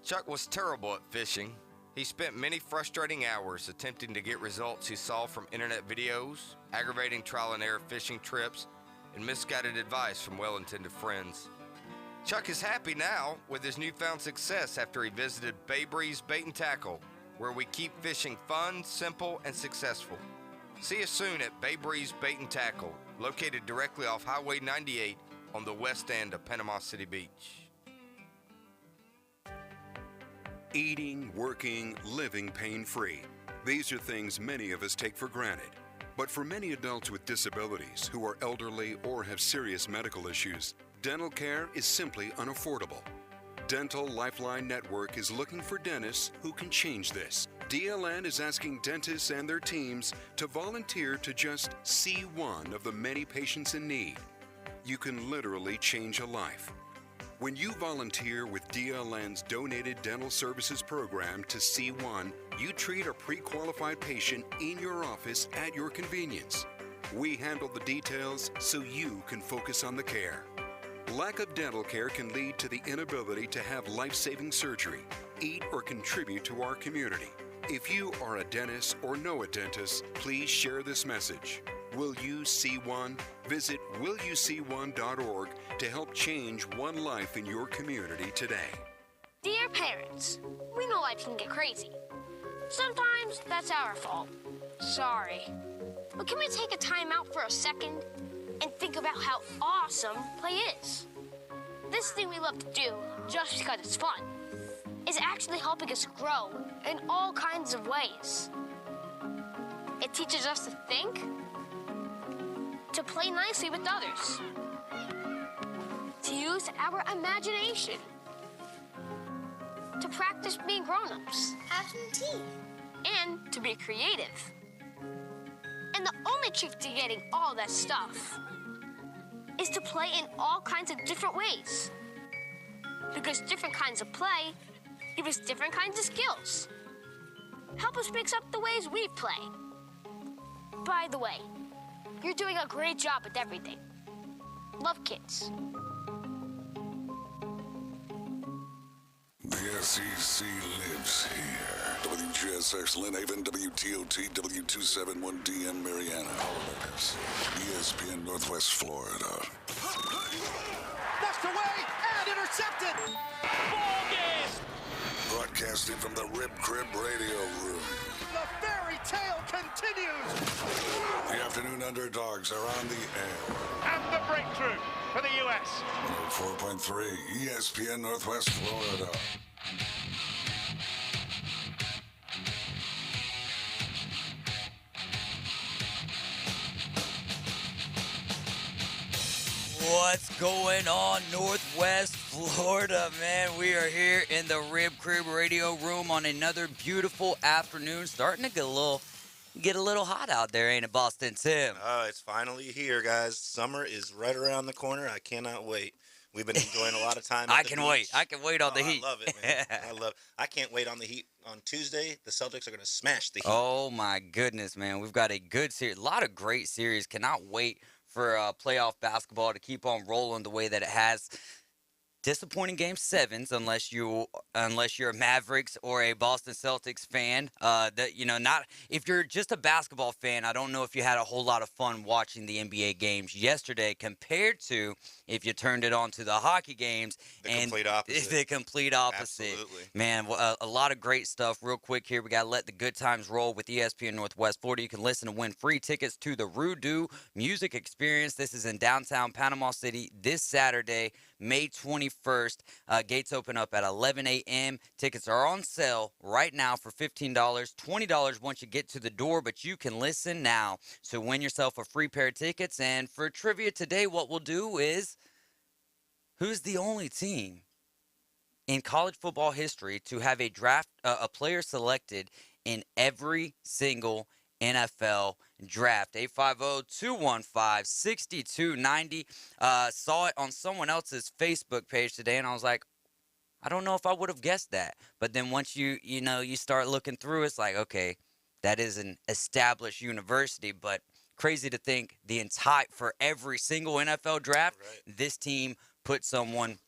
Chuck was terrible at fishing. He spent many frustrating hours attempting to get results he saw from internet videos, aggravating trial and error fishing trips, and misguided advice from well-intended friends. Chuck is happy now with his newfound success after he visited Bay Breeze Bait and Tackle, where we keep fishing fun, simple, and successful. See us soon at Bay Breeze Bait and Tackle, located directly off Highway 98 on the west end of Panama City Beach. Eating, working, living pain-free. These are things many of us take for granted. But for many adults with disabilities who are elderly or have serious medical issues, dental care is simply unaffordable. Dental Lifeline Network is looking for dentists who can change this. DLN is asking dentists and their teams to volunteer to just see one of the many patients in need. You can literally change a life. When you volunteer with DLN's Donated Dental Services program to C1, you treat a pre-qualified patient in your office at your convenience. We handle the details so you can focus on the care. Lack of dental care can lead to the inability to have life-saving surgery, eat, or contribute to our community. If you are a dentist or know a dentist, please share this message. Will you see one? Visit willyouseeone.org to help change one life in your community today. Dear parents, we know life can get crazy. Sometimes that's our fault. Sorry. But can we take a time out for a second and think about how awesome play is? This thing we love to do, just because it's fun, is actually helping us grow in all kinds of ways. It teaches us to think, to play nicely with others, to use our imagination, to practice being grown-ups, have some tea, and to be creative. And the only trick to getting all that stuff is to play in all kinds of different ways. Because different kinds of play give us different kinds of skills. Help us mix up the ways we play. By the way, you're doing a great job with everything. Love, kids. The SEC lives here. WGSX Lynn Haven, WTOT, W271DM Mariana, ESPN Northwest Florida. Pushed away and intercepted. Ball game. Broadcasting from the Rib Crib Radio Room. The fairy tale continues. The Afternoon Underdogs are on the air. And the breakthrough for the U.S. 4.3 ESPN Northwest Florida. What's going on, Northwest Florida, man? We are here in the Rib Crib Radio Room on another beautiful afternoon. Starting to get a little hot out there, ain't it, Boston Tim? Oh, it's finally here, guys. Summer is right around the corner. I cannot wait. We've been enjoying a lot of time. I can wait on the heat. I love it, man. I can't wait on the heat. On Tuesday, the Celtics are going to smash the Heat. Oh my goodness, man! We've got a good series, a lot of great series. Cannot wait for playoff basketball to keep on rolling the way that it has. Disappointing game sevens, unless you're a Mavericks or a Boston Celtics fan. Not if you're just a basketball fan. I don't know if you had a whole lot of fun watching the NBA games yesterday compared to if you turned it on to the hockey games. Complete opposite. The complete opposite. Absolutely. Man, a lot of great stuff. Real quick here, we got to let the good times roll with ESPN Northwest Florida. You can listen and win free tickets to the Rudu Music Experience. This is in downtown Panama City this Saturday, May 21st. Gates open up at 11 a.m. Tickets are on sale right now for $15, $20 once you get to the door, but you can listen now. So win yourself a free pair of tickets. And for trivia today, what we'll do is, who's the only team in college football history to have a player selected in every single NFL draft? 850-215-6290. Saw it on someone else's Facebook page today, and I was like, I don't know if I would have guessed that. But then once you start looking through, it's like, okay, that is an established university, but crazy to think for every single NFL draft, This team put someone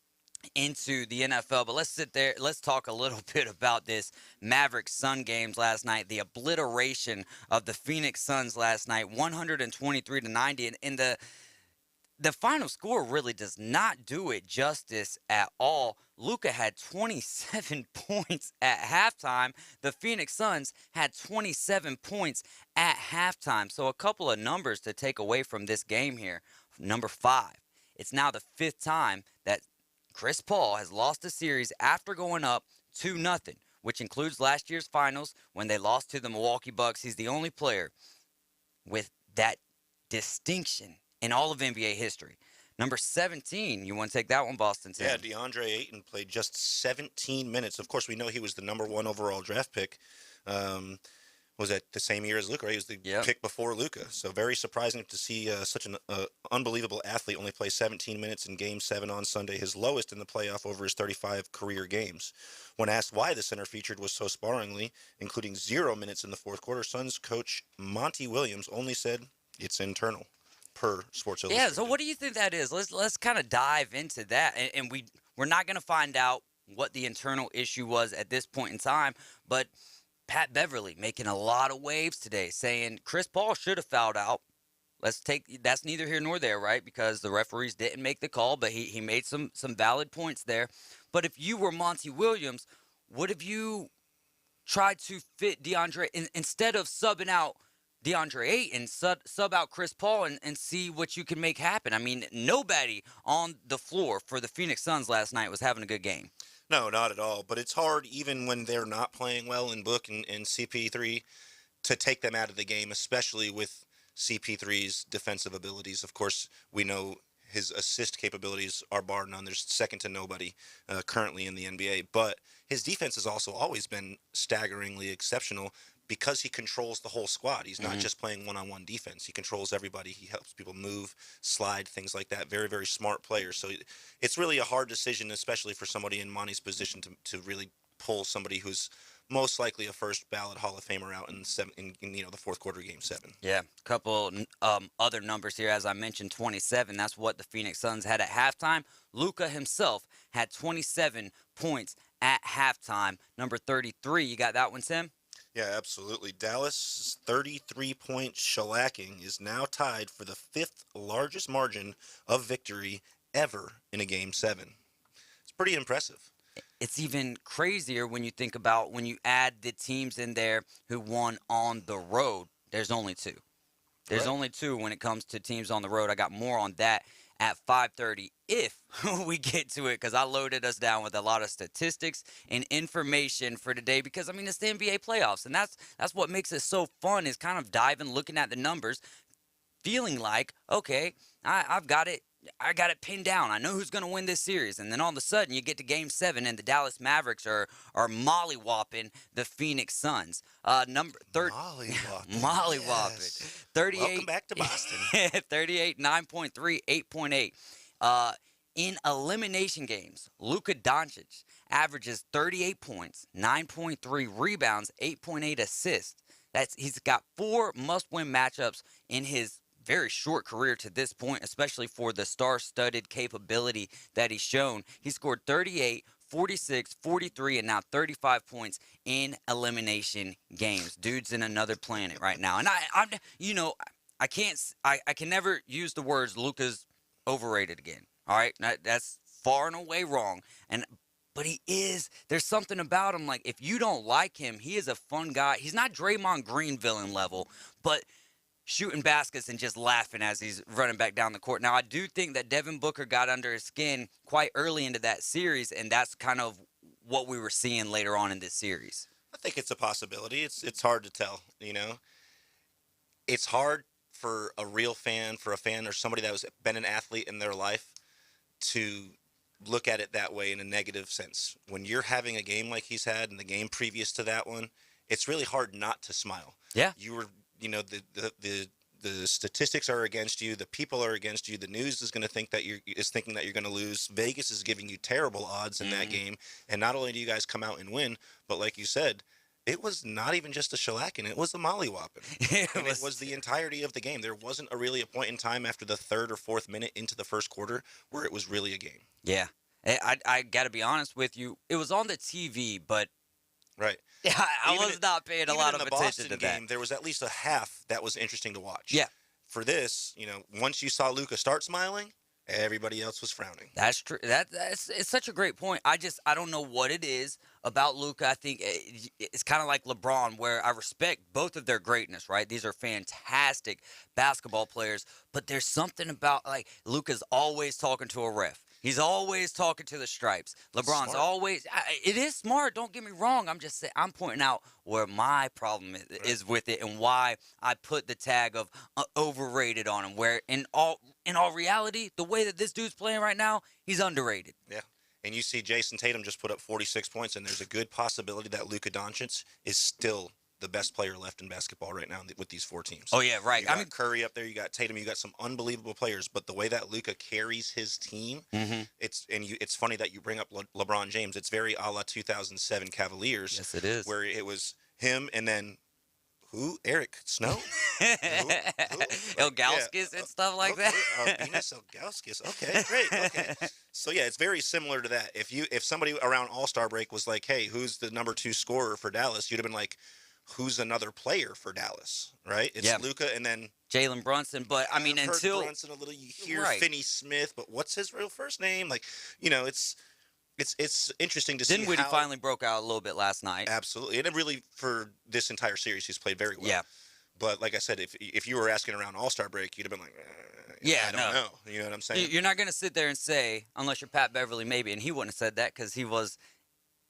into the NFL. But let's sit there. Let's talk a little bit about this Mavericks Sun games last night. The obliteration of the Phoenix Suns last night, 123-90, and the final score really does not do it justice at all. Luka had 27 points at halftime. The Phoenix Suns had 27 points at halftime. So a couple of numbers to take away from this game here. Number 5. It's now the 5th time that Chris Paul has lost a series after going up 2-0, which includes last year's finals when they lost to the Milwaukee Bucks. He's the only player with that distinction in all of NBA history. Number 17, you want to take that one, Boston? Tim? Yeah, DeAndre Ayton played just 17 minutes. Of course, we know he was the number 1 overall draft pick. Was that the same year as Luka? Right? He was the pick before Luka. So very surprising to see such an unbelievable athlete only play 17 minutes in Game 7 on Sunday, his lowest in the playoff over his 35 career games. When asked why the center featured was so sparingly, including 0 minutes in the fourth quarter, Suns coach Monty Williams only said it's internal. Per Sports Illustrated. Yeah, so what do you think that is? Let's kind of dive into that, and we're not going to find out what the internal issue was at this point in time, but Pat Beverly making a lot of waves today, saying Chris Paul should have fouled out. That's neither here nor there, right? Because the referees didn't make the call, but he made some valid points there. But if you were Monty Williams, would have you tried to fit DeAndre instead of subbing out DeAndre Ayton, sub out Chris Paul and see what you can make happen? I mean, nobody on the floor for the Phoenix Suns last night was having a good game. No, not at all. But it's hard, even when they're not playing well in Book and CP3, to take them out of the game, especially with CP3's defensive abilities. Of course, we know his assist capabilities are bar none. There's second to nobody currently in the NBA. But his defense has also always been staggeringly exceptional, because he controls the whole squad. He's not just playing one-on-one defense. He controls everybody. He helps people move, slide, things like that. Very, very smart player. So it's really a hard decision, especially for somebody in Monty's position, to really pull somebody who's most likely a first ballot Hall of Famer out in the fourth quarter, Game 7. Yeah, a couple other numbers here. As I mentioned, 27. That's what the Phoenix Suns had at halftime. Luka himself had 27 points at halftime. Number 33. You got that one, Tim? Yeah, absolutely. Dallas' 33-point shellacking is now tied for the 5th largest margin of victory ever in a Game 7. It's pretty impressive. It's even crazier when you think about when you add the teams in there who won on the road. There's only 2. There's only 2 when it comes to teams on the road. I got more on that at 5:30 if we get to it, because I loaded us down with a lot of statistics and information for today, because, I mean, it's the NBA playoffs, and that's what makes it so fun, is kind of diving, looking at the numbers, feeling like, okay, I've got it. I got it pinned down. I know who's going to win this series. And then all of a sudden, you get to Game 7, and the Dallas Mavericks are mollywhopping the Phoenix Suns. Mollywopping. Mollywopping. Yes. 38. Welcome back to Boston. 38, 9.3, 8.8. In elimination games, Luka Doncic averages 38 points, 9.3 rebounds, 8.8 assists. He's got 4 must-win matchups in his very short career to this point, especially for the star-studded capability that he's shown. He scored 38, 46, 43, and now 35 points in elimination games. Dude's in another planet right now. And I can never use the words Luka's overrated again. All right? That's far and away wrong. But he is. There's something about him. Like, if you don't like him, he is a fun guy. He's not Draymond Green villain level, but shooting baskets and just laughing as he's running back down the court. Now, I do think that Devin Booker got under his skin quite early into that series, and that's kind of what we were seeing later on in this series. I think it's a possibility. It's hard to tell, It's hard for a real fan, for a fan or somebody that has been an athlete in their life, to look at it that way in a negative sense. When you're having a game like he's had and the game previous to that one, it's really hard not to smile. Yeah. You were, the statistics are against you. The people are against you. The news is going to think that is thinking that you're going to lose. Vegas is giving you terrible odds in that game. And not only do you guys come out and win, but like you said, it was not even just a shellacking. It was a mollywhopping. It was the entirety of the game. There wasn't really a point in time after the 3rd or 4th minute into the first quarter where it was really a game. Yeah. I got to be honest with you. It was on the TV, but Right. yeah, I Even was it- not paying a Even lot in of the attention Boston to game, that. there was at least a half that was interesting to watch. Yeah. For this, once you saw Luka start smiling, everybody else was frowning. That's true. That's it's such a great point. I don't know what it is about Luka. I think it's kind of like LeBron, where I respect both of their greatness. Right, these are fantastic basketball players, but there's something about like Luka's always talking to a ref. He's always talking to the stripes. LeBron's Smart. always. It is smart. Don't get me wrong. I'm just saying. I'm pointing out where my problem is with it and why I put the tag of overrated on him. Where in all reality, the way that this dude's playing right now, he's underrated. Yeah. And you see Jason Tatum just put up 46 points, and there's a good possibility that Luka Doncic is still the best player left in basketball right now with these 4 teams. Oh yeah, right. You got Curry up there, you got Tatum, you got some unbelievable players, but the way that Luka carries his team, it's funny that you bring up LeBron James. It's very a la 2007 Cavaliers. Yes, it is. Where it was him and then who? Eric Snow? Ilgauskas and stuff like that. Venus Ilgauskas. Okay, great. Okay. So yeah, it's very similar to that. If somebody around All-Star break was like, "Hey, who's the number 2 scorer for Dallas?" You'd have been like, "Who's another player for Dallas?" Right? It's Luka and then Jalen Brunson. But I mean, I've heard until Brunson a little, you hear Finney Smith, but what's his real first name? Like, it's interesting to see. Dinwiddie finally broke out a little bit last night. Absolutely, and it really for this entire series, he's played very well. Yeah. But like I said, if you were asking around All-Star break, you'd have been like, I don't know. You know what I'm saying? You're not going to sit there and say, unless you're Pat Beverly, maybe, and he wouldn't have said that because he was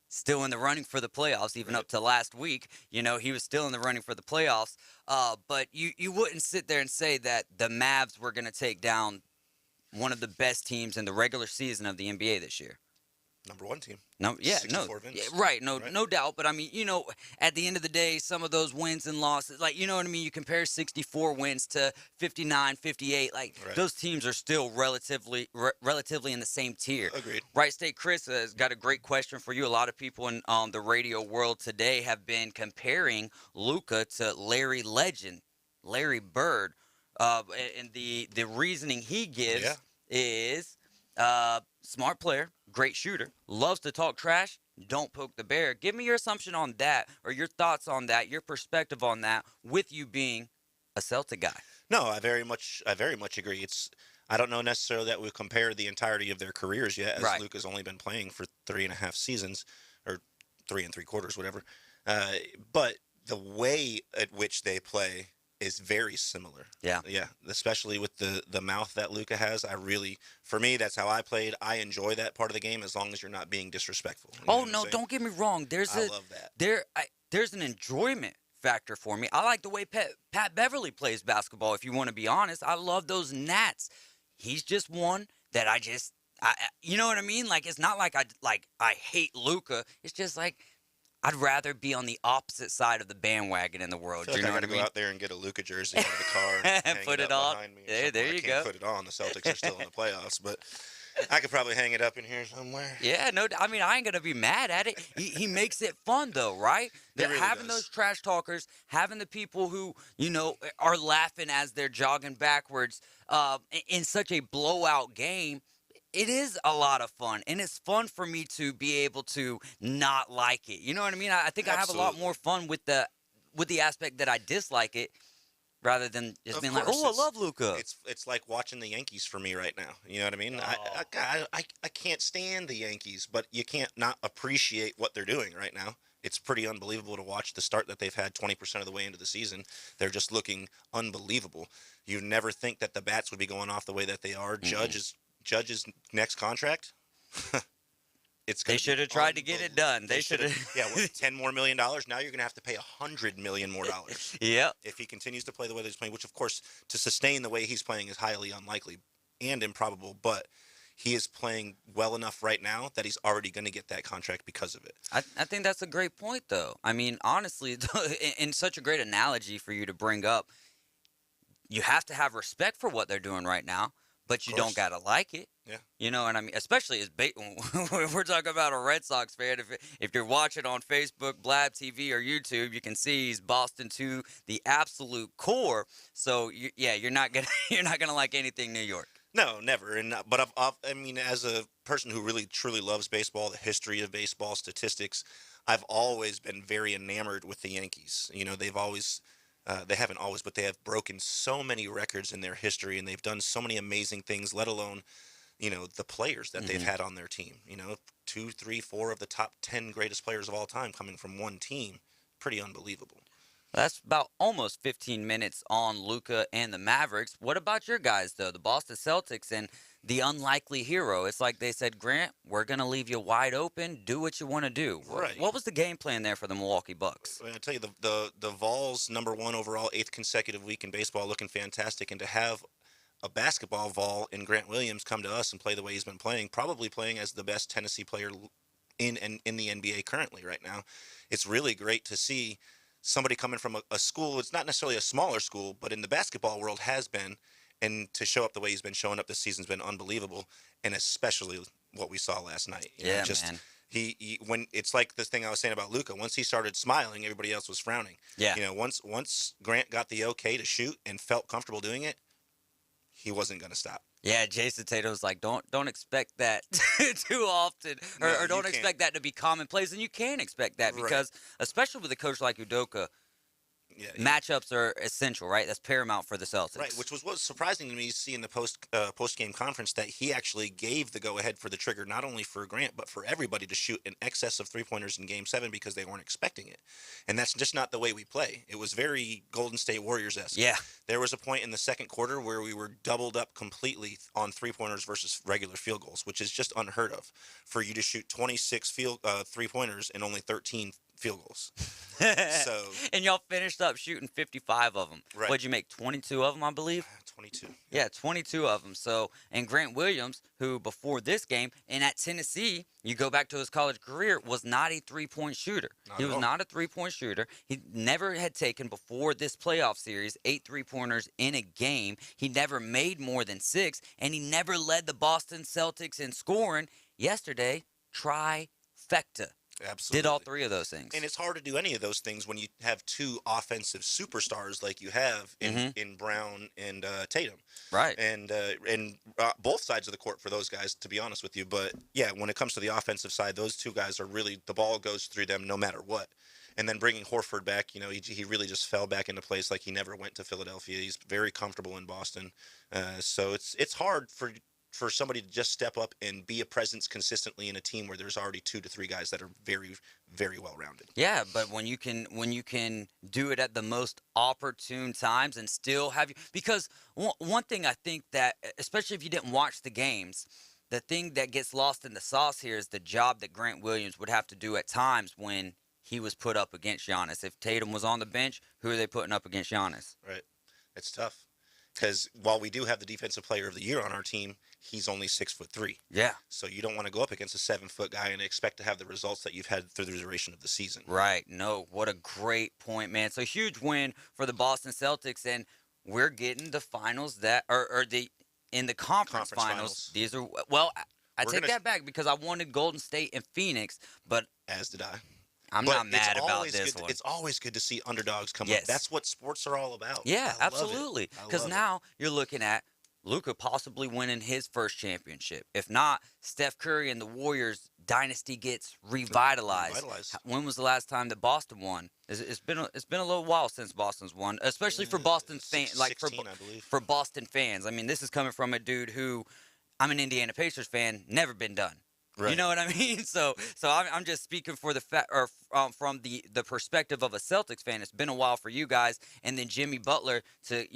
still in the running for the playoffs, even up to last week. He was still in the running for the playoffs. But you wouldn't sit there and say that the Mavs were going to take down one of the best teams in the regular season of the NBA this year. Number 1 team. No, yeah, 64 wins. Yeah, right, no doubt. But I mean, at the end of the day, some of those wins and losses, like, you know what I mean? You compare 64 wins to 59, 58. Like, those teams are still relatively in the same tier. Agreed. Right, State Chris has got a great question for you. A lot of people in the radio world today have been comparing Luka to Larry Legend, Larry Bird, and the reasoning he gives is smart player, great shooter, loves to talk trash, don't poke the bear. Give me your assumption on that, or your thoughts on that, your perspective on that, with you being a Celtic guy. No, I very much agree. I don't know necessarily that we compare the entirety of their careers yet, as Luka's only been playing for 3.5 seasons, or 3 3/4, whatever. But the way at which they play is very similar. Yeah, especially with the mouth that Luka has. For me, that's how I played. I enjoy that part of the game as long as you're not being disrespectful. You know no, don't get me wrong. I love that. There's an enjoyment factor for me. I like the way Pat Beverly plays basketball. If you want to be honest, I love those Nats. He's just one that I you know what I mean? Like, it's not like I hate Luka. It's just like, I'd rather be on the opposite side of the bandwagon in the world. I feel like I gotta go out there and get a Luka jersey out of the car and put it up on. behind me. There you I go. can't put it on. The Celtics are still in the playoffs, but I could probably hang it up in here somewhere. Yeah, no, I mean, I ain't gonna be mad at it. He makes it fun though, right? Really having does. those trash talkers, having the people who are laughing as they're jogging backwards, in such a blowout game. It is a lot of fun, and it's fun for me to be able to not like it. You know what I mean? I think I have a lot more fun with the aspect that I dislike it, rather than just being like, "Oh, I love Luka." It's like watching the Yankees for me right now. You know what I mean? I can't stand the Yankees, but you can't not appreciate what they're doing right now. It's pretty unbelievable to watch the start that they've had 20% of the way into the season. They're just looking unbelievable. You never think that the bats would be going off the way that they are. Judge's next contract, they should have tried to get it done. They should have. Yeah, $10 more million. Now you're going to have to pay $100 million more. Yeah. If he continues to play the way that he's playing, which of course to sustain the way he's playing is highly unlikely and improbable, but he is playing well enough right now that he's already going to get that contract because of it. I think that's a great point, though. I mean, honestly, in such a great analogy for you to bring up, you have to have respect for what they're doing right now. But you don't gotta like it. Yeah. You know what I mean? Especially as when we're talking about a Red Sox fan. If you're watching on Facebook, Blab TV, or YouTube, you can see he's Boston to the absolute core. So you're not gonna like anything New York. No, never. And but I mean, as a person who really truly loves baseball, the history of baseball, statistics, I've always been very enamored with the Yankees. You know, they haven't always, but they have broken so many records in their history, and they've done so many amazing things. Let alone, the players that they've had on their team. Two, three, four of the top 10 greatest players of all time coming from one team. Pretty unbelievable. That's about almost 15 minutes on Luka and the Mavericks. What about your guys, though? The Boston Celtics and the unlikely hero. It's like they said, Grant, we're going to leave you wide open. Do what you want to do. Right. What was the game plan there for the Milwaukee Bucks? Well, I'll tell you, the Vols, #1 overall, 8th consecutive week in baseball, looking fantastic. And to have a basketball Vol in Grant Williams come to us and play the way he's been playing, probably playing as the best Tennessee player in the NBA currently right now, it's really great to see somebody coming from a school. It's not necessarily a smaller school, but in the basketball world has been, and to show up the way he's been showing up this season's been unbelievable, and especially what we saw last night. Man. He when it's like this thing I was saying about Luka. Once he started smiling, everybody else was frowning. Yeah. Once Grant got the okay to shoot and felt comfortable doing it, he wasn't going to stop. Yeah, Jason Tato's like, don't expect that too often, or don't expect that to be commonplace, and you can expect that because, especially with a coach like Udoka, matchups are essential, right? That's paramount for the Celtics. Right, which was surprising to me to see in the post-game conference that he actually gave the go-ahead for the trigger, not only for Grant, but for everybody to shoot in excess of three-pointers in Game 7 because they weren't expecting it. And that's just not the way we play. It was very Golden State Warriors-esque. Yeah. There was a point in the second quarter where we were doubled up completely on three-pointers versus regular field goals, which is just unheard of for you to shoot 26 three-pointers and only 13 field goals. So, and y'all finished up shooting 55 of them. Right. What'd you make, 22 of them, I believe? 22. Yeah, 22 of them. So, and Grant Williams, who before this game and at Tennessee, you go back to his college career, was not a three-point shooter. He was not a three-point shooter. He never had taken, before this playoff series, 8 three-pointers in a game. He never made more than 6, and he never led the Boston Celtics in scoring. Yesterday, trifecta. Absolutely. Did all 3 of those things. And it's hard to do any of those things when you have 2 offensive superstars like you have in Brown and Tatum. Right. And both sides of the court for those guys, to be honest with you. But, yeah, when it comes to the offensive side, those 2 guys are really – the ball goes through them no matter what. And then bringing Horford back, he really just fell back into place like he never went to Philadelphia. He's very comfortable in Boston. So it's hard for somebody to just step up and be a presence consistently in a team where there's already 2 to 3 guys that are very, very well rounded. Yeah, but when you can do it at the most opportune times and still have you, because one thing I think that, especially if you didn't watch the games, the thing that gets lost in the sauce here is the job that Grant Williams would have to do at times when he was put up against Giannis. If Tatum was on the bench, who are they putting up against Giannis? Right. It's tough. Because while we do have the Defensive Player of the Year on our team, he's only 6'3". Yeah. So you don't want to go up against a 7-foot guy and expect to have the results that you've had through the duration of the season. Right. No, what a great point, man. So huge win for the Boston Celtics, and we're getting the finals that are in the conference finals. These are I take that back because I wanted Golden State and Phoenix, but as did I. I'm not mad about this one. It's always good to see underdogs come up. That's what sports are all about. Yeah, absolutely. Because now you're looking at Luka possibly winning his first championship. If not, Steph Curry and the Warriors dynasty gets revitalized. When was the last time that Boston won? It's been a little while since Boston's won, especially for Boston fans. Like 16, I believe. For Boston fans. I mean, this is coming from a dude who, I'm an Indiana Pacers fan, never been done. Right. You know what I mean? So I'm just speaking for from the perspective of a Celtics fan. It's been a while for you guys, and then Jimmy Butler to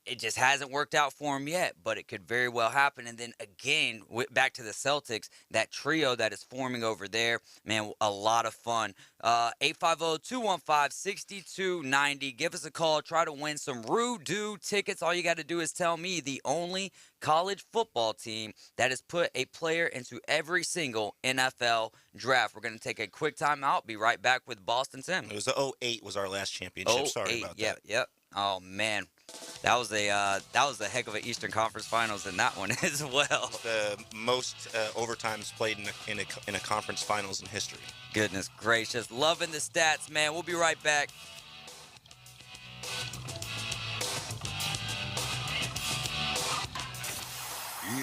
it just hasn't worked out for him yet, but it could very well happen. And then again, back to the Celtics, that trio that is forming over there, man, a lot of fun. 850-215-6290. Give us a call. Try to win some Roo-Doo tickets. All you got to do is tell me the only college football team that has put a player into every single NFL draft. We're going to take a quick time out. Be right back with Boston Tim. It was the 08 was our last championship. Sorry about that. Yep. Oh, man. That was a heck of an Eastern Conference Finals in that one as well. The most overtimes played in a conference finals in history. Goodness gracious. Loving the stats, man. We'll be right back.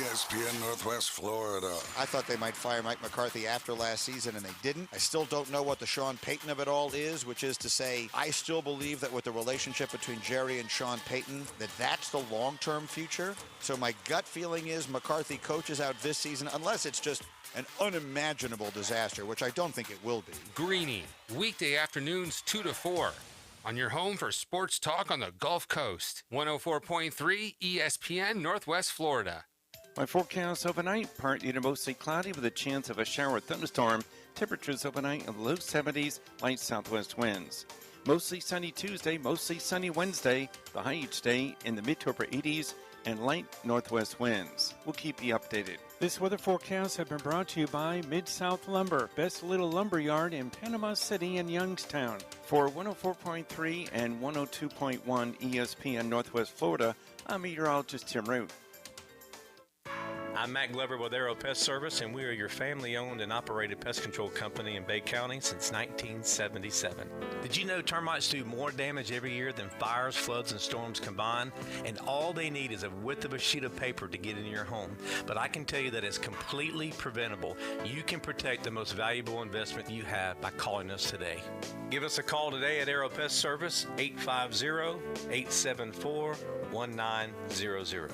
ESPN Northwest Florida. I thought they might fire Mike McCarthy after last season, and they didn't. I still don't know what the Sean Payton of it all is, which is to say, I still believe that with the relationship between Jerry and Sean Payton, that's the long-term future. So my gut feeling is McCarthy coaches out this season, unless it's just an unimaginable disaster, which I don't think it will be. Greeny, weekday afternoons 2 to 4. On your home for sports talk on the Gulf Coast. 104.3 ESPN Northwest Florida. My forecast overnight, partly to mostly cloudy with a chance of a shower or thunderstorm. Temperatures overnight in the low 70s, light southwest winds. Mostly sunny Tuesday, mostly sunny Wednesday. The high each day in the mid to upper 80s and light northwest winds. We'll keep you updated. This weather forecast has been brought to you by Mid-South Lumber, best little lumber yard in Panama City and Youngstown. For 104.3 and 102.1 ESPN Northwest Florida, I'm meteorologist Tim Root. I'm Matt Glover with Aero Pest Service, and we are your family-owned and operated pest control company in Bay County since 1977. Did you know termites do more damage every year than fires, floods, and storms combined? And all they need is a width of a sheet of paper to get in your home. But I can tell you that it's completely preventable. You can protect the most valuable investment you have by calling us today. Give us a call today at Aero Pest Service, 850-874-1900.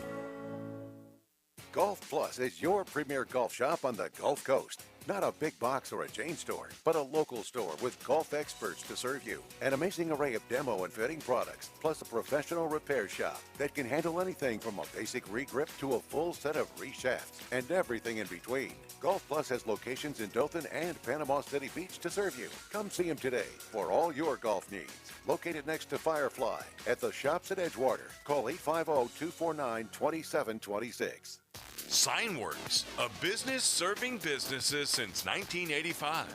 Golf Plus is your premier golf shop on the Gulf Coast. Not a big box or a chain store, but a local store with golf experts to serve you. An amazing array of demo and fitting products, plus a professional repair shop that can handle anything from a basic re-grip to a full set of re-shafts and everything in between. Golf Plus has locations in Dothan and Panama City Beach to serve you. Come see them today for all your golf needs. Located next to Firefly at the shops at Edgewater. Call 850-249-2726. Signworks, a business serving businesses since 1985.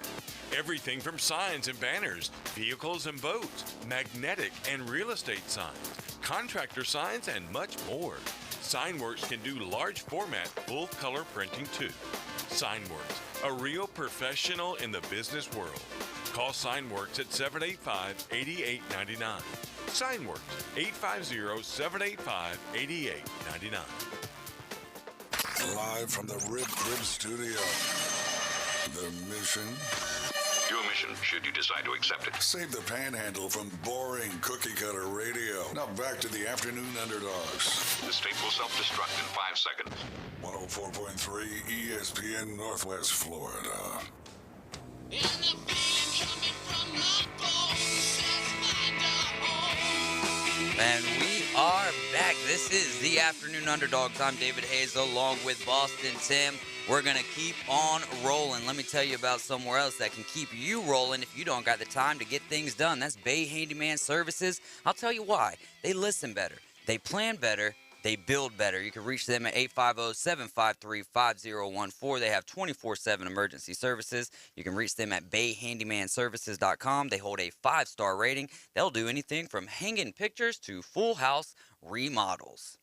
Everything from signs and banners, vehicles and boats, magnetic and real estate signs, contractor signs, and much more. Signworks can do large format, full color printing too. Signworks, a real professional in the business world. Call Signworks at 785-8899. Signworks, 850-785-8899. Live from the Rib Crib Studio. The mission. Your mission, should you decide to accept it. Save the panhandle from boring cookie-cutter radio. Now back to the Afternoon Underdogs. The state will self-destruct in 5 seconds. 104.3 ESPN Northwest Florida. And we are back. This is the Afternoon Underdogs. I'm David Hayes along with Boston Tim. We're going to keep on rolling. Let me tell you about somewhere else that can keep you rolling if you don't got the time to get things done. That's Bay Handyman Services. I'll tell you why. They listen better. They plan better. They build better. You can reach them at 850-753-5014. They have 24/7 emergency services. You can reach them at bayhandymanservices.com. They hold a 5-star rating. They'll do anything from hanging pictures to full house remodels.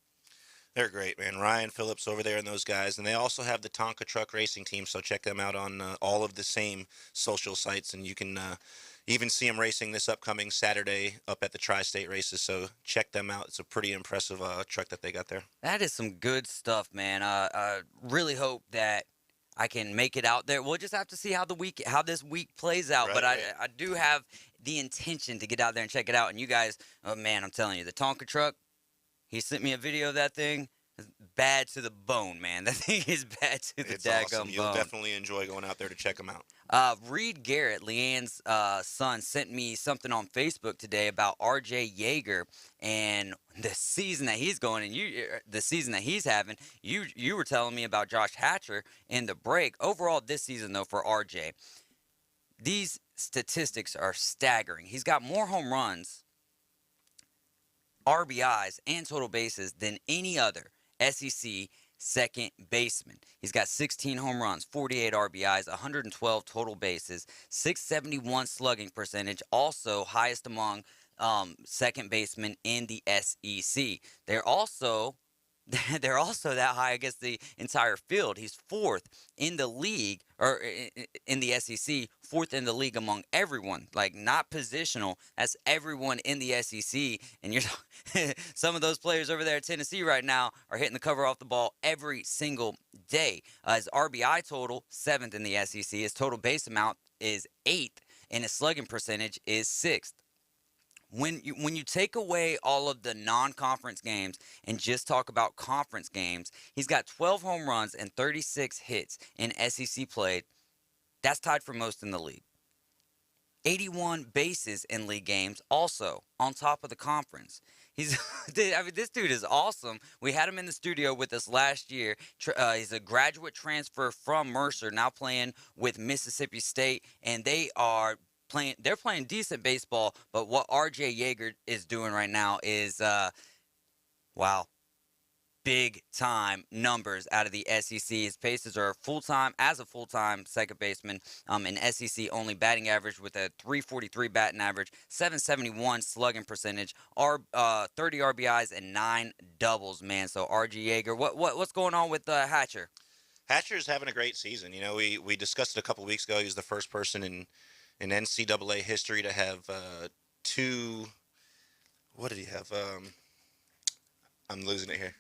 They're great, man. Ryan Phillips over there and those guys. And they also have the Tonka Truck Racing Team, so check them out on all of the same social sites. And you can even see them racing this upcoming Saturday up at the Tri-State Races, so check them out. It's a pretty impressive truck that they got there. That is some good stuff, man. I really hope that I can make it out there. We'll just have to see how this week plays out. Right, but I do have the intention to get out there and check it out. And you guys, oh man, I'm telling you, the Tonka truck, he sent me a video of that thing. It's bad to the bone, man. That thing is bad to the daggum awesome. bone. You'll definitely enjoy going out there to check them out. Reed Garrett, Leanne's son, sent me something on Facebook today about R.J. Yeager and the season that he's going and the season that he's having. You were telling me about Josh Hatcher in the break. Overall, this season, though, for R.J., these statistics are staggering. He's got more home runs, RBIs, and total bases than any other SEC second baseman. He's got 16 home runs, 48 RBIs, 112 total bases, 671 slugging percentage, also highest among second basemen in the SEC. They're also they're also that high against the entire field. He's fourth in the league, or in the SEC, fourth in the league among everyone. Like, not positional. That's everyone in the SEC. And you're some of those players over there at Tennessee right now are hitting the cover off the ball every single day. His RBI total, seventh in the SEC. His total base amount is eighth, and his slugging percentage is sixth. When you take away all of the non-conference games and just talk about conference games, he's got 12 home runs and 36 hits in SEC play. That's tied for most in the league. 81 bases in league games, also on top of the conference. He's, this dude is awesome. We had him in the studio with us last year. He's a graduate transfer from Mercer, now playing with Mississippi State, and they're playing decent baseball, but what RJ Yeager is doing right now is, wow, big time numbers out of the SEC. His paces are as a full-time second baseman, in SEC only, batting average with a 343 batting average, 771 slugging percentage, 30 RBIs and 9 doubles, man. So RJ Yeager, what's going on with Hatcher? Hatcher's having a great season. You know, we discussed it a couple weeks ago. He was the first person in NCAA history to have two. What did he have? I'm losing it here.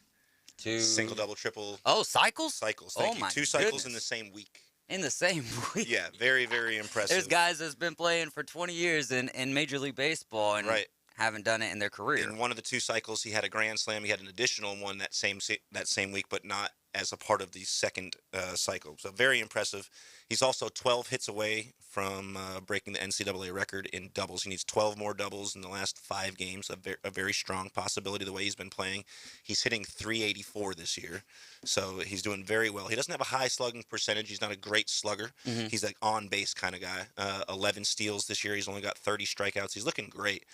Two single, double, triple. Oh, cycles. Cycles. Thank you. Two cycles in the same week. In the same week. Yeah, very, very impressive. There's guys that's been playing for 20 years in Major League Baseball and haven't done it in their career. In one of the two cycles, he had a grand slam. He had an additional one that same week, but not as a part of the second cycle. So very impressive. He's also 12 hits away from breaking the NCAA record in doubles. He needs 12 more doubles in the last 5 games, a very strong possibility the way he's been playing. He's hitting .384 this year, so he's doing very well. He doesn't have a high slugging percentage. He's not a great slugger. Mm-hmm. He's an on-base kind of guy. 11 steals this year. He's only got 30 strikeouts. He's looking great.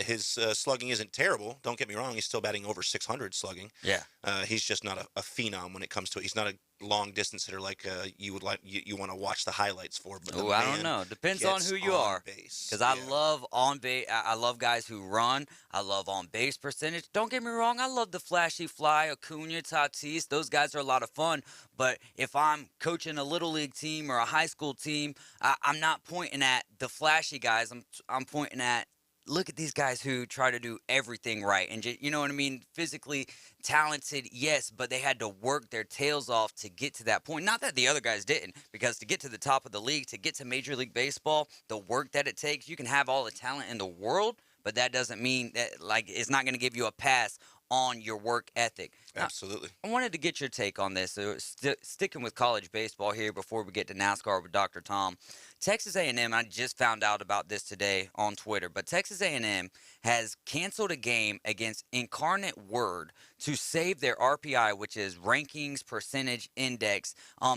His slugging isn't terrible. Don't get me wrong. He's still batting over 600 slugging. Yeah. He's just not a phenom when it comes to it. He's not a long distance hitter like you want to watch the highlights for. But I don't know. Depends on who you are. Because I love on base. I love guys who run. I love on base percentage. Don't get me wrong. I love the flashy fly, Acuna, Tatis. Those guys are a lot of fun. But if I'm coaching a little league team or a high school team, I'm not pointing at the flashy guys. I'm pointing at, look at these guys who try to do everything right. And, you know what I mean? Physically talented, yes, but they had to work their tails off to get to that point. Not that the other guys didn't, because to get to the top of the league, to get to Major League Baseball, the work that it takes, you can have all the talent in the world, but that doesn't mean that, like, it's not going to give you a pass on your work ethic. Absolutely. Now, I wanted to get your take on this. So sticking with college baseball here before we get to NASCAR with Dr. Tom. Texas A&M, I just found out about this today on Twitter, but Texas A&M has canceled a game against Incarnate Word to save their RPI, which is Rankings Percentage Index,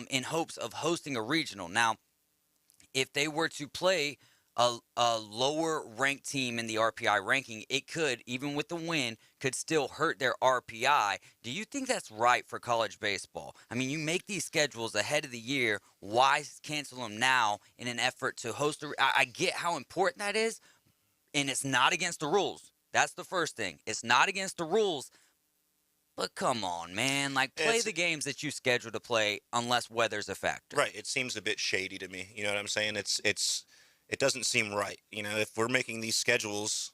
in hopes of hosting a regional. Now, if they were to play a lower ranked team in the RPI ranking, it could, even with the win, could still hurt their RPI. Do you think that's right for college baseball? I mean, you make these schedules ahead of the year. Why cancel them now in an effort to host a... I get how important that is, and it's not against the rules. That's the first thing. It's not against the rules, but come on, man. Like, play the games that you schedule to play unless weather's a factor. Right. It seems a bit shady to me. You know what I'm saying? It doesn't seem right. You know, if we're making these schedules,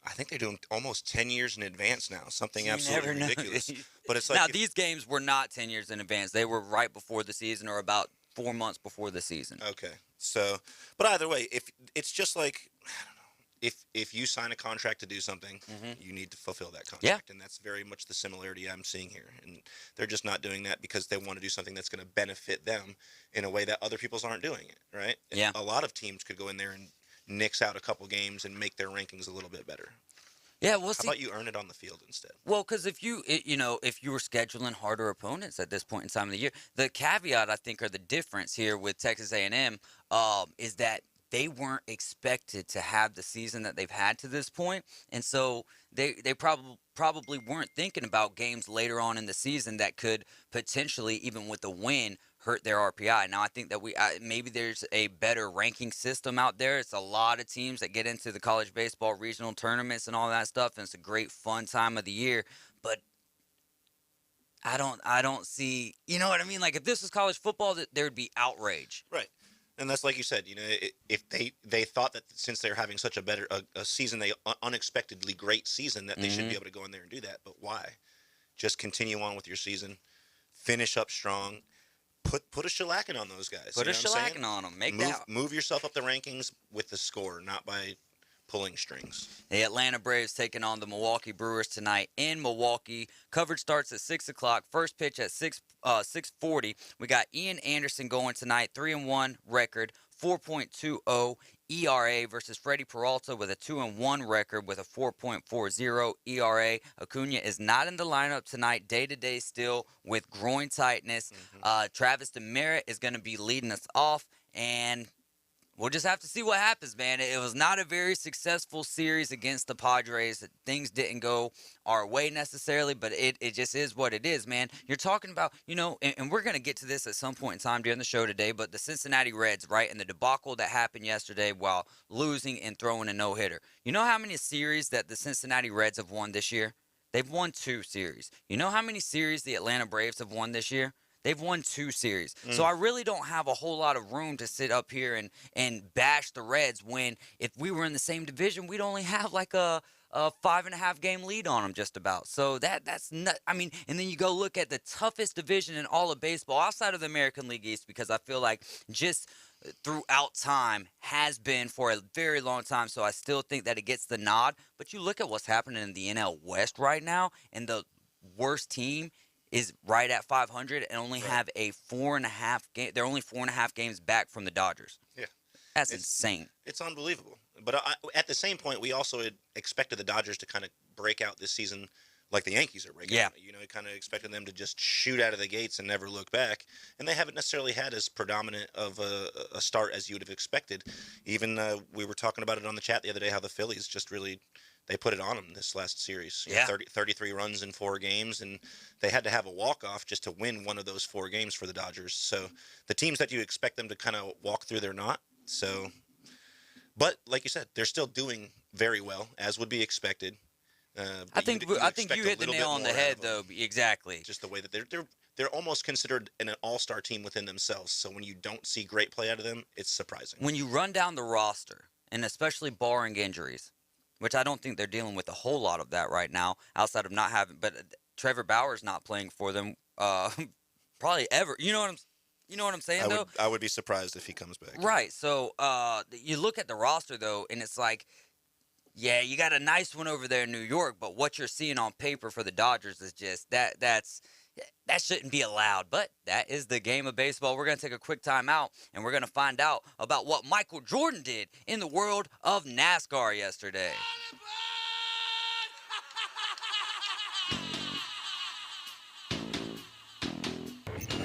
I think they're doing almost 10 years in advance now. Something absolutely ridiculous. But it's like now, these games were not 10 years in advance. They were right before the season, or about 4 months before the season. Okay. So, but either way, if it's just like, I don't know, if you sign a contract to do something, you need to fulfill that contract. Yeah. And that's very much the similarity I'm seeing here. And they're just not doing that because they want to do something that's going to benefit them in a way that other people's aren't doing it, right? Yeah. A lot of teams could go in there and nix out a couple games and make their rankings a little bit better. Yeah, well, How about you earn it on the field instead? Well, because if you were scheduling harder opponents at this point in time of the year, the caveat, I think, or the difference here with Texas A&M is that they weren't expected to have the season that they've had to this point, and so they probably weren't thinking about games later on in the season that could potentially, even with the win, hurt their RPI. Now, I think that maybe there's a better ranking system out there. It's a lot of teams that get into the college baseball regional tournaments and all that stuff, and it's a great fun time of the year. But I don't see, you know what I mean? Like, if this was college football, there would be outrage. Right. And that's like you said, if they thought that since they're having such a season, unexpectedly great season, that they should be able to go in there and do that. But why? Just continue on with your season, finish up strong, put a shellacking on those guys. Put a shellacking on them. Move yourself up the rankings with the score, not by pulling strings. The Atlanta Braves taking on the Milwaukee Brewers tonight in Milwaukee. Coverage starts at 6 o'clock. First pitch at 6:40. We got Ian Anderson going tonight, 3-1 record, 4.20 ERA versus Freddie Peralta with a 2-1 record with a 4.40 ERA. Acuna is not in the lineup tonight, day-to-day still with groin tightness. Travis Demeritte is going to be leading us off, and we'll just have to see what happens, man. It was not a very successful series against the Padres. Things didn't go our way necessarily, but it just is what it is, man. You're talking about, and we're going to get to this at some point in time during the show today, but the Cincinnati Reds, right, and the debacle that happened yesterday while losing and throwing a no-hitter. You know how many series that the Cincinnati Reds have won this year? They've won 2 series. You know how many series the Atlanta Braves have won this year? They've won 2 series. So I really don't have a whole lot of room to sit up here and bash the Reds when if we were in the same division, we'd only have like a 5.5 game lead on them just about. So that's not, I mean, and then you go look at the toughest division in all of baseball outside of the American League East, because I feel like just throughout time has been for a very long time. So I still think that it gets the nod. But you look at what's happening in the NL West right now, and the worst team is right at 500 and only have a 4.5 game. They're only 4.5 games back from the Dodgers. Yeah. That's insane. It's unbelievable. But at the same point, we also had expected the Dodgers to kind of break out this season like the Yankees are breaking out. Kind of expected them to just shoot out of the gates and never look back. And they haven't necessarily had as predominant of a start as you would have expected. Even we were talking about it on the chat the other day, how the Phillies just really – they put it on them this last series. 33 runs in 4 games, and they had to have a walk-off just to win one of those 4 games for the Dodgers. So the teams that you expect them to kind of walk through, they're not. So, but like you said, they're still doing very well, as would be expected. I think you hit the nail on the head, though. Exactly. Just the way that they're almost considered an all-star team within themselves. So when you don't see great play out of them, it's surprising. When you run down the roster, and especially barring injuries, which I don't think they're dealing with a whole lot of that right now, outside of not having. But Trevor Bauer's not playing for them, probably ever. You know what I'm saying, though. I would be surprised if he comes back. Right. So you look at the roster though, and it's like, yeah, you got a nice one over there in New York, but what you're seeing on paper for the Dodgers is just that shouldn't be allowed, but that is the game of baseball. We're going to take a quick time out, and we're going to find out about what Michael Jordan did in the world of NASCAR yesterday.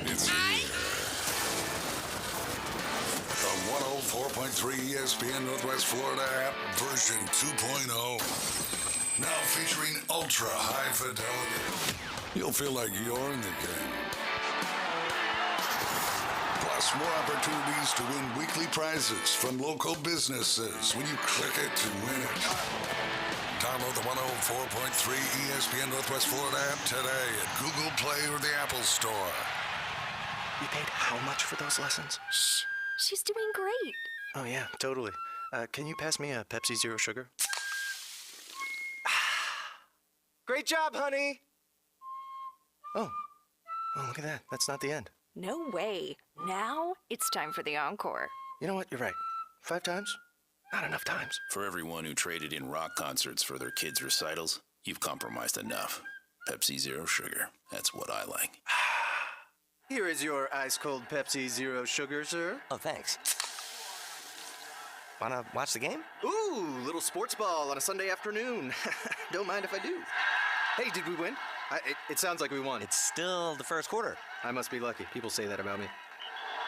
It's here. The 104.3 ESPN Northwest Florida app version 2.0. Now featuring ultra high fidelity. You'll feel like you're in the game. Plus, more opportunities to win weekly prizes from local businesses when you click it to win it. Download the 104.3 ESPN Northwest Florida app today at Google Play or the Apple Store. You paid how much for those lessons? Shh. She's doing great. Oh, yeah, totally. Can you pass me a Pepsi Zero Sugar? Great job, honey! Oh, look at that. That's not the end. No way. Now it's time for the encore. You know what? You're right. 5 times? Not enough times. For everyone who traded in rock concerts for their kids' recitals, you've compromised enough. Pepsi Zero Sugar. That's what I like. Here is your ice-cold Pepsi Zero Sugar, sir. Oh, thanks. Wanna watch the game? Ooh, little sports ball on a Sunday afternoon. Don't mind if I do. Hey, did we win? It sounds like we won. It's still the first quarter. I must be lucky. People say that about me.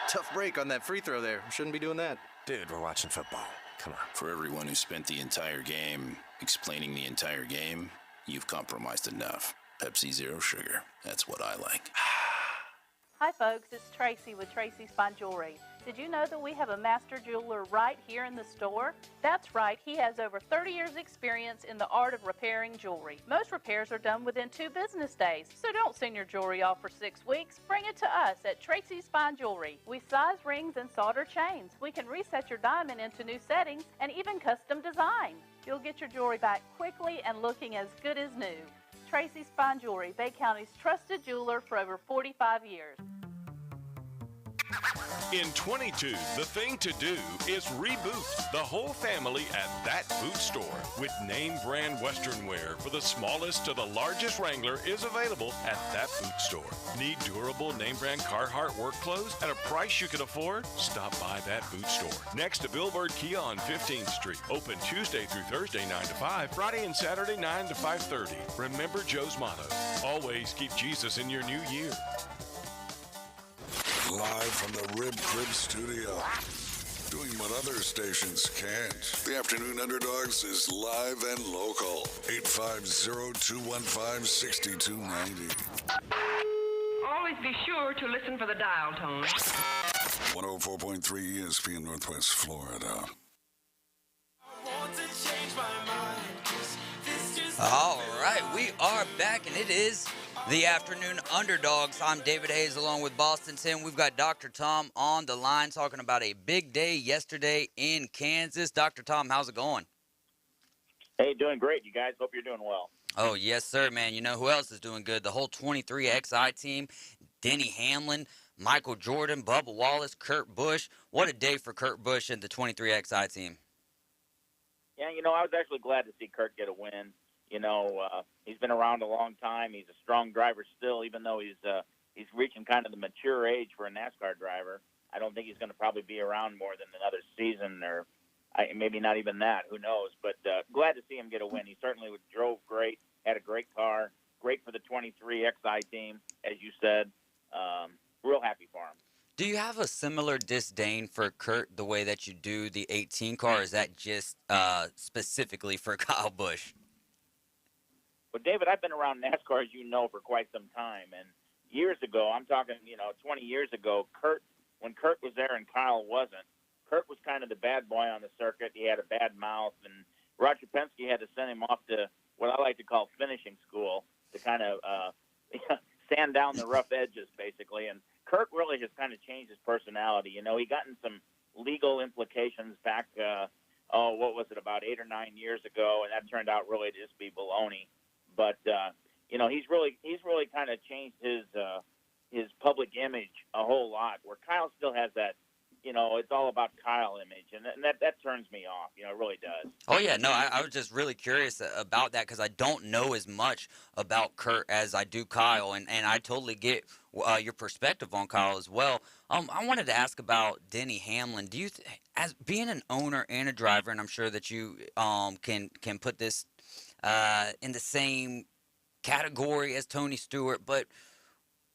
Tough break on that free throw there. Shouldn't be doing that. Dude, we're watching football. Come on. For everyone who spent the entire game explaining the entire game, you've compromised enough. Pepsi Zero Sugar. That's what I like. Hi folks, it's Tracy with Tracy's Fine Jewelry. Did you know that we have a master jeweler right here in the store? That's right, he has over 30 years experience in the art of repairing jewelry. Most repairs are done within 2 business days, so don't send your jewelry off for 6 weeks. Bring it to us at Tracy's Fine Jewelry. We size rings and solder chains. We can reset your diamond into new settings and even custom design. You'll get your jewelry back quickly and looking as good as new. Tracy's Fine Jewelry, Bay County's trusted jeweler for over 45 years. In 22, the thing to do is reboot the whole family at That Boot Store. With name brand Western wear for the smallest to the largest Wrangler is available at That Boot Store. Need durable name brand Carhartt work clothes at a price you can afford? Stop by That Boot Store. Next to Billboard Kia on 15th Street. Open Tuesday through Thursday 9 to 5, Friday and Saturday 9 to 5:30. Remember Joe's motto, always keep Jesus in your new year. Live from the Rib Crib studio. Doing what other stations can't. The Afternoon Underdogs is live and local. 850-215-6290. Always be sure to listen for the dial tone. 104.3 ESPN Northwest Florida. All right, we are back, and it is the Afternoon Underdogs. I'm David Hayes along with Boston Tim. We've got Dr. Tom on the line talking about a big day yesterday in Kansas. Dr. Tom, how's it going? Hey, doing great, you guys. Hope you're doing well. Oh, yes, sir, man. You know who else is doing good? The whole 23XI team, Denny Hamlin, Michael Jordan, Bubba Wallace, Kurt Busch. What a day for Kurt Busch and the 23XI team. Yeah, you know, I was actually glad to see Kurt get a win. You know, he's been around a long time. He's a strong driver still, even though he's reaching kind of the mature age for a NASCAR driver. I don't think he's going to probably be around more than another season, or maybe not even that. Who knows? But glad to see him get a win. He certainly drove great, had a great car, great for the 23XI team, as you said. Real happy for him. Do you have a similar disdain for Kurt the way that you do the 18 car, or is that just specifically for Kyle Busch? Well, David, I've been around NASCAR, as you know, for quite some time. And years ago, I'm talking, 20 years ago, when Kurt was there and Kyle wasn't, Kurt was kind of the bad boy on the circuit. He had a bad mouth, and Roger Penske had to send him off to what I like to call finishing school to kind of sand down the rough edges, basically. And Kurt really has kind of changed his personality. You know, he got in some legal implications back, what was it, about 8 or 9 years ago, and that turned out really to just be baloney. But he's really kind of changed his public image a whole lot. Where Kyle still has that, it's all about Kyle image, and that turns me off. It really does. Oh yeah, no, I was just really curious about that because I don't know as much about Kurt as I do Kyle, and I totally get your perspective on Kyle as well. I wanted to ask about Denny Hamlin. Do you, as being an owner and a driver, and I'm sure that you can put this in the same category as Tony Stewart, but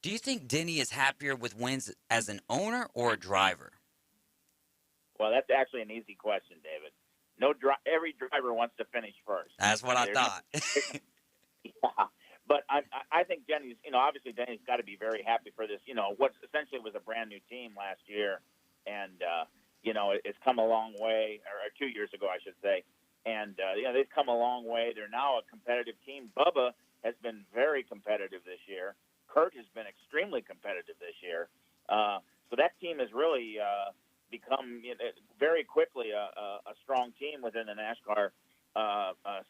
do you think Denny is happier with wins as an owner or a driver? Well, that's actually an easy question, David. Every driver wants to finish first. That's what I thought. Yeah, but I think Denny's, obviously Denny's got to be very happy for this, what essentially was a brand new team last year, and it's come a long way, or 2 years ago, I should say. And, they've come a long way. They're now a competitive team. Bubba has been very competitive this year. Kurt has been extremely competitive this year. So that team has really become very quickly a strong team within the NASCAR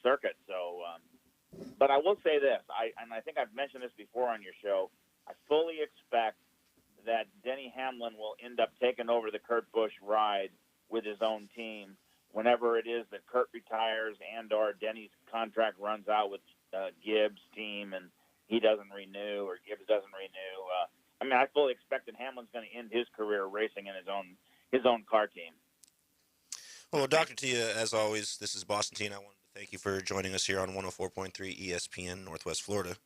circuit. So, but I will say this, and I think I've mentioned this before on your show, I fully expect that Denny Hamlin will end up taking over the Kurt Busch ride with his own team whenever it is that Kurt retires and or Denny's contract runs out with Gibbs' team and he doesn't renew or Gibbs doesn't renew. I fully expect that Hamlin's going to end his career racing in his own car team. Well, Dr. Tia, as always, this is Boston Tia, and I wanted to thank you for joining us here on 104.3 ESPN Northwest Florida.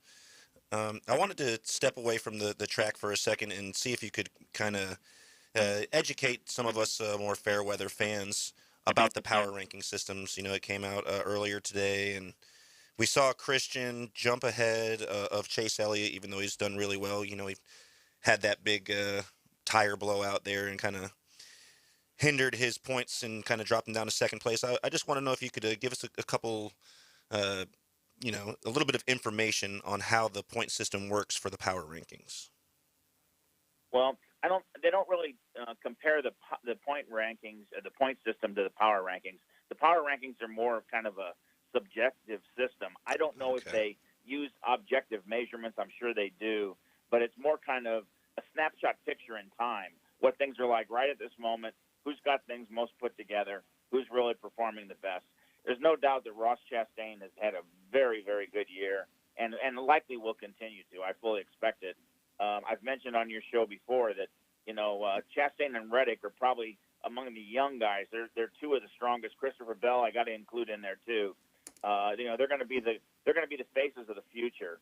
I wanted to step away from the track for a second and see if you could kind of educate some of us more fair weather fans about the power ranking systems. It came out earlier today, and we saw Christian jump ahead of Chase Elliott, even though he's done really well. had that big tire blowout there and kind of hindered his points and kind of dropped him down to second place. I just want to know if you could give us a couple, a little bit of information on how the point system works for the power rankings. Well, they don't really compare the point rankings, the point system to the power rankings. The power rankings are more of kind of a subjective system. I don't know if they use objective measurements. I'm sure they do, but it's more kind of a snapshot picture in time, what things are like right at this moment, who's got things most put together, who's really performing the best. There's no doubt that Ross Chastain has had a very, very good year and likely will continue to. I fully expect it. I've mentioned on your show before that, Chastain and Reddick are probably among the young guys. They're two of the strongest. Christopher Bell, I got to include in there too. They're going to be the faces of the future.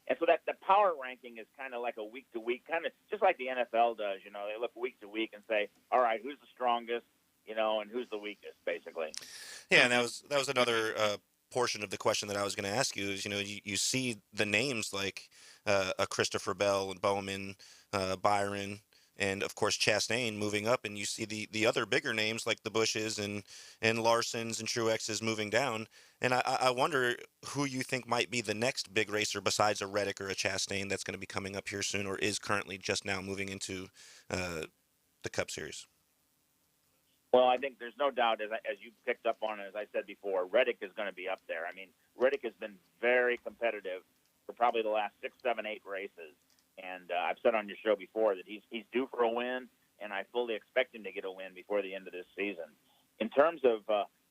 And so that the power ranking is kind of like a week to week, kind of just like the NFL does. They look week to week and say, all right, who's the strongest, and who's the weakest, basically. Yeah, and that was another portion of the question that I was going to ask you is, you see the names like a Christopher Bell and Bowman, Byron, and of course Chastain moving up, and you see the other bigger names like the Bushes and Larsons and Truexes moving down. And I wonder who you think might be the next big racer besides a Reddick or a Chastain that's going to be coming up here soon, or is currently just now moving into the Cup Series. Well, I think there's no doubt, as you picked up on, as I said before, Reddick is going to be up there. I mean, Reddick has been very competitive for probably the last 6, 7, 8 races. And I've said on your show before that he's due for a win, and I fully expect him to get a win before the end of this season. In terms of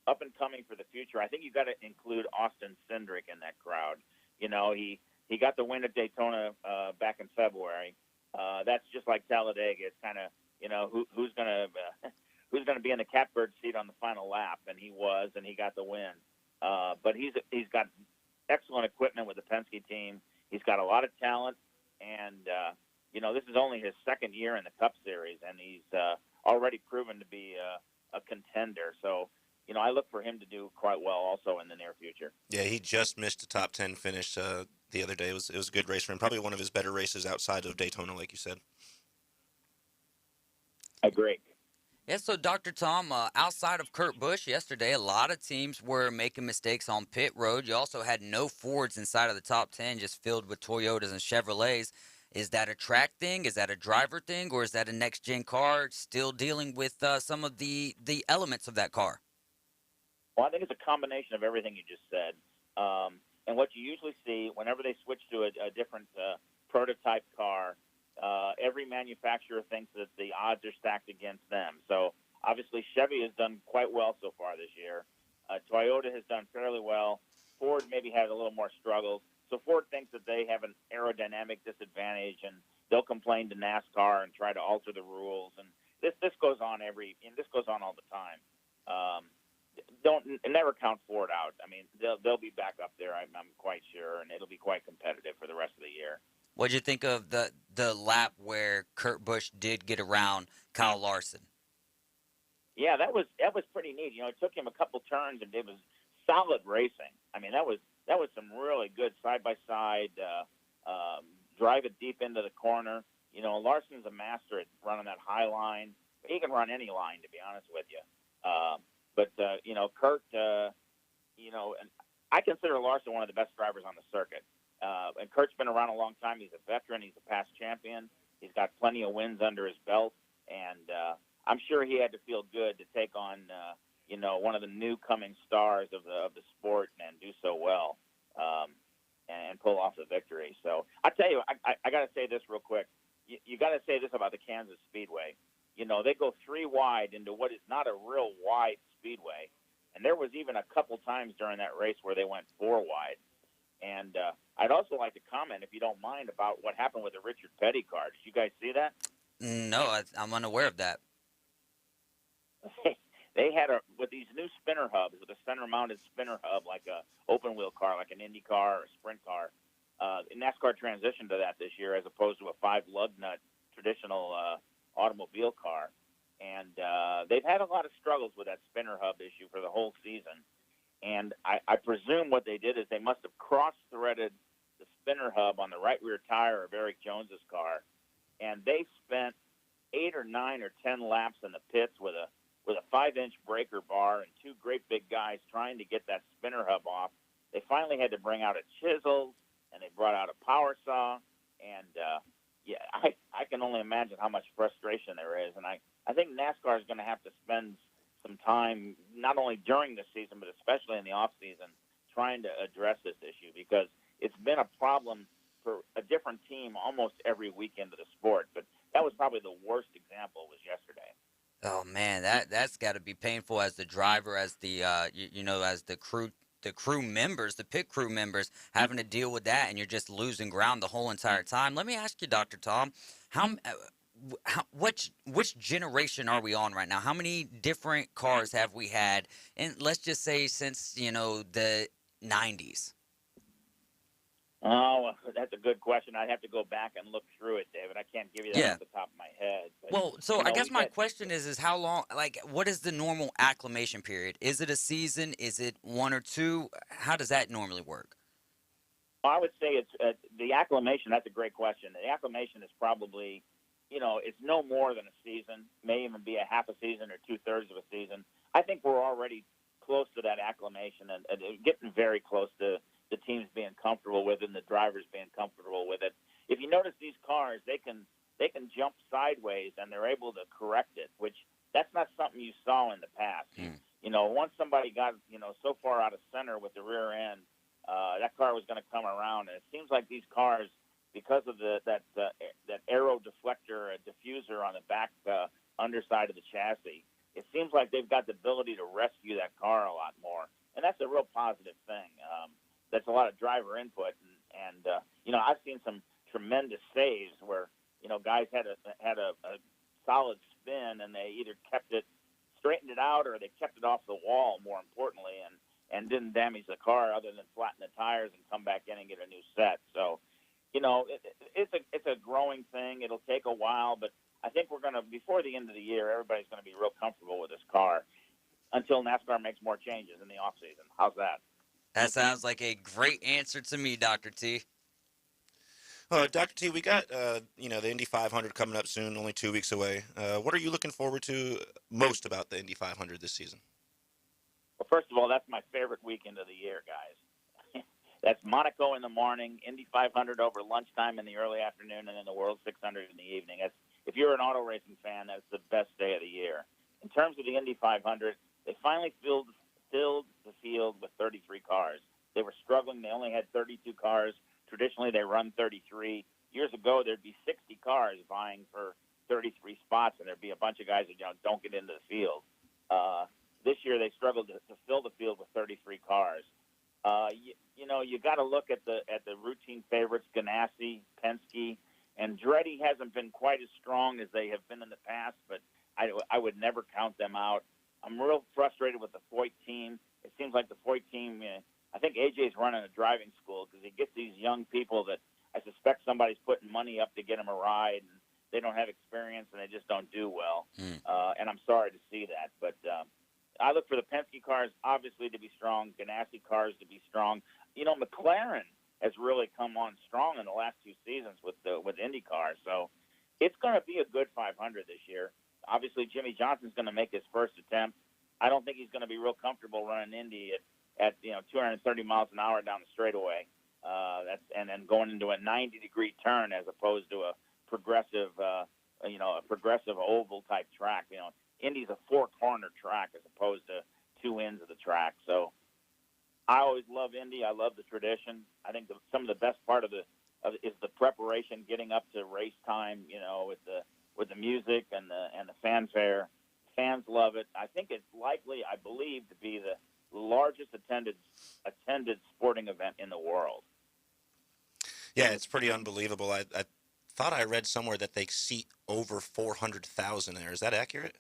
up and coming for the future, I think you've got to include Austin Cindric in that crowd. He got the win at Daytona back in February. That's just like Talladega. It's kind of who's going to be in the catbird seat on the final lap, and he was, and he got the win. But he's got excellent equipment with the Penske team. He's got a lot of talent. And, this is only his second year in the Cup Series, and he's already proven to be a contender. So, I look for him to do quite well also in the near future. Yeah, he just missed a top 10 finish the other day. It was a good race for him. Probably one of his better races outside of Daytona, like you said. I agree. Yeah, so Dr. Tom, outside of Kurt Busch yesterday, a lot of teams were making mistakes on pit road. You also had no Fords inside of the top 10, just filled with Toyotas and Chevrolets. Is that a track thing? Is that a driver thing? Or is that a next-gen car still dealing with some of the elements of that car? Well, I think it's a combination of everything you just said. And what you usually see whenever they switch to a different prototype car, every manufacturer thinks that the odds are stacked against them. So obviously Chevy has done quite well so far this year. Toyota has done fairly well. Ford maybe had a little more struggles. So Ford thinks that they have an aerodynamic disadvantage, and they'll complain to NASCAR and try to alter the rules. And this goes on all the time. Don't never count Ford out. I mean, they'll be back up there. I'm quite sure, and it'll be quite competitive for the rest of the year. What'd you think of the lap where Kurt Busch did get around Kyle Larson? Yeah, that was pretty neat. It took him a couple turns, and it was solid racing. I mean, that was some really good side-by-side, drive it deep into the corner. Larson's a master at running that high line. He can run any line, to be honest with you. But Kurt, and I consider Larson one of the best drivers on the circuit. And Kurt's been around a long time. He's a veteran. He's a past champion. He's got plenty of wins under his belt. And I'm sure he had to feel good to take on, one of the new coming stars of the sport and do so well and pull off the victory. So I tell you, I got to say this real quick. You got to say this about the Kansas Speedway. They go 3 wide into what is not a real wide speedway. And there was even a couple times during that race where they went 4 wide. And I'd also like to comment, if you don't mind, about what happened with the Richard Petty car. Did you guys see that? No, I'm unaware of that. They had with these new spinner hubs, with a center-mounted spinner hub, like a open-wheel car, like an Indy car or a sprint car. NASCAR transitioned to that this year as opposed to a 5-lug-nut traditional automobile car. And they've had a lot of struggles with that spinner hub issue for the whole season. And I presume what they did is they must have cross-threaded the spinner hub on the right rear tire of Eric Jones's car, and they spent 8 or 9 or 10 laps in the pits with a 5-inch breaker bar and two great big guys trying to get that spinner hub off. They finally had to bring out a chisel, and they brought out a power saw, and I can only imagine how much frustration there is. And I think NASCAR is going to have to spend some time, not only during the season, but especially in the off season, trying to address this issue, because it's been a problem for a different team almost every weekend of the sport. But that was probably the worst example was yesterday. Oh man, that's got to be painful as the driver, as the as the crew members, the pit crew members, having to deal with that, and you're just losing ground the whole entire time. Let me ask you, Dr. Tom, which generation are we on right now? How many different cars have we had? And let's just say since the 90s. Oh, well, that's a good question. I'd have to go back and look through it, David. I can't give you that off the top of my head. But, well, so I guess my question is how long, like, what is the normal acclimation period? Is it a season? Is it 1 or 2? How does that normally work? I would say it's the acclimation. That's a great question. The acclimation is probably, it's no more than a season, may even be a half a season or 2/3 of a season. I think we're already close to that acclimation and getting very close to the teams being comfortable with it and the drivers being comfortable with it. If you notice these cars, they can jump sideways and they're able to correct it, which that's not something you saw in the past. Once somebody got, so far out of center with the rear end, that car was going to come around. And it seems like these cars, because of that aero deflector diffuser on the back underside of the chassis, it seems like they've got the ability to rescue that car a lot more. And that's a real positive thing. That's a lot of driver input, and I've seen some tremendous saves where guys had a solid spin and they either straightened it out, or they kept it off the wall. More importantly, and didn't damage the car other than flatten the tires and come back in and get a new set. So, it's a growing thing. It'll take a while, but I think we're gonna, before the end of the year, everybody's gonna be real comfortable with this car until NASCAR makes more changes in the off season. How's that? That sounds like a great answer to me, Dr. T. Dr. T, we got, the Indy 500 coming up soon, only 2 weeks away. What are you looking forward to most about the Indy 500 this season? Well, first of all, that's my favorite weekend of the year, guys. That's Monaco in the morning, Indy 500 over lunchtime in the early afternoon, and then the World 600 in the evening. If you're an auto racing fan, that's the best day of the year. In terms of the Indy 500, they finally filled the field with 33 cars. They were struggling. They only had 32 cars. Traditionally, they run 33. Years ago, there'd be 60 cars vying for 33 spots, and there'd be a bunch of guys that don't get into the field. This year, they struggled to fill the field with 33 cars. You got to look at the routine favorites, Ganassi, Penske, and Andretti hasn't been quite as strong as they have been in the past, but I would never count them out. I'm real frustrated with the Foyt team. It seems like the Foyt team, I think AJ's running a driving school, because he gets these young people that I suspect somebody's putting money up to get them a ride, and they don't have experience and they just don't do well. And I'm sorry to see that. But I look for the Penske cars, obviously, to be strong, Ganassi cars to be strong. McLaren has really come on strong in the last 2 seasons with Indy cars. So it's going to be a good 500 this year. Obviously, Jimmy Johnson's going to make his first attempt. I don't think he's going to be real comfortable running Indy at 230 miles an hour down the straightaway. And then going into a 90-degree turn as opposed to a progressive oval type track. Indy's a 4-corner track as opposed to 2 ends of the track. So I always love Indy. I love the tradition. I think some of the best part of is the preparation, getting up to race time. With the music and the fanfare. Fans love it. I think it's likely, I believe, to be the largest attended sporting event in the world. Yeah, it's pretty unbelievable. I thought I read somewhere that they seat over 400,000 there. Is that accurate?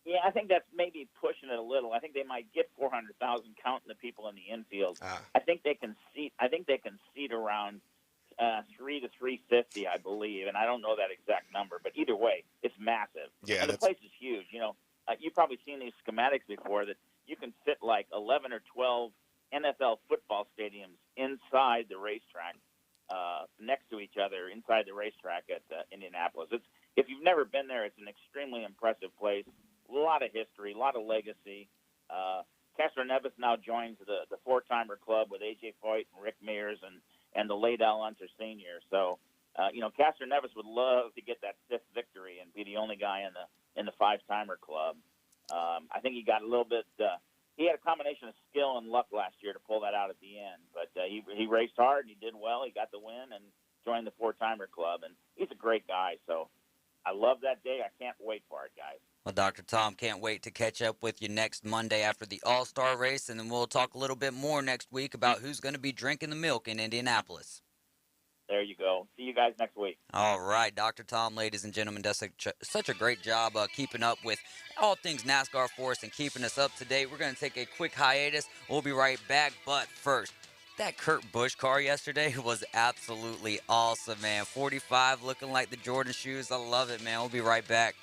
Yeah, I think that's maybe pushing it a little. I think they might get 400,000 counting the people in the infield. I think they can seat around 3 to 350, I believe, and I don't know that exact number, but either way, it's massive. Yeah, and the place is huge. You've probably seen these schematics before that you can fit like 11 or 12 NFL football stadiums inside the racetrack. next to each other inside the racetrack at Indianapolis. If you've never been there, it's an extremely impressive place. A lot of history, a lot of legacy. Castro Nevis now joins the four-timer club with A.J. Foyt and Rick Mears and the late Al Unser Sr. So, Castro Nevis would love to get that fifth victory and be the only guy in the five-timer club. I think he got a little bit. He had a combination of skill and luck last year to pull that out at the end. But he raced hard and he did well. He got the win and joined the four-timer club. And he's a great guy. So I love that day. I can't wait for it, guys. Well, Dr. Tom, can't wait to catch up with you next Monday after the All-Star race, and then we'll talk a little bit more next week about who's going to be drinking the milk in Indianapolis. There you go. See you guys next week. All right. Dr. Tom, ladies and gentlemen, does such a great job keeping up with all things NASCAR for us and keeping us up to date. We're going to take a quick hiatus. We'll be right back. But first, that Kurt Busch car yesterday was absolutely awesome, man. 45 looking like the Jordan shoes. I love it, man. We'll be right back.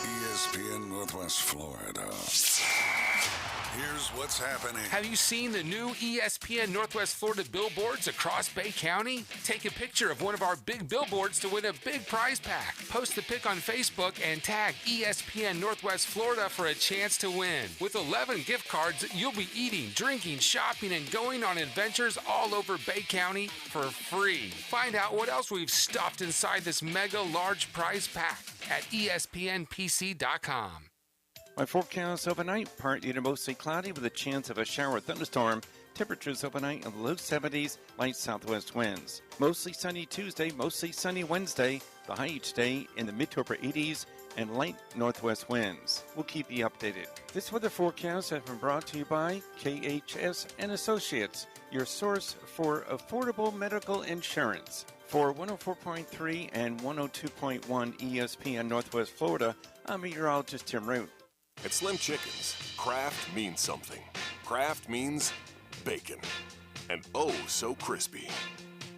ESPN Northwest Florida. Here's what's happening. Have you seen the new ESPN Northwest Florida billboards across Bay County? Take a picture of one of our big billboards to win a big prize pack. Post the pic on Facebook and tag ESPN Northwest Florida for a chance to win. With 11 gift cards, you'll be eating, drinking, shopping, and going on adventures all over Bay County for free. Find out what else we've stuffed inside this mega large prize pack at ESPNPC.com. My forecast overnight, partly to mostly cloudy with a chance of a shower or thunderstorm. Temperatures overnight in the low 70s, light southwest winds. Mostly sunny Tuesday, mostly sunny Wednesday. The high each day in the mid to upper 80s and light northwest winds. We'll keep you updated. This weather forecast has been brought to you by KHS and Associates, your source for affordable medical insurance. For 104.3 and 102.1 ESPN Northwest Florida, I'm meteorologist Tim Root. At Slim Chickens, craft means something. Craft means bacon. And oh, so crispy.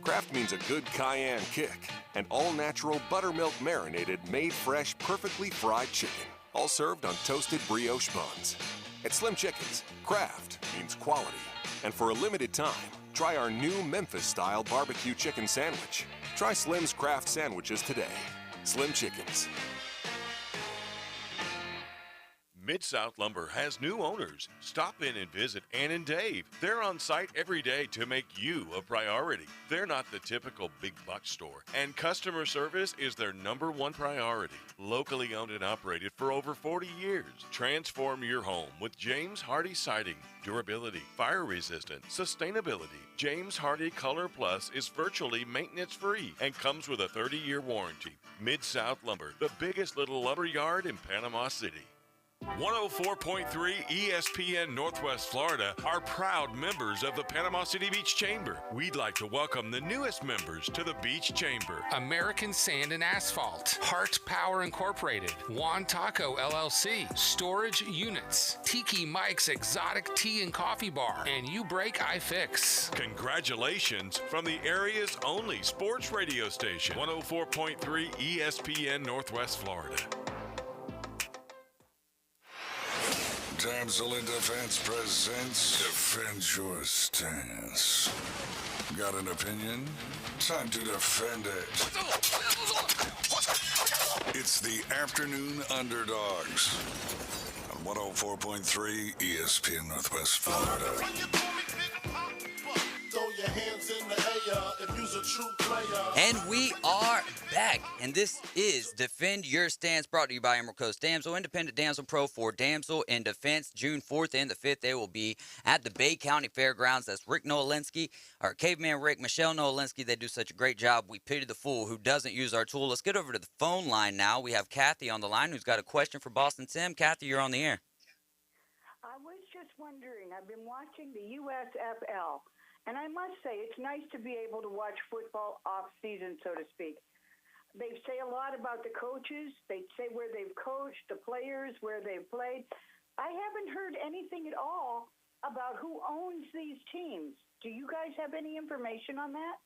Craft means a good cayenne kick and all-natural buttermilk marinated, made fresh, perfectly fried chicken. All served on toasted brioche buns. At Slim Chickens, craft means quality. And for a limited time, try our new Memphis-style barbecue chicken sandwich. Try Slim's Craft sandwiches today. Slim Chickens. Mid-South Lumber has new owners. Stop in and visit Ann and Dave. They're on site every day to make you a priority. They're not the typical big box store, and customer service is their #1 priority. Locally owned and operated for over 40 years. Transform your home with James Hardy Siding. Durability, fire resistant, sustainability. James Hardy Color Plus is virtually maintenance-free and comes with a 30-year warranty. Mid-South Lumber, the biggest little lumber yard in Panama City. 104.3 ESPN Northwest Florida are proud members of the Panama City Beach Chamber. We'd like to welcome the newest members to the Beach Chamber. American Sand and Asphalt, Heart Power Incorporated, Juan Taco LLC, Storage Units, Tiki Mike's Exotic Tea and Coffee Bar, and You Break I Fix. Congratulations from the area's only sports radio station, 104.3 ESPN Northwest Florida. Damsel in Defense presents Defend Your Stance. Got an opinion? Time to defend it. It's the Afternoon Underdogs on 104.3 ESPN Northwest Florida. Throw your hands in the air if you's a true player. And we are back, and this is Defend Your Stance, brought to you by Emerald Coast Damsel, Independent Damsel Pro for Damsel in Defense. June 4th and the 5th, they will be at the Bay County Fairgrounds. That's Rick Nowalinsky, our Caveman Rick, Michelle Nowalinsky. They do such a great job. We pity the fool who doesn't use our tool. Let's get over to the phone line now. We have Kathy on the line who's got a question for Boston Tim. Kathy, you're on the air. I was just wondering, I've been watching the USFL. And I must say, it's nice to be able to watch football off-season, so to speak. They say a lot about the coaches. They say where they've coached, the players, where they've played. I haven't heard anything at all about who owns these teams. Do you guys have any information on that?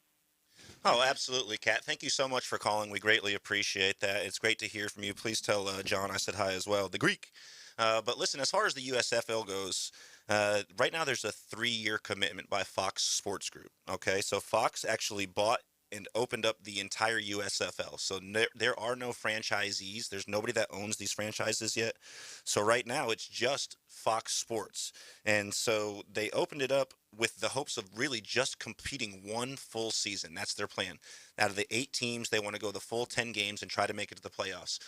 Oh, absolutely, Kat. Thank you so much for calling. We greatly appreciate that. It's great to hear from you. Please tell John I said hi as well, the Greek. But listen, as far as the USFL goes, Right now, there's a 3-year commitment by Fox Sports Group. Okay, so Fox actually bought and opened up the entire USFL. So there are no franchisees. There's nobody that owns these franchises yet. So right now, it's just Fox Sports. And so they opened it up with the hopes of really just competing one full season. That's their plan. Out of the 8 teams, they want to go the full 10 games and try to make it to the playoffs.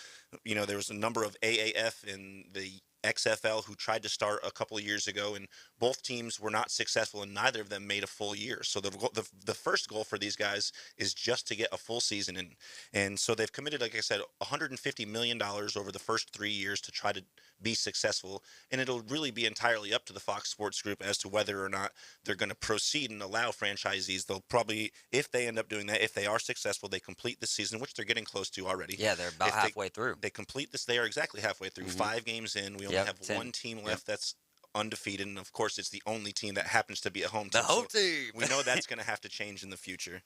You know, there was a number of AAF and the XFL who tried to start a couple of years ago, and both teams were not successful, and neither of them made a full year. So the first goal for these guys is just to get a full season in. And so they've committed, like I said, $150 million over the first 3 years to try to be successful. And it'll really be entirely up to the Fox Sports Group as to whether or not they're going to proceed and allow franchisees. They'll probably, if they end up doing that, if they are successful, they complete the season, which they're getting close to already. Yeah, they're about halfway through. They complete this. They are exactly halfway through. 5 games in. We only have 10. one team left that's undefeated, and of course it's the only team that happens to be a home team. The home team. We know that's going to have to change in the future.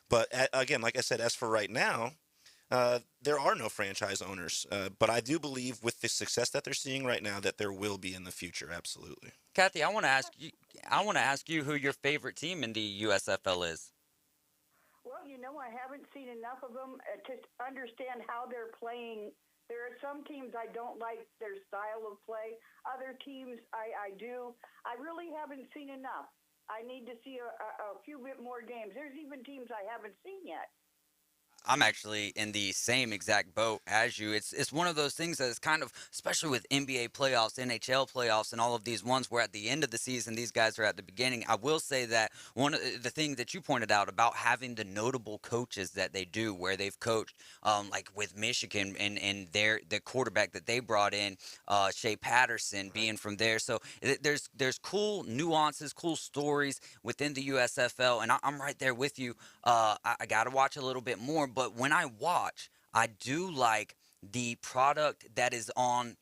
But again, like I said, as for right now, there are no franchise owners. But I do believe with the success that they're seeing right now that there will be in the future. Absolutely. Kathy, I want to ask you. I want to ask you who your favorite team in the USFL is. Well, you know, I haven't seen enough of them to understand how they're playing. There are some teams I don't like their style of play. Other teams I do. I really haven't seen enough. I need to see a few bit more games. There's even teams I haven't seen yet. I'm actually in the same exact boat as you. It's one of those things that is kind of, especially with NBA playoffs, NHL playoffs, and all of these ones where at the end of the season, these guys are at the beginning. I will say that one of the things that you pointed out about having the notable coaches that they do, where they've coached, like with Michigan and the quarterback that they brought in, Shea Patterson, being from there. So there's cool nuances, cool stories within the USFL, and I'm right there with you. I got to watch a little bit more. But when I watch, I do like the product that is on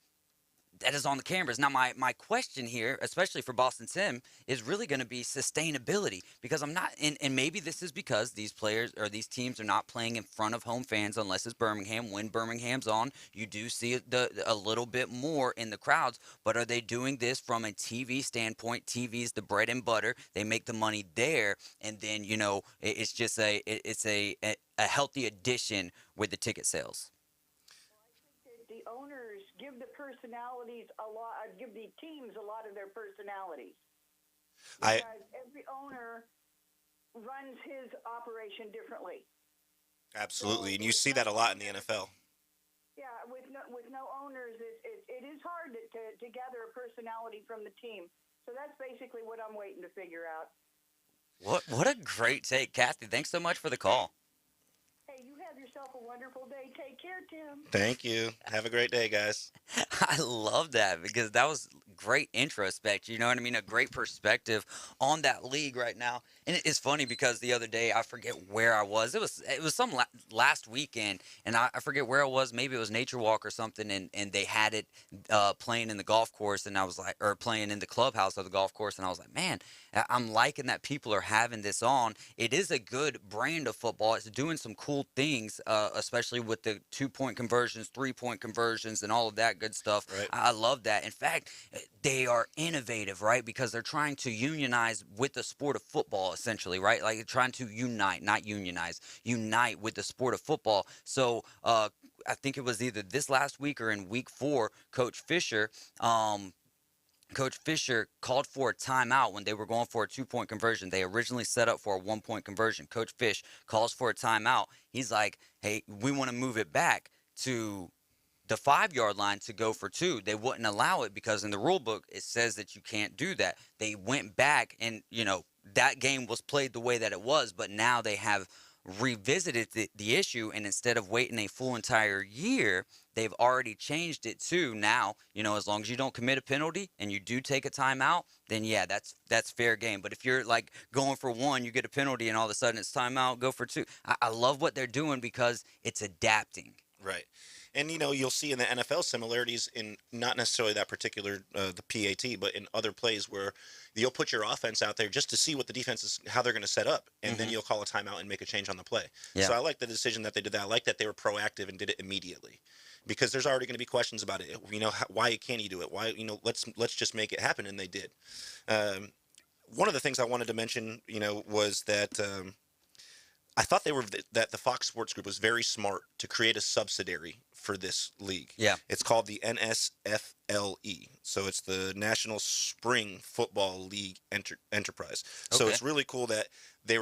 the cameras. Now, my question here, especially for Boston Sim, is really going to be sustainability, because I'm not, and maybe this is because these players or these teams are not playing in front of home fans unless it's Birmingham. When Birmingham's on, you do see a little bit more in the crowds, but are they doing this from a TV standpoint? TV's the bread and butter. They make the money there, and then, you know, it's just a healthy addition with the ticket sales. The owners give the personalities a lot, give the teams a lot of their personalities. Because every owner runs his operation differently. Absolutely, and you see that a lot in the NFL. Yeah, with no owners, it is hard to gather a personality from the team. So that's basically what I'm waiting to figure out. What a great take, Kathy. Thanks so much for the call. Hey, you have yourself a wonderful day. Take care, Tim. Thank you. Have a great day, guys. I love that, because that was great introspect. You know what I mean? A great perspective on that league right now. And it's funny because the other day, I forget where I was. It was some last weekend, and I forget where it was. Maybe it was Nature Walk or something, and they had it playing in the golf course, and I was like, or playing in the clubhouse of the golf course, and I was like, man, I'm liking that people are having this on. It is a good brand of football. It's doing some cool things, especially with the 2-point conversions, 3-point conversions, and all of that good stuff. Right. I love that. In fact, they are innovative, right? Because they're trying to unionize with the sport of football, essentially, right? Like, trying to unite, not unionize, unite with the sport of football. So I think it was either this last week or in week 4, Coach Fisher called for a timeout when they were going for a 2-point conversion. They originally set up for a 1-point conversion. Coach Fish calls for a timeout. He's like, hey, we want to move it back to the 5-yard line to go for 2. They wouldn't allow it because in the rule book, it says that you can't do that. They went back and, you know, that game was played the way that it was, but now they have revisited the issue, and instead of waiting a full entire year, they've already changed it to now, you know, as long as you don't commit a penalty and you do take a timeout, then yeah, that's fair game. But if you're like going for 1, you get a penalty, and all of a sudden it's timeout, go for 2. I love what they're doing because it's adapting. Right. And, you know, you'll see in the NFL similarities in not necessarily that particular, the PAT, but in other plays where you'll put your offense out there just to see what the defense is, how they're going to set up. And then you'll call a timeout and make a change on the play. Yeah. So I like the decision that they did that. I like that they were proactive and did it immediately. because there's already going to be questions about it. Why can't he do it? Why, let's just make it happen, and they did. One of the things I wanted to mention, was that I thought that the Fox Sports Group was very smart to create a subsidiary for this league. Yeah. It's called the NSFLE. So it's the National Spring Football League Enterprise. So Okay. it's really cool that they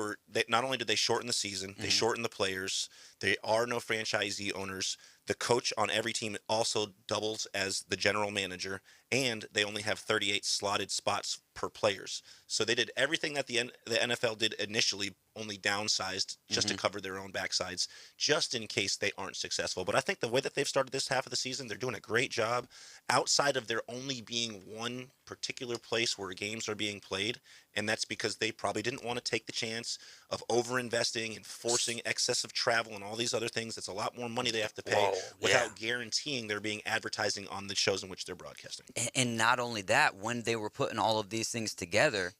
not only did they shorten the season, they shortened the players. There are no franchisee owners. The coach on every team also doubles as the general manager, and they only have 38 slotted spots per players. So they did everything that the NFL did initially, only downsized just to cover their own backsides, just in case they aren't successful. But I think the way that they've started this half of the season, they're doing a great job. Outside of there only being one particular place where games are being played, and that's because they probably didn't want to take the chance of over-investing and forcing excessive travel and all these other things. That's a lot more money they have to pay without guaranteeing there being advertising on the shows in which they're broadcasting. And not only that, when they were putting all of these things together,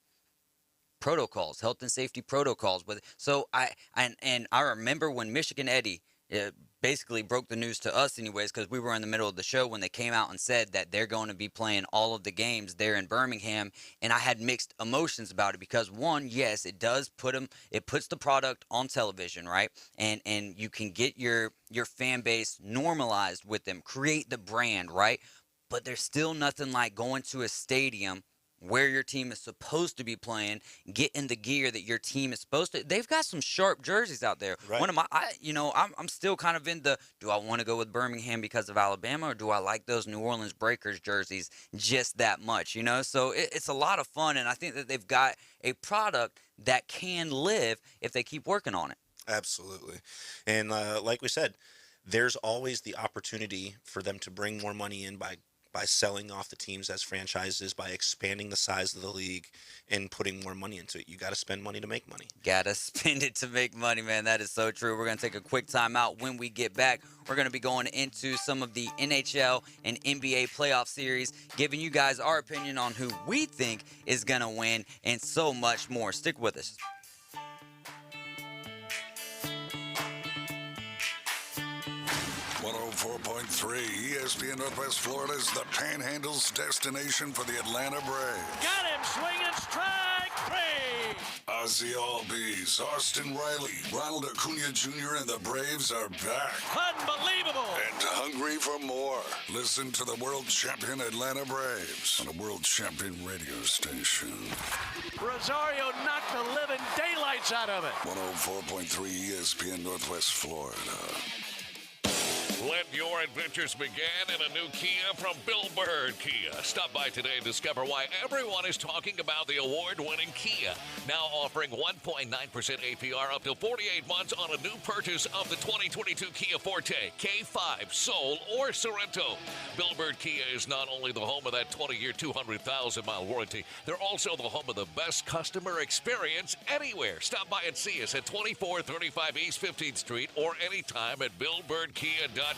protocols, health and safety protocols. So I remember when Michigan Eddie basically broke the news to us anyways, because we were in the middle of the show when they came out and said that they're going to be playing all of the games there in Birmingham, and I had mixed emotions about it because one, yes, it does puts the product on television, right? And you can get your fan base normalized with them, create the brand, right? But there's still nothing like going to a stadium where your team is supposed to be playing, get in the gear that your team is supposed to. They've got some sharp jerseys out there. Right. One of my, I'm still kind of in the, do I want to go with Birmingham because of Alabama, or do I like those New Orleans Breakers jerseys just that much, So it's a lot of fun, and I think that they've got a product that can live if they keep working on it. Absolutely. And like we said, there's always the opportunity for them to bring more money in by selling off the teams as franchises, by expanding the size of the league and putting more money into it. You got to spend money to make money. Got to spend it to make money, man. That is so true. We're going to take a quick time out. When we get back, we're going to be going into some of the NHL and NBA playoff series, giving you guys our opinion on who we think is going to win and so much more. Stick with us. ESPN Northwest Florida is the Panhandle's destination for the Atlanta Braves. Got him swinging strike three. Ozzie Albies, Austin Riley, Ronald Acuna Jr. and the Braves are back. Unbelievable. And hungry for more. Listen to the world champion Atlanta Braves on a world champion radio station. Rosario knocked the living daylights out of it. 104.3 ESPN Northwest Florida. Let your adventures begin in a new Kia from Bill Bird Kia. Stop by today and discover why everyone is talking about the award-winning Kia. Now offering 1.9% APR up to 48 months on a new purchase of the 2022 Kia Forte, K5, Soul, or Sorento. Bill Bird Kia is not only the home of that 20-year, 200,000-mile warranty, they're also the home of the best customer experience anywhere. Stop by and see us at 2435 East 15th Street or anytime at BillBirdKia.com.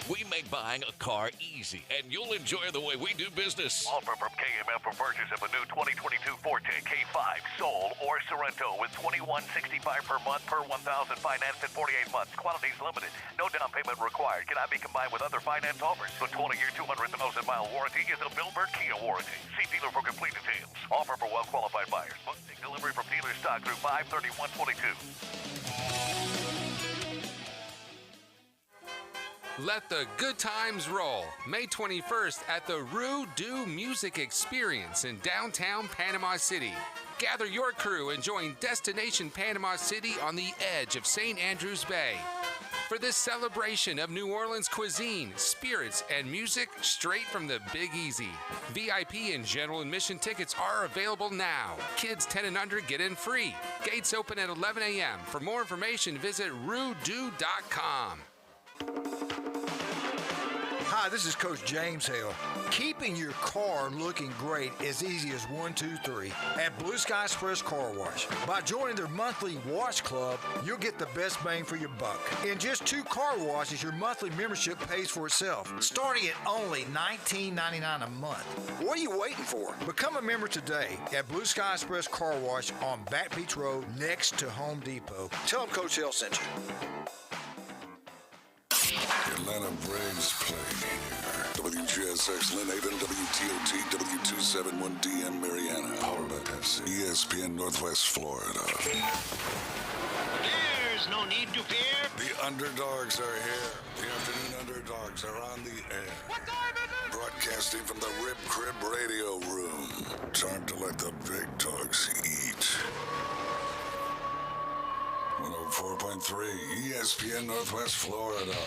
We make buying a car easy, and you'll enjoy the way we do business. Offer from KMF for purchase of a new 2022 Forte, K5, Soul, or Sorento with $21.65 per month per $1,000 financed in 48 months. Quantities limited. No down payment required. Cannot be combined with other finance offers. The 20-year, 200,000-mile warranty is a Bill Bird Kia warranty. See dealer for complete details. Offer for well-qualified buyers. Must take delivery from dealer stock through 5/31/22. Let the good times roll. May 21st at the Rue Du Music Experience in downtown Panama City. Gather your crew and join Destination Panama City on the edge of St. Andrews Bay for this celebration of New Orleans cuisine, spirits, and music straight from the Big Easy. VIP and general admission tickets are available now. Kids 10 and under get in free. Gates open at 11 a.m. For more information, visit ruedu.com. Hi, this is Coach James Hale. Keeping your car looking great is easy as 1, 2, 3 at Blue Sky Express Car Wash. By joining their monthly wash club, you'll get the best bang for your buck. In just 2 car washes, your monthly membership pays for itself, starting at only $19.99 a month. What are you waiting for? Become a member today at Blue Sky Express Car Wash on Back Beach Road next to Home Depot. Tell them Coach Hale sent you. You're Atlanta Braves play here. WGSX Lynn Haven, WTOT, W271DM Mariana. Powered by Pepsi. ESPN Northwest Florida. There's no need to fear. The Underdogs are here. The Afternoon Underdogs are on the air. What time is it? Broadcasting from the Rib Crib Radio Room. Time to let the big dogs eat. 104.3 ESPN Northwest Florida.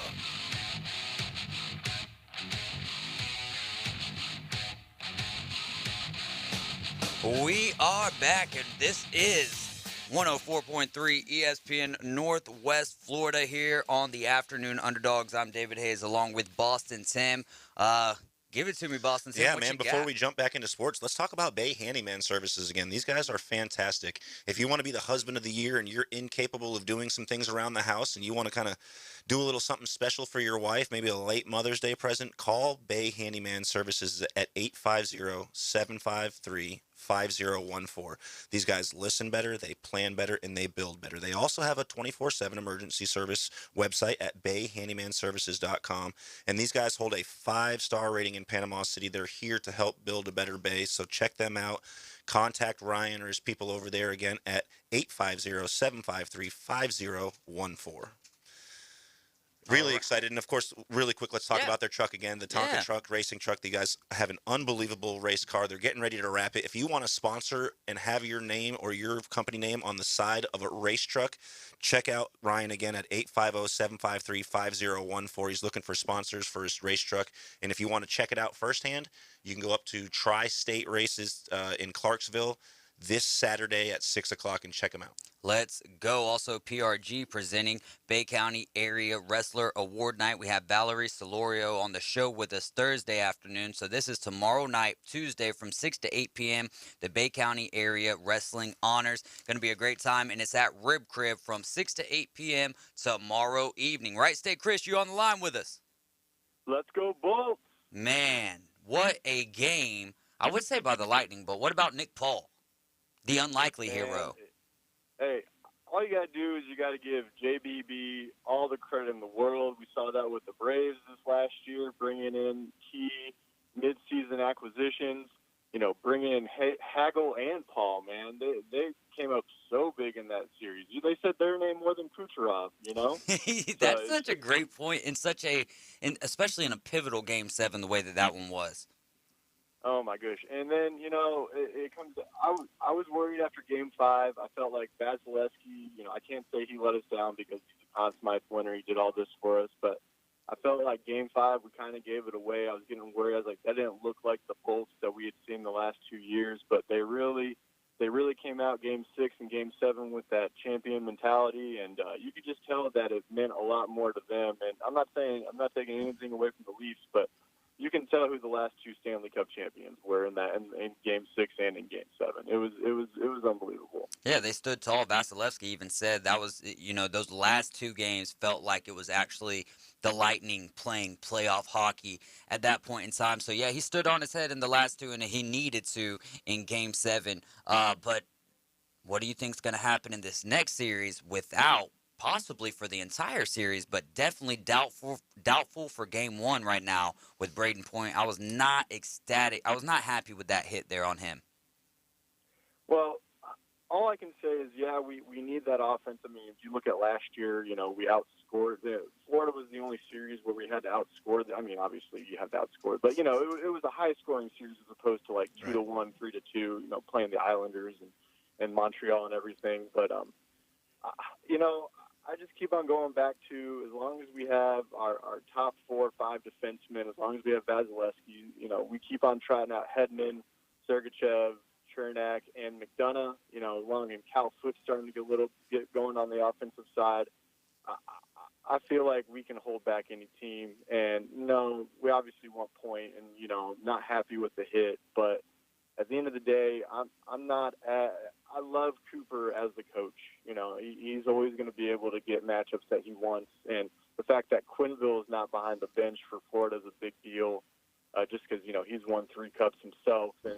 We are back, and this is 104.3 ESPN Northwest Florida here on the Afternoon Underdogs. I'm David Hayes along with Boston Tim. Give it to me, Boston Tim. Yeah, What man, you before got? we jump back into sports, let's talk about Bay Handyman Services again. These guys are fantastic. If you want to be the husband of the year and you're incapable of doing some things around the house and you want to kind of do a little something special for your wife, maybe a late Mother's Day present, call Bay Handyman Services at 850-753-5014. These guys listen better, they plan better, and they build better. They also have a 24/7 emergency service website at bayhandymanservices.com, and these guys hold a 5-star rating in Panama City. They're here to help build a better bay, so check them out. Contact Ryan or his people over there again at 850-753-5014. Really excited. And, of course, really quick, let's talk about their truck again, the Tonka truck, racing truck. You guys have an unbelievable race car. They're getting ready to wrap it. If you want to sponsor and have your name or your company name on the side of a race truck, check out Ryan again at 850-753-5014. He's looking for sponsors for his race truck. And if you want to check it out firsthand, you can go up to Tri-State Races in Clarksville this Saturday at 6 o'clock and check them out. Let's go. Also, PRG presenting Bay County Area Wrestler Award Night. We have Valerie Solorio on the show with us Thursday afternoon. So this is tomorrow night, Tuesday, from 6 to 8 p.m. The Bay County Area Wrestling Honors. Going to be a great time, and it's at Rib Crib from 6 to 8 p.m. tomorrow evening. Right, State Chris, you on the line with us. Let's go, Bolts. Man, what a game. I would say by the Lightning, but what about Nick Paul, the unlikely hero? Hey, all you got to do is you got to give JBB all the credit in the world. We saw that with the Braves this last year, bringing in key mid-season acquisitions, bringing in Hagel and Paul, man. They came up so big in that series. They said their name more than Kucherov, That's such a great point especially in a pivotal Game 7, the way that one was. Oh my gosh! And then it comes. I was worried after Game 5. I felt like Vasilevsky. I can't say he let us down because he's a Conn Smythe winner. He did all this for us, but I felt like Game 5 we kind of gave it away. I was getting worried. I was like, that didn't look like the Bolts that we had seen the last 2 years. But they really came out Game 6 and Game 7 with that champion mentality, and you could just tell that it meant a lot more to them. And I'm not taking anything away from the Leafs, but you can tell who the last 2 Stanley Cup champions were in Game 6 and in Game 7. It was unbelievable. Yeah, they stood tall. Vasilevsky even said that was, those last 2 games felt like it was actually the Lightning playing playoff hockey at that point in time. So, yeah, he stood on his head in the last 2, and he needed to in Game 7. But what do you think is going to happen in this next series without possibly for the entire series, but definitely doubtful for Game 1 right now with Braden Point? I was not ecstatic. I was not happy with that hit there on him. Well, all I can say is, we need that offense. I mean, if you look at last year, we outscored. Florida was the only series where we had to outscore. I mean, obviously you have to outscore, but, it was a high-scoring series as opposed to, 2-1, 3-2, playing the Islanders and Montreal and everything. But, I just keep on going back to, as long as we have our top 4 or 5 defensemen, as long as we have Vasilevsky, we keep on trotting out Hedman, Sergachev, Chernak, and McDonough, as long as Cal Foot's starting to get going on the offensive side. I feel like we can hold back any team. And, we obviously want Point and, not happy with the hit. But at the end of the day, I love Cooper as the coach. He's always going to be able to get matchups that he wants. And the fact that Quenneville is not behind the bench for Florida is a big deal, just because, he's won 3 cups himself. And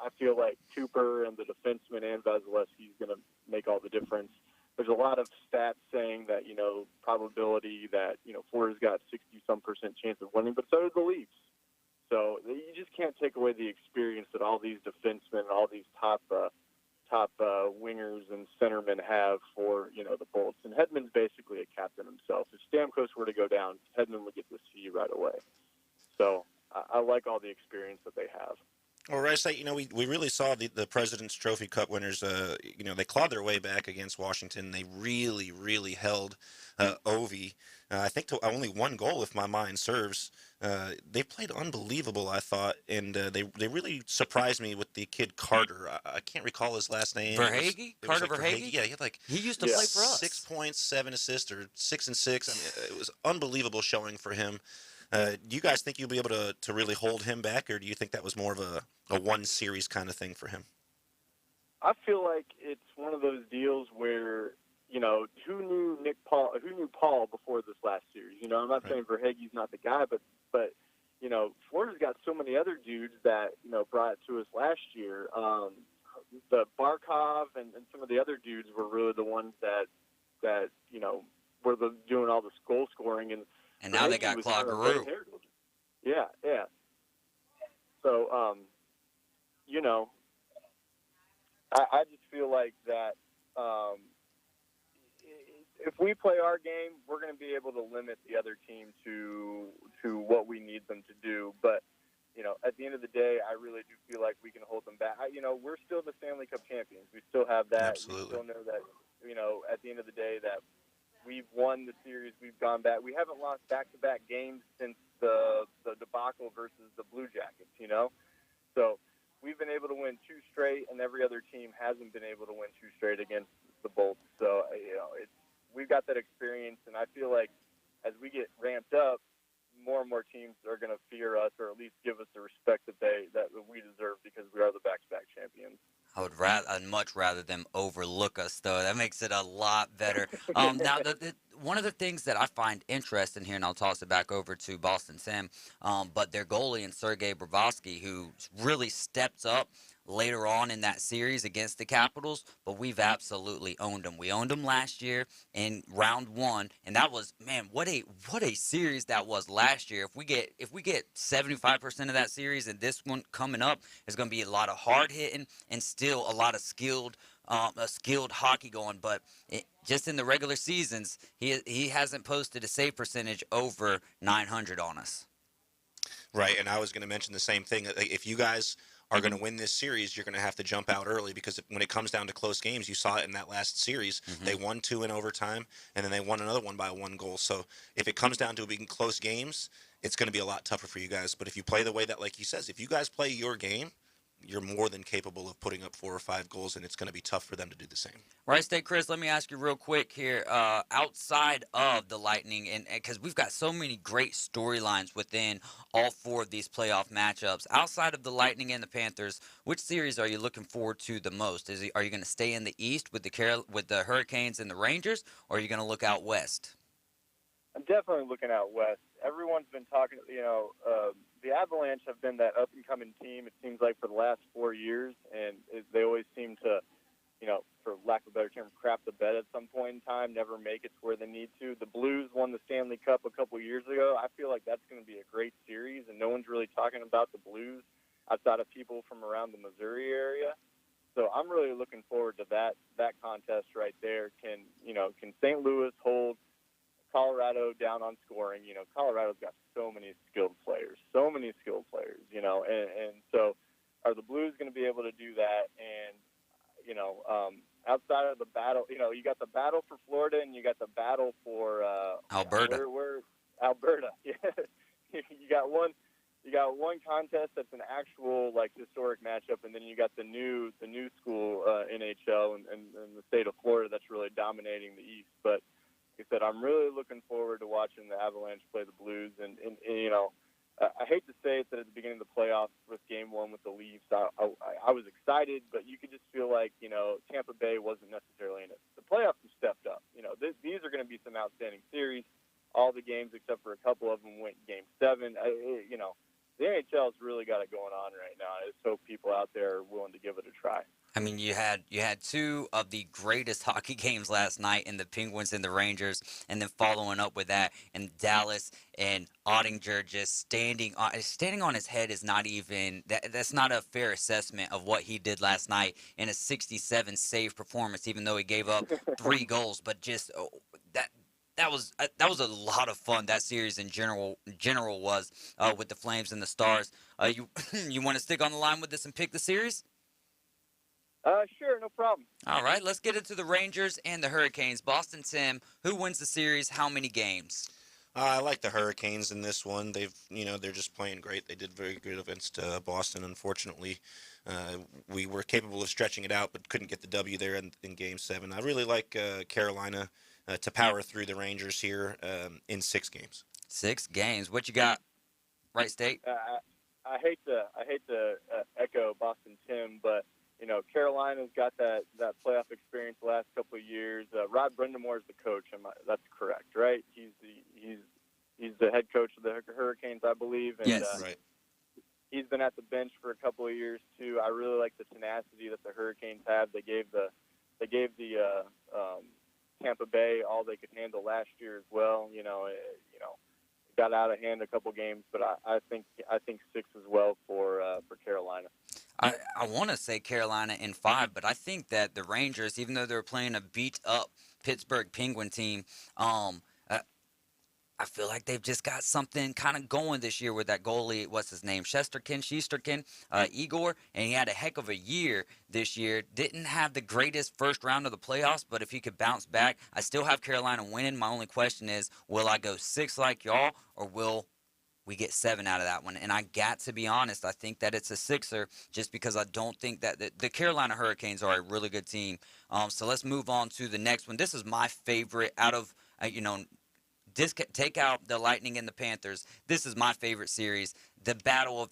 I feel like Cooper and the defenseman and Vasilevsky is going to make all the difference. there's a lot of stats saying that, probability that, Florida's got 60-some% chance of winning, but so do the Leafs. So you just can't take away the experience that all these defensemen, all these top wingers and centermen have for, the Bolts. And Hedman's basically a captain himself. If Stamkos were to go down, Hedman would get the C right away. So I like all the experience that they have. Well, Rice, we really saw the President's Trophy Cup winners, they clawed their way back against Washington. They really, really held Ovi, I think, to only one goal, if my mind serves. They played unbelievable, I thought, and they really surprised me with the kid Carter. I can't recall his last name. Verhaeghe? Carter Verhaeghe? Yeah, he had he used to play for us. 6 points, 7 assists, or 6 and 6. I mean, it was unbelievable showing for him. Do you guys think you'll be able to really hold him back, or do you think that was more of a one series kind of thing for him? I feel like it's one of those deals where, who knew Paul before this last series? I'm not saying Verhaeghe's not the guy, but Florida's got so many other dudes that, brought it to us last year. The Barkov and some of the other dudes were really the ones that were doing all the goal scoring, and now they got Claude Giroux. Yeah. So, I just feel like that if we play our game, we're going to be able to limit the other team to what we need them to do. But, at the end of the day, I really do feel like we can hold them back. We're still the Stanley Cup champions. We still have that. Absolutely. We still know that, at the end of the day that we've won the series. We've gone back. We haven't lost back-to-back games since the debacle versus the Blue Jackets, So we've been able to win 2 straight, and every other team hasn't been able to win 2 straight against the Bolts. So, we've got that experience, and I feel like as we get ramped up, more and more teams are going to fear us, or at least give us the respect that we deserve, because we are the back-to-back champions. I'd much rather them overlook us, though. That makes it a lot better. Now, one of the things that I find interesting here, and I'll toss it back over to Boston Sam, but their goalie in Sergei Bobrovsky, who really stepped up later on in that series against the Capitals, but we've absolutely owned them. We owned them last year in round 1, and that was, man, what a series that was last year. If we get 75% of that series, and this one coming up is going to be a lot of hard hitting and still a lot of skilled hockey going. But just in the regular seasons, he hasn't posted a save percentage over 900 on us. Right, and I was going to mention the same thing. If you guys are going to win this series, you're going to have to jump out early, because when it comes down to close games, you saw it in that last series. They won 2 in overtime, and then they won another one by 1 goal. So if it comes down to being close games, it's going to be a lot tougher for you guys. But if you play the way that, like he says, if you guys play your game, you're more than capable of putting up 4 or 5 goals, and it's going to be tough for them to do the same. Right, State Chris, let me ask you real quick here. Outside of the Lightning, and because we've got so many great storylines within all 4 of these playoff matchups, outside of the Lightning and the Panthers, which series are you looking forward to the most? Are you going to stay in the East with the Hurricanes and the Rangers, or are you going to look out West? I'm definitely looking out West. Everyone's been talking, the Avalanche have been that up-and-coming team, it seems like, for the last 4 years, and they always seem to, for lack of a better term, crap the bed at some point in time, never make it to where they need to. The Blues won the Stanley Cup a couple years ago. I feel like that's going to be a great series, and no one's really talking about the Blues outside of people from around the Missouri area. So I'm really looking forward to that contest right there. Can St. Louis hold Colorado down on scoring? Colorado's got so many skilled players, and so are the Blues going to be able to do that? And, outside of the battle, you got the battle for Florida, and you got the battle for Alberta. Alberta. Yeah. You got one contest that's an actual historic matchup, and then you got the new school NHL and the state of Florida that's really dominating the East. But like I said, I'm really looking forward to watching the Avalanche play the Blues, and I hate to say it that at the beginning of the playoffs with Game 1 with the Leafs, I was excited, but you could just feel like, Tampa Bay wasn't necessarily in it. The playoffs have stepped up. These are going to be some outstanding series. All the games except for a couple of them went Game 7. The NHL's really got it going on right now. I just hope people out there are willing to give it a try. I mean, you had two of the greatest hockey games last night in the Penguins and the Rangers, and then following up with that in Dallas and Ottinger just standing on his head is not even that's not a fair assessment of what he did last night in a 67 save performance, even though he gave up 3 goals. But just that. That was a lot of fun. That series in general was with the Flames and the Stars. You you want to stick on the line with this and pick the series? Sure, no problem. All right, let's get into the Rangers and the Hurricanes. Boston Tim, who wins the series? How many games? I like the Hurricanes in this one. They're just playing great. They did very good against Boston. Unfortunately, we were capable of stretching it out, but couldn't get the W there in Game 7. I really like Carolina to power through the Rangers here in 6 games. 6 games. What you got, Right State? I hate to echo Boston Tim, but Carolina's got that playoff experience the last couple of years. Rod Brindamore is the coach. That's correct, right? He's the head coach of the Hurricanes, I believe. And, yes, right. He's been at the bench for a couple of years too. I really like the tenacity that the Hurricanes have. They gave the Tampa Bay all they could handle last year as well. Got out of hand a couple games, but I think 6 as well for Carolina. I want to say Carolina in 5, but I think that the Rangers, even though they're playing a beat-up Pittsburgh Penguin team, I feel like they've just got something kind of going this year with that goalie. What's his name? Shesterkin, Igor, and he had a heck of a year this year. Didn't have the greatest first round of the playoffs, but if he could bounce back, I still have Carolina winning. My only question is, will I go 6 like y'all, or will we get 7 out of that one? And I got to be honest, I think that it's a 6er just because I don't think that the Carolina Hurricanes are a really good team. So let's move on to the next one. This is my favorite out of, take out the Lightning and the Panthers. This is my favorite series. The Battle of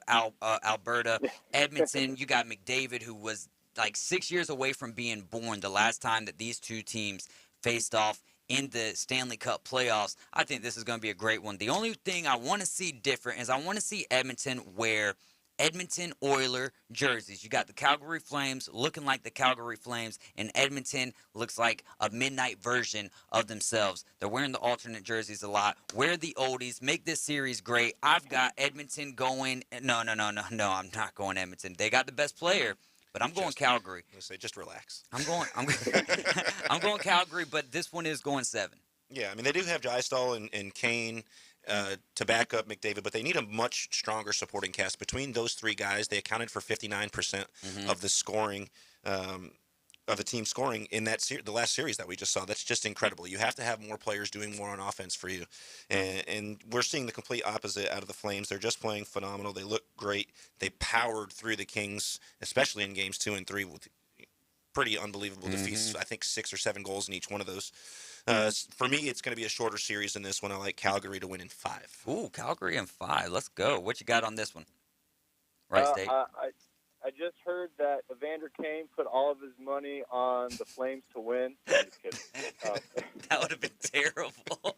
Alberta. Edmonton, you got McDavid, who was like 6 years away from being born the last time that these two teams faced off in the Stanley Cup playoffs. I think this is going to be a great one. The only thing I want to see different is I want to see Edmonton wear Edmonton Oiler jerseys. You got the Calgary Flames looking like the Calgary Flames, and Edmonton looks like a midnight version of themselves. They're wearing the alternate jerseys a lot. Wear the oldies. Make this series great. I've got Edmonton going. No, I'm not going Edmonton. They got the best player. But I'm going Calgary. I say, just relax. I'm going Calgary, but this one is going 7. Yeah, I mean, they do have Drysdale and Kane to back up McDavid, but they need a much stronger supporting cast. Between those 3 guys, they accounted for 59% of the scoring, of the team scoring in that the last series that we just saw. That's just incredible. You have to have more players doing more on offense for you. And we're seeing the complete opposite out of the Flames. They're just playing phenomenal. They look great. They powered through the Kings, especially in games 2 and 3 with pretty unbelievable defeats. I think 6 or 7 goals in each one of those. For me, it's going to be a shorter series than this one. I like Calgary to win in 5. Ooh, Calgary in 5. Let's go. What you got on this one? Right, State? I just heard that Evander Kane put all of his money on the Flames to win. I'm just kidding. That would have been terrible.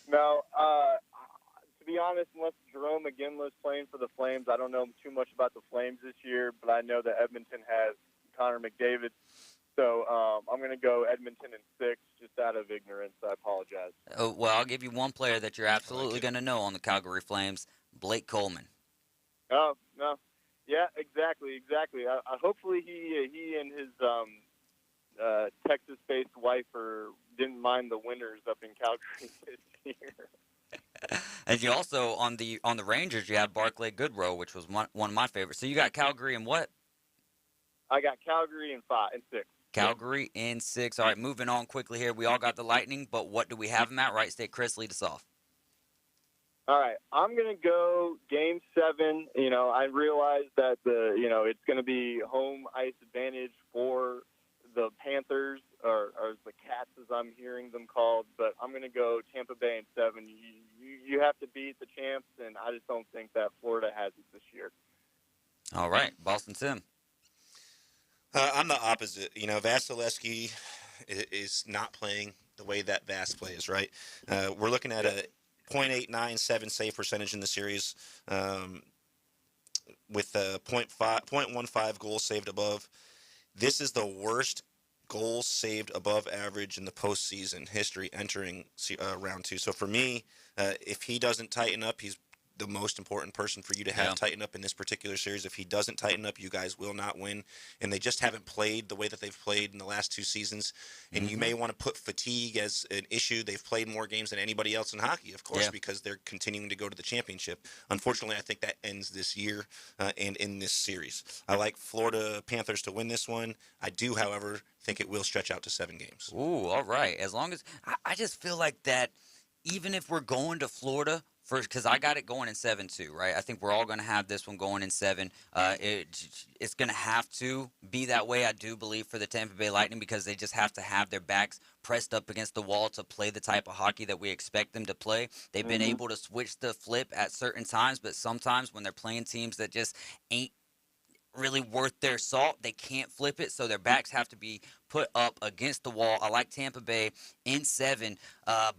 No, to be honest, unless Jerome McGinley's playing for the Flames, I don't know too much about the Flames this year, but I know that Edmonton has Connor McDavid. So I'm going to go Edmonton in 6, just out of ignorance. I apologize. Oh, well, I'll give you one player that you're absolutely going to know on the Calgary Flames, Blake Coleman. Oh, no. Yeah, exactly. Hopefully he and his Texas-based wife didn't mind the winters up in Calgary this year. And you also, on the Rangers, you have Barclay Goodrow, which was one of my favorites. So you got Calgary in what? I got Calgary in 5 and 6. Calgary in 6. All right, moving on quickly here. We all got the Lightning, but what do we have them at? Right State, Chris, lead us off. All right, I'm going to go Game 7. I realize that it's going to be home ice advantage for the Panthers, or the Cats as I'm hearing them called, but I'm going to go Tampa Bay in 7. You have to beat the champs, and I just don't think that Florida has it this year. All right, Boston Sim. I'm the opposite. Vasilevsky is not playing the way that Vas plays, right? We're looking at a .897 save percentage in the series. with 0.15 goals saved above. This is the worst goals saved above average in the postseason history entering round 2. So for me, if he doesn't tighten up, he's the most important person for you to have tighten up in this particular series. If he doesn't tighten up, you guys will not win. And they just haven't played the way that they've played in the last 2 seasons. And you may want to put fatigue as an issue. They've played more games than anybody else in hockey, of course, because they're continuing to go to the championship. Unfortunately, I think that ends this year and in this series. I like Florida Panthers to win this one. I do, however, think it will stretch out to 7 games. Ooh, all right. As long as I just feel like that, even if we're going to Florida first, because I got it going in 7-2, right? I think we're all going to have this one going in 7. It's going to have to be that way, I do believe, for the Tampa Bay Lightning, because they just have to have their backs pressed up against the wall to play the type of hockey that we expect them to play. They've been able to switch the flip at certain times, but sometimes when they're playing teams that just ain't really worth their salt, they can't flip it, so their backs have to be put up against the wall. I like Tampa Bay in 7,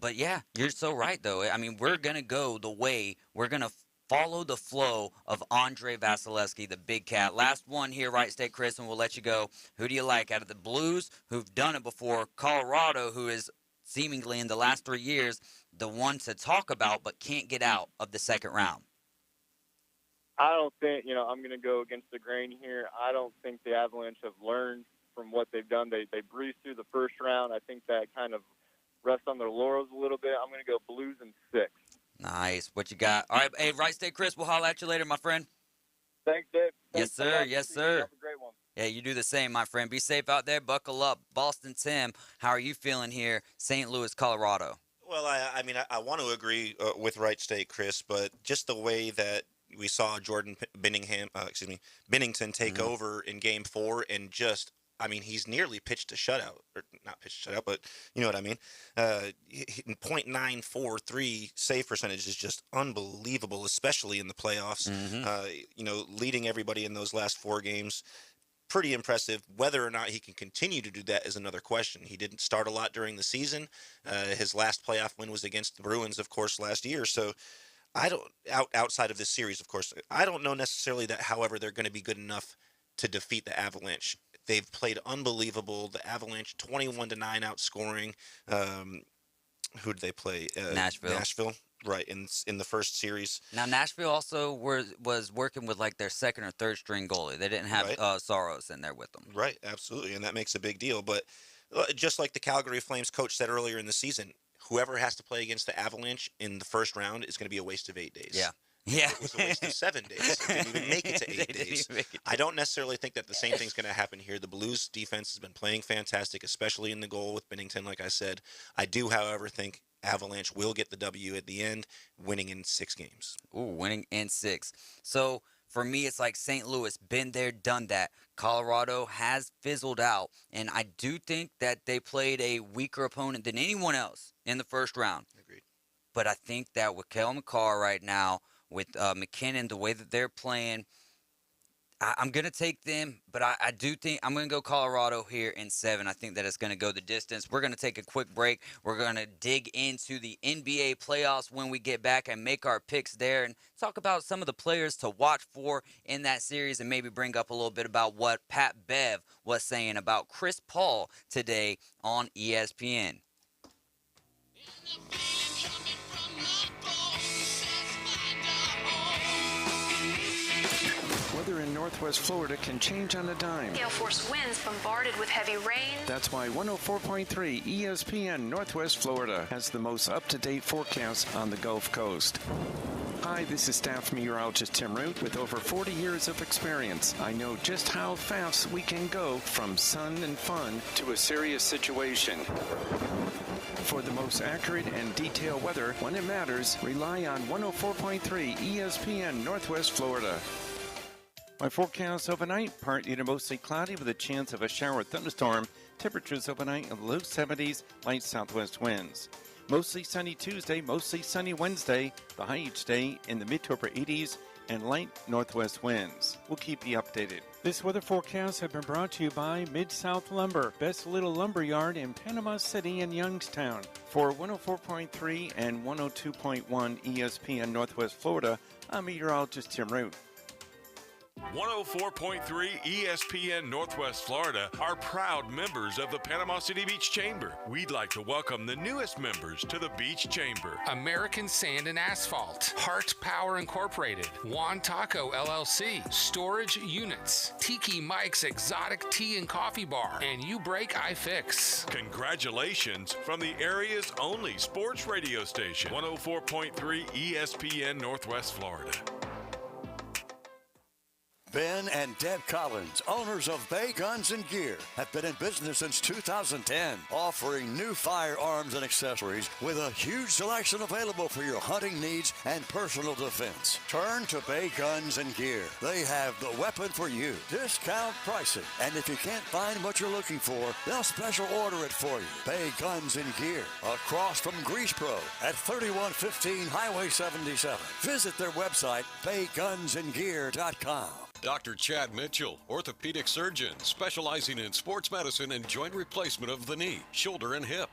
but yeah, you're so right, though. I mean, we're going to go the way, we're going to follow the flow of Andre Vasilevsky, the big cat. Last one here, Right State Chris, and we'll let you go. Who do you like out of the Blues, who've done it before, Colorado, who is seemingly in the last 3 years the one to talk about but can't get out of the second round? I don't think, I'm going to go against the grain here. I don't think the Avalanche have learned from what they've done. They breezed through the first round. I think that kind of rests on their laurels a little bit. I'm going to go Blues in 6. Nice. What you got? All right, hey, Right State Chris, we'll holler at you later, my friend. Thanks, Dave. Yes, sir. Yes, sir. Have a great one. Yeah, you do the same, my friend. Be safe out there. Buckle up. Boston Tim, how are you feeling here? St. Louis, Colorado. Well, I mean, I want to agree with Right State, Chris, but just the way that we saw Jordan Binnington take over in Game 4 and just, I mean, he's nearly pitched a shutout, or not pitched a shutout, but you know what I mean. .943 save percentage is just unbelievable, especially in the playoffs. Leading everybody in those last 4 games. Pretty impressive. Whether or not he can continue to do that is another question. He didn't start a lot during the season. His last playoff win was against the Bruins, of course, last year. So I don't, outside of this series, of course, I don't know necessarily that, however, they're going to be good enough to defeat the Avalanche. They've played unbelievable. The Avalanche, 21-9 outscoring. Who did they play? Nashville. Right, in the first series. Now, Nashville also was working with like their second or third string goalie. They didn't have Saros in there with them. Right, absolutely, and that makes a big deal. But just like the Calgary Flames coach said earlier in the season, whoever has to play against the Avalanche in the first round is going to be a waste of 8 days. Yeah. It was a waste of 7 days. It didn't even make it to 8 days. I don't necessarily think that the same thing's going to happen here. The Blues defense has been playing fantastic, especially in the goal with Binnington, like I said. I do, however, think Avalanche will get the W at the end, winning in 6 games. Ooh, winning in 6. So for me, it's like St. Louis, been there, done that. Colorado has fizzled out, and I do think that they played a weaker opponent than anyone else in the first round. Agreed. But I think that with Kale McCarr right now, with McKinnon, the way that they're playing, I'm going to take them, but I do think I'm going to go Colorado here in 7. I think that it's going to go the distance. We're going to take a quick break. We're going to dig into the NBA playoffs when we get back and make our picks there and talk about some of the players to watch for in that series and maybe bring up a little bit about what Pat Bev was saying about Chris Paul today on ESPN. Weather in Northwest Florida can change on a dime. Gale force winds bombarded with heavy rain. That's why 104.3 ESPN Northwest Florida has the most up-to-date forecast on the Gulf Coast. Hi, this is staff meteorologist Tim Root with over 40 years of experience. I know just how fast we can go from sun and fun to a serious situation. For the most accurate and detailed weather when it matters, rely on 104.3 ESPN Northwest Florida. My forecast overnight, partly to mostly cloudy with a chance of a shower or thunderstorm. Temperatures overnight in the low 70s, light southwest winds. Mostly sunny Tuesday, mostly sunny Wednesday. The high each day in the mid to upper 80s and light northwest winds. We'll keep you updated. This weather forecast has been brought to you by Mid-South Lumber, best little lumber yard in Panama City and Youngstown. For 104.3 and 102.1 ESPN Northwest Florida, I'm meteorologist Tim Root. 104.3 ESPN Northwest Florida are proud members of the Panama City Beach Chamber. We'd like to welcome the newest members to the Beach Chamber. American Sand and Asphalt, Heart Power Incorporated, Juan Taco LLC, Storage Units, Tiki Mike's Exotic Tea and Coffee Bar, and You Break I Fix. Congratulations from the area's only sports radio station, 104.3 ESPN Northwest Florida. Ben and Deb Collins, owners of Bay Guns and Gear, have been in business since 2010, offering new firearms and accessories with a huge selection available for your hunting needs and personal defense. Turn to Bay Guns and Gear. They have the weapon for you. Discount pricing. And if you can't find what you're looking for, they'll special order it for you. Bay Guns and Gear, across from Grease Pro at 3115 Highway 77. Visit their website, baygunsandgear.com. Dr. Chad Mitchell, orthopedic surgeon specializing in sports medicine and joint replacement of the knee, shoulder, and hip.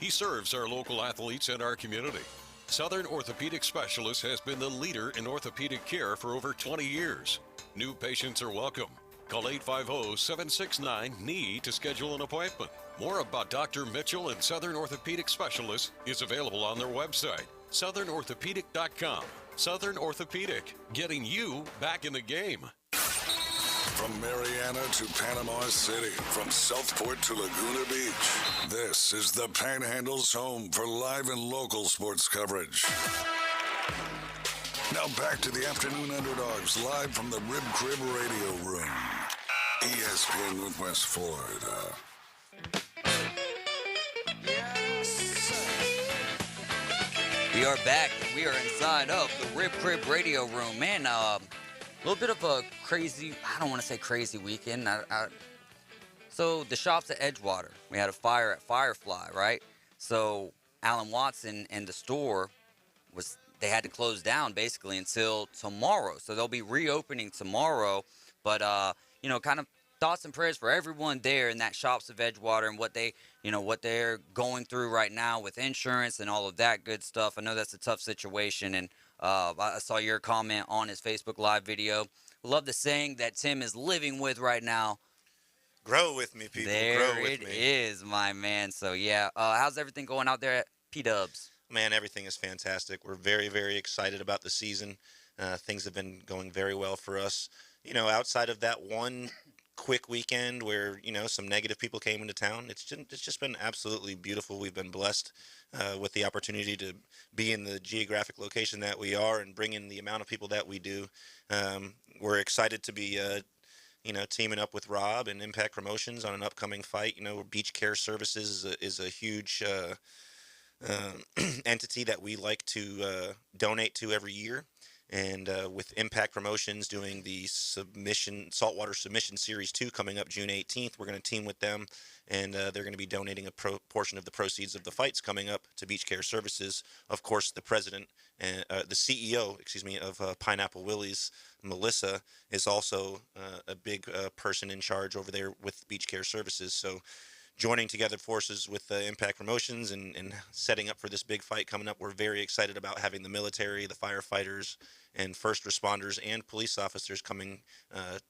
He serves our local athletes and our community. Southern Orthopedic Specialist has been the leader in orthopedic care for over 20 years. New patients are welcome. Call 850-769-KNEE to schedule an appointment. More about Dr. Mitchell and Southern Orthopedic Specialist is available on their website, southernorthopedic.com. Southern Orthopedic, getting you back in the game. From Mariana to Panama City, from Southport to Laguna Beach, this is the Panhandle's home for live and local sports coverage. Now back to the Afternoon Underdogs, live from the Rib Crib Radio Room. ESPN Northwest Florida. We are back. We are inside of the Rib Crib Radio Room. Man, a little bit of a crazy, I don't want to say crazy weekend. So the shops at Edgewater, we had a fire at Firefly, right? So Alan Watson and the store, they had to close down basically until tomorrow. So they'll be reopening tomorrow. But, kind of thoughts and prayers for everyone there in that shops of Edgewater and what they're going through right now with insurance and all of that good stuff. I know that's a tough situation, and I saw your comment on his Facebook Live video. Love the saying that Tim is living with right now. Grow with me, people. There Grow with it me. is, my man. So, yeah. How's everything going out there at P-Dubs? Man, everything is fantastic. We're very, very excited about the season. Things have been going very well for us. Outside of that one quick weekend where some negative people came into town, it's just been absolutely beautiful. We've been blessed with the opportunity to be in the geographic location that we are and bring in the amount of people that we do. We're excited to be teaming up with Rob and Impact Promotions on an upcoming fight. Beach Care Services is a huge entity that we like to donate to every year. And with Impact Promotions doing the Saltwater Submission Series 2 coming up June 18th, we're going to team with them, and they're going to be donating a portion of the proceeds of the fights coming up to Beach Care Services. Of course, the president and the CEO, of Pineapple Willie's, Melissa, is also a big person in charge over there with Beach Care Services. So joining together forces with Impact Promotions and setting up for this big fight coming up, we're very excited about having the military, the firefighters, and first responders and police officers coming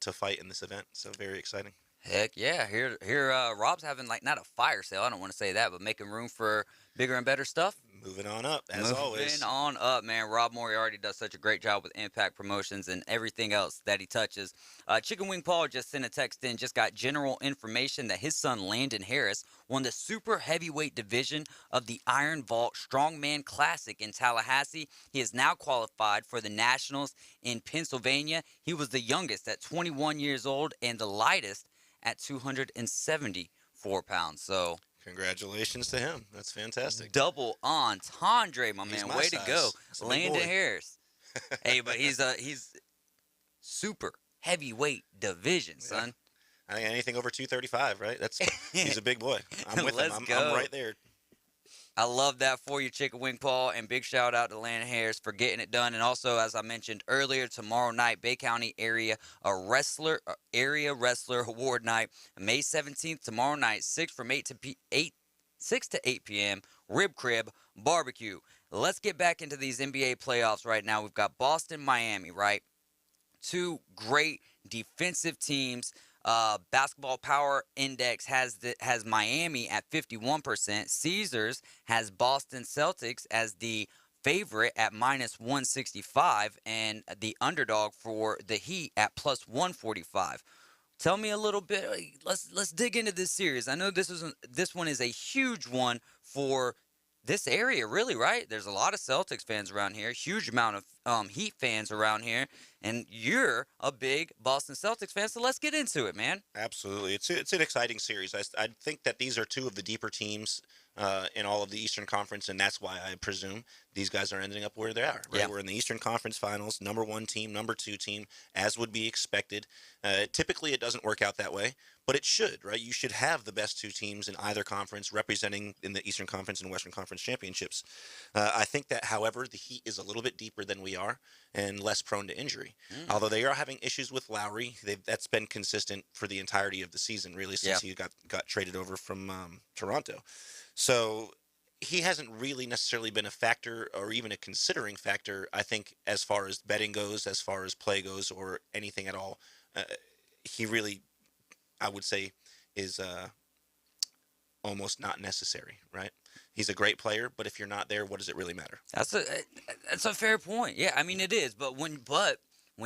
to fight in this event. So very exciting. Heck yeah. Here Rob's having not a fire sale, I don't want to say that, but making room for bigger and better stuff. Moving on up, as always. Moving on up, man. Rob Moriarty does such a great job with Impact Promotions and everything else that he touches. Chicken Wing Paul just sent a text in, just got general information that his son Landon Harris won the super heavyweight division of the Iron Vault Strongman Classic in Tallahassee. He is now qualified for the Nationals in Pennsylvania. He was the youngest at 21 years old and the lightest at 274 pounds. So congratulations to him. That's fantastic. Double entendre, my man. Way size. to go. Landon boy. Harris. Hey, but he's super heavyweight division, son. I think anything over 235, right? He's a big boy. I'm with him. I'm right there. I love that for you, Chicken Wing Paul, and big shout out to Landon Harris for getting it done. And also, as I mentioned earlier, tomorrow night, Bay County Area Wrestler Award Night, May 17th, tomorrow night, 6 to 8 p.m., Rib Crib Barbecue. Let's get back into these NBA playoffs right now. We've got Boston, Miami, right? Two great defensive teams. Basketball Power Index has Miami at 51%. Caesars has Boston Celtics as the favorite at minus 165, and the underdog for the Heat at plus 145. Tell me a little bit. Let's dig into this series. I know this one is a huge one for this area, really, right? There's a lot of Celtics fans around here, huge amount of Heat fans around here, and you're a big Boston Celtics fan, so let's get into it, man. Absolutely. It's an exciting series. I think that these are two of the deeper teams in all of the Eastern Conference, and that's why I presume these guys are ending up where they are. Right? Yeah. We're in the Eastern Conference Finals, number 1 team, number 2 team, as would be expected. Typically, it doesn't work out that way, but it should, right? You should have the best 2 teams in either conference representing in the Eastern Conference and Western Conference championships. I think that, however, the Heat is a little bit deeper than we are and less prone to injury. Although they are having issues with Lowry, that's been consistent for the entirety of the season, really, since he got traded over from Toronto. So he hasn't really necessarily been a factor or even a considering factor, I think, as far as betting goes, as far as play goes, or anything at all. He really, I would say, is almost not necessary, right? He's a great player, but if you're not there, what does it really matter? That's a fair point. Yeah, I mean it is, but when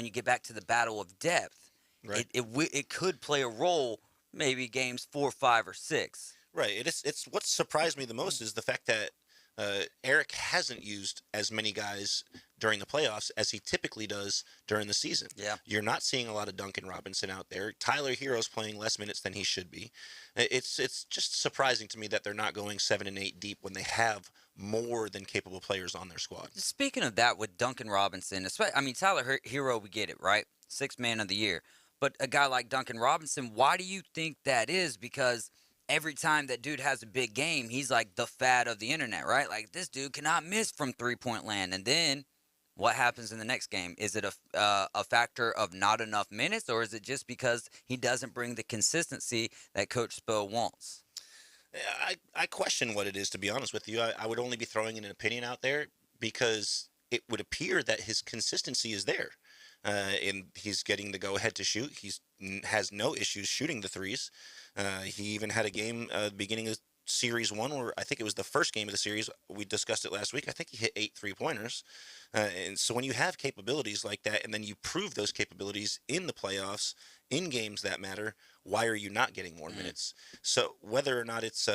you get back to the battle of depth, right, it could play a role, maybe games 4, 5, or 6. Right. It's what surprised me the most is the fact that Eric hasn't used as many guys during the playoffs as he typically does during the season. Yeah. You're not seeing a lot of Duncan Robinson out there. Tyler Hero's playing less minutes than he should be. It's just surprising to me that they're not going 7 and 8 deep when they have more than capable players on their squad. Speaking of that, with Duncan Robinson, I mean, Tyler Hero, we get it, right? 6th man of the year. But a guy like Duncan Robinson, why do you think that is? Because every time that dude has a big game, he's like the fad of the internet, right? Like, this dude cannot miss from three-point land. And then what happens in the next game? Is it a factor of not enough minutes, or is it just because he doesn't bring the consistency that Coach Spo wants? I question what it is, to be honest with you. I would only be throwing in an opinion out there because it would appear that his consistency is there. And he's getting the go-ahead to shoot. He has no issues shooting the threes. He even had a game beginning of Series 1 where I think it was the first game of the series. We discussed it last week. I think he hit 8 3-pointers. And so when you have capabilities like that and then you prove those capabilities in the playoffs, in games that matter, why are you not getting more minutes? So whether or not it's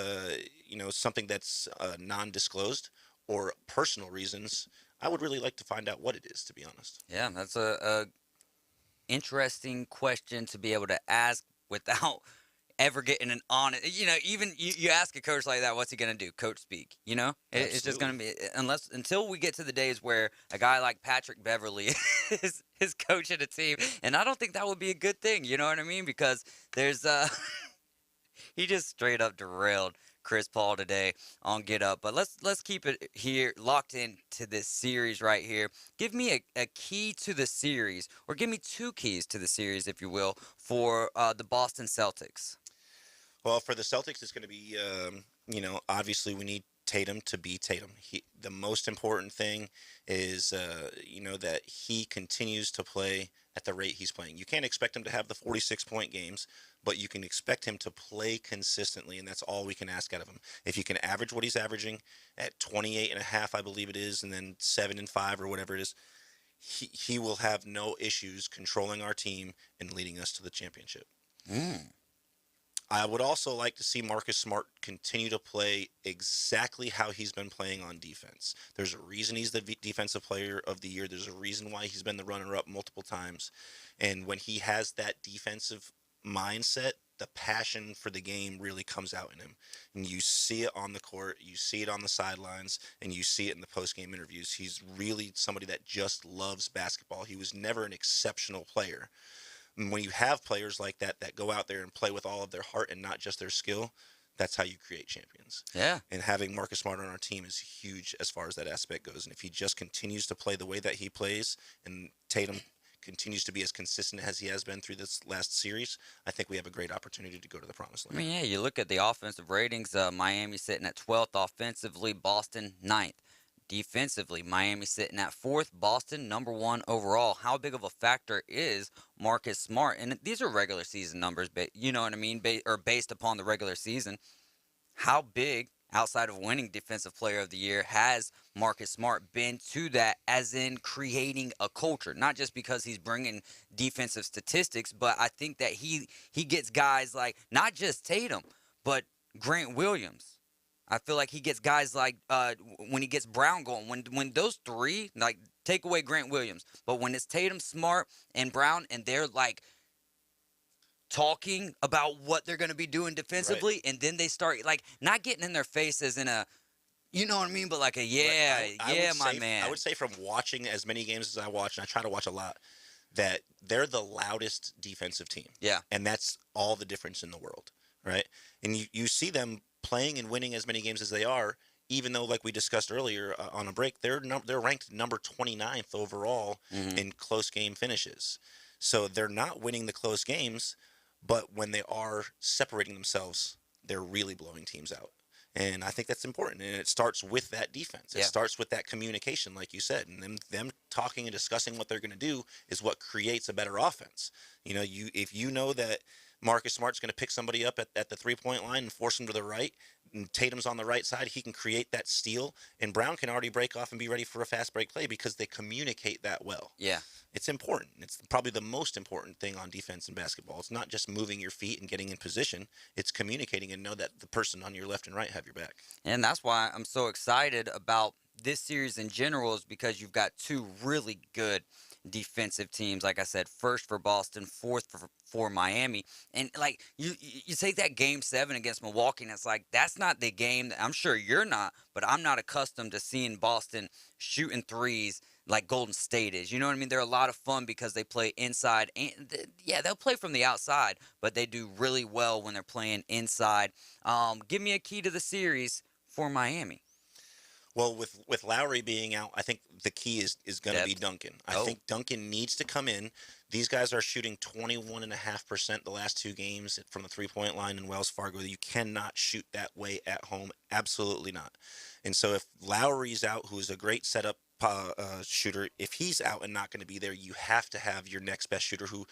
something that's non-disclosed or personal reasons, I would really like to find out what it is, to be honest. Yeah, that's a interesting question to be able to ask without ever getting an honest. Even you ask a coach like that, what's he gonna do? Coach speak. It's just gonna be until we get to the days where a guy like Patrick Beverly is coaching a team, and I don't think that would be a good thing. You know what I mean? Because there's he just straight up derailed Chris Paul today on Get Up. But let's keep it here locked into this series right here. Give me a key to the series, or give me 2 keys to the series, if you will, for the Boston Celtics. Well, for the Celtics, it's going to be, obviously we need Tatum to be Tatum. The most important thing is, that he continues to play at the rate he's playing. You can't expect him to have the 46-point games, but you can expect him to play consistently, and that's all we can ask out of him. If you can average what he's averaging at 28.5, I believe it is, and then 7 and 5 or whatever it is, he will have no issues controlling our team and leading us to the championship. I would also like to see Marcus Smart continue to play exactly how he's been playing on defense. There's a reason he's the defensive player of the year. There's a reason why he's been the runner-up multiple times. And when he has that defensive mindset, the passion for the game really comes out in him. And you see it on the court, you see it on the sidelines, and you see it in the post-game interviews. He's really somebody that just loves basketball. He was never an exceptional player. When you have players like that go out there and play with all of their heart and not just their skill, that's how you create champions. Yeah. And having Marcus Smart on our team is huge as far as that aspect goes. And if he just continues to play the way that he plays, and Tatum continues to be as consistent as he has been through this last series, I think we have a great opportunity to go to the promised land. I mean, yeah, you look at the offensive ratings, Miami sitting at 12th offensively, Boston 9th. defensively. Miami sitting at 4th, Boston number 1 overall. How big of a factor is Marcus Smart? And these are regular season numbers, but you know what I mean, or based upon the regular season. How big, outside of winning Defensive Player of the Year, has Marcus Smart been to that, as in creating a culture? Not just because he's bringing defensive statistics, but I think that he gets guys like not just Tatum, but Grant Williams. I feel like he gets guys like when he gets Brown going. When those three, like, take away Grant Williams, but when it's Tatum, Smart, and Brown, and they're like talking about what they're going to be doing defensively, Right. and then they start like not getting in their faces in a, you know what I mean, but like a my man. I would say from watching as many games as I watch, and I try to watch a lot, that they're the loudest defensive team. Yeah. And that's all the difference in the world, right? And you see them playing and winning as many games as they are, even though, like we discussed earlier on a break, they're ranked number 29th overall in close game finishes. So they're not winning the close games, but when they are separating themselves, they're really blowing teams out. And I think that's important. And it starts with that defense. It starts with that communication, like you said. And them talking and discussing what they're going to do is what creates a better offense. You know, if you know that Marcus Smart's going to pick somebody up at the three-point line and force them to the right, and Tatum's on the right side, he can create that steal. And Brown can already break off and be ready for a fast break play because they communicate that well. Yeah. It's important. It's probably the most important thing on defense in basketball. It's not just moving your feet and getting in position. It's communicating and know that the person on your left and right have your back. And that's why I'm so excited about this series in general, is because you've got two really good defensive teams. Like I said, 1st for Boston, 4th for Miami. And like you take that game 7 against Milwaukee, and it's like, that's not the game that, I'm sure you're not, but I'm not accustomed to seeing Boston shooting threes like Golden State is. You know what I mean? They're a lot of fun because they play inside, and they'll play from the outside, but they do really well when they're playing inside. Give me a key to the series for Miami. Well, with Lowry being out, I think the key is going to be Duncan. I think Duncan needs to come in. These guys are shooting 21.5% the last 2 games from the three-point line in Wells Fargo. You cannot shoot that way at home. Absolutely not. And so if Lowry's out, who is a great setup shooter, if he's out and not going to be there, you have to have your next best shooter, who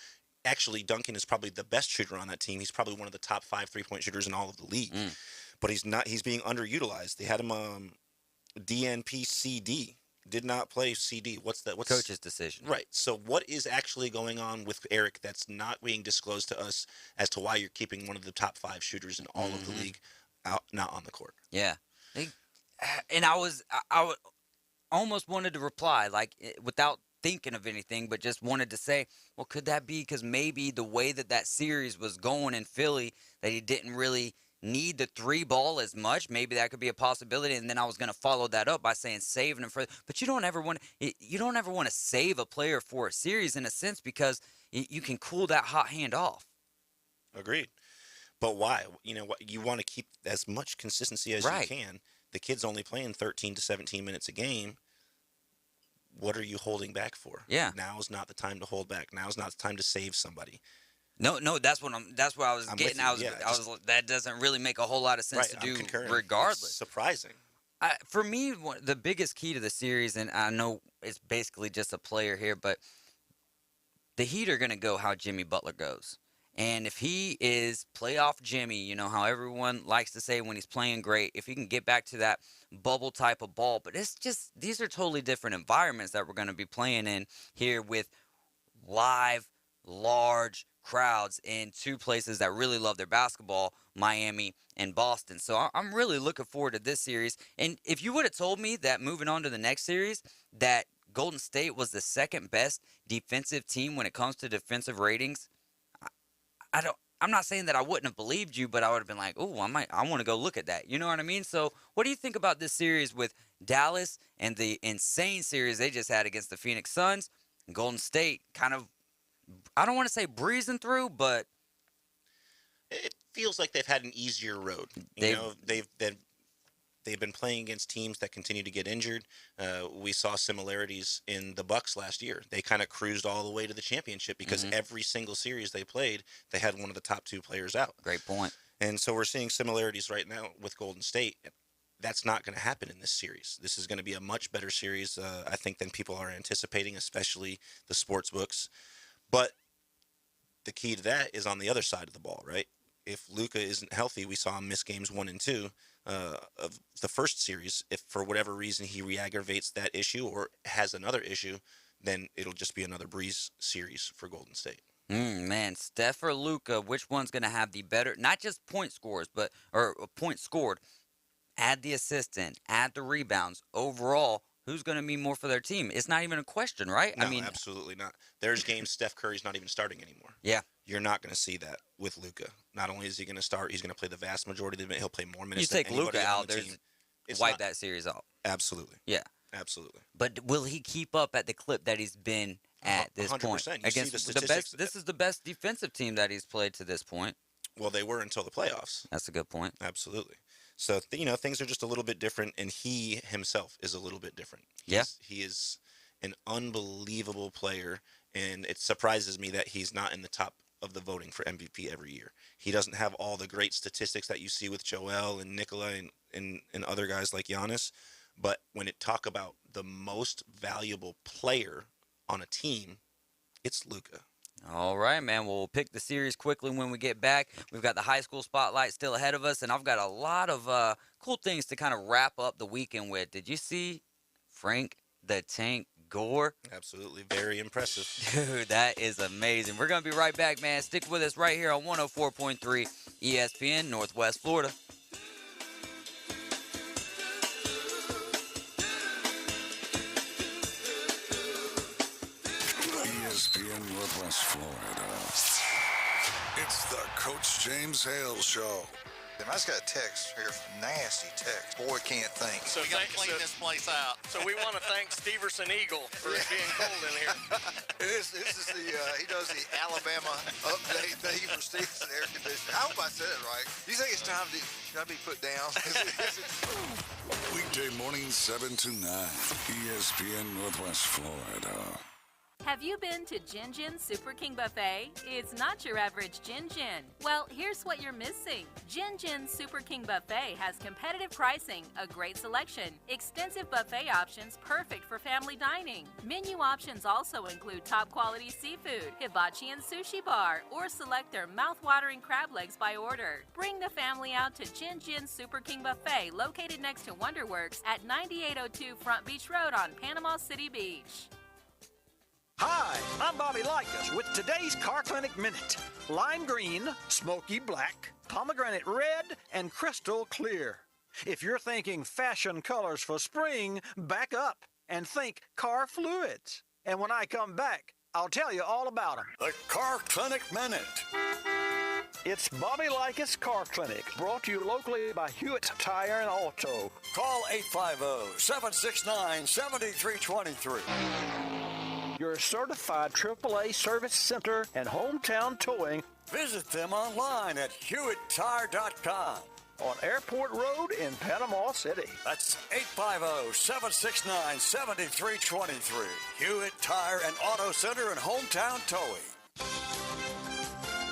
actually Duncan is probably the best shooter on that team. He's probably one of the top 5 three-point shooters in all of the league. But he's not. He's being underutilized. They had him DNP CD. Did not play CD. What's that? What's coach's decision? Right. So what is actually going on with Eric that's not being disclosed to us as to why you're keeping one of the top 5 shooters in all of the league out, not on the court? Yeah. And I almost wanted to reply like without thinking of anything, but just wanted to say, well, could that be because maybe the way that series was going in Philly, that he didn't really need the 3 ball as much? Maybe that could be a possibility. And then I was going to follow that up by saying saving him for, but you don't ever want to save a player for a series in a sense, because you can cool that hot hand off. Agreed. But why? You know what? You want to keep as much consistency as you can. The kid's only playing 13 to 17 minutes a game. What are you holding back for? Yeah. Now's not the time to hold back. Now's not the time to save somebody. No, that's what I was getting. I was that doesn't really make a whole lot of sense to do regardless. It's surprising. For me, the biggest key to the series, and I know it's basically just a player here, but the Heat are going to go how Jimmy Butler goes. And if he is playoff Jimmy, you know how everyone likes to say when he's playing great, if he can get back to that bubble type of ball. But it's just, these are totally different environments that we're going to be playing in here, with live, large crowds in 2 places that really love their basketball, Miami and Boston. So I'm really looking forward to this series. And if you would have told me that moving on to the next series, that Golden State was the 2nd best defensive team when it comes to defensive ratings, I'm not saying that I wouldn't have believed you, but I would have been like, oh, I want to go look at that. You know what I mean? So what do you think about this series with Dallas and the insane series they just had against the Phoenix Suns? Golden State kind of, I don't want to say breezing through, but it feels like they've had an easier road. They've been playing against teams that continue to get injured. We saw similarities in the Bucks last year. They kind of cruised all the way to the championship because every single series they played, they had one of the top 2 players out. Great point. And so we're seeing similarities right now with Golden State. That's not going to happen in this series. This is going to be a much better series, I think, than people are anticipating, especially the sports books. But the key to that is on the other side of the ball, right? If Luka isn't healthy, we saw him miss games 1 and 2 of the first series. If for whatever reason he re-aggravates that issue or has another issue, then it'll just be another breeze series for Golden State. Man, Steph or Luka, which one's going to have the better, not just point scores, but or points scored, add the assistant, add the rebounds. Overall, who's going to mean more for their team? It's not even a question, right? No, I mean, absolutely not. There's games Steph Curry's not even starting anymore. Yeah. You're not going to see that with Luka. Not only is he going to start, he's going to play the vast majority of the minute. He'll play more minutes. You take Luka out, there's wipe that series out. Absolutely. Yeah. Absolutely. But will he keep up at the clip that he's been at this 100%. point? You see Against the the best, statistics. this is the best defensive team that he's played to this point. Well, they were until the playoffs. That's a good point. Absolutely. So, things are just a little bit different, and he himself is a little bit different. He is an unbelievable player, and it surprises me that he's not in the top of the voting for MVP every year. He doesn't have all the great statistics that you see with Joel and Nikola and other guys like Giannis, but when it talk about the most valuable player on a team, it's Luka. All right, man. Well, we'll pick the series quickly when we get back. We've got the high school spotlight still ahead of us, and I've got a lot of cool things to kind of wrap up the weekend with. Did you see Frank the Tank Gore? Absolutely. Very impressive. Dude, that is amazing. We're going to be right back, man. Stick with us right here on 104.3 ESPN Northwest Florida. ESPN Northwest Florida. It's the Coach James Hale Show. I just got a text here, nasty text. Boy, can't think. So we got to clean this place out. So we want to thank Steverson Eagle for it being cold in here. This is the, he does the Alabama update thing for Stevenson air conditioning. I hope I said it right. Do you think it's time to, should I be put down? Weekday mornings 7 to 9. ESPN Northwest Florida. Have you been to Gin Gin Super King Buffet? It's not your average Gin Gin. Well, here's what you're missing. Gin Gin Super King Buffet has competitive pricing, a great selection, extensive buffet options perfect for family dining. Menu options also include top quality seafood, hibachi and sushi bar, or select their mouth-watering crab legs by order. Bring the family out to Gin Gin Super King Buffet, located next to Wonderworks at 9802 Front Beach Road on Panama City Beach. Hi, I'm Bobby Likas with today's Car Clinic Minute. Lime green, smoky black, pomegranate red, and crystal clear. If you're thinking fashion colors for spring, back up and think car fluids. And when I come back, I'll tell you all about them. The Car Clinic Minute. It's Bobby Likas Car Clinic, brought to you locally by Hewitt Tire and Auto. Call 850-769-7323. Your certified AAA service center and hometown towing. Visit them online at HewittTire.com. On Airport Road in Panama City. That's 850-769-7323. Hewitt Tire and Auto Center and hometown towing.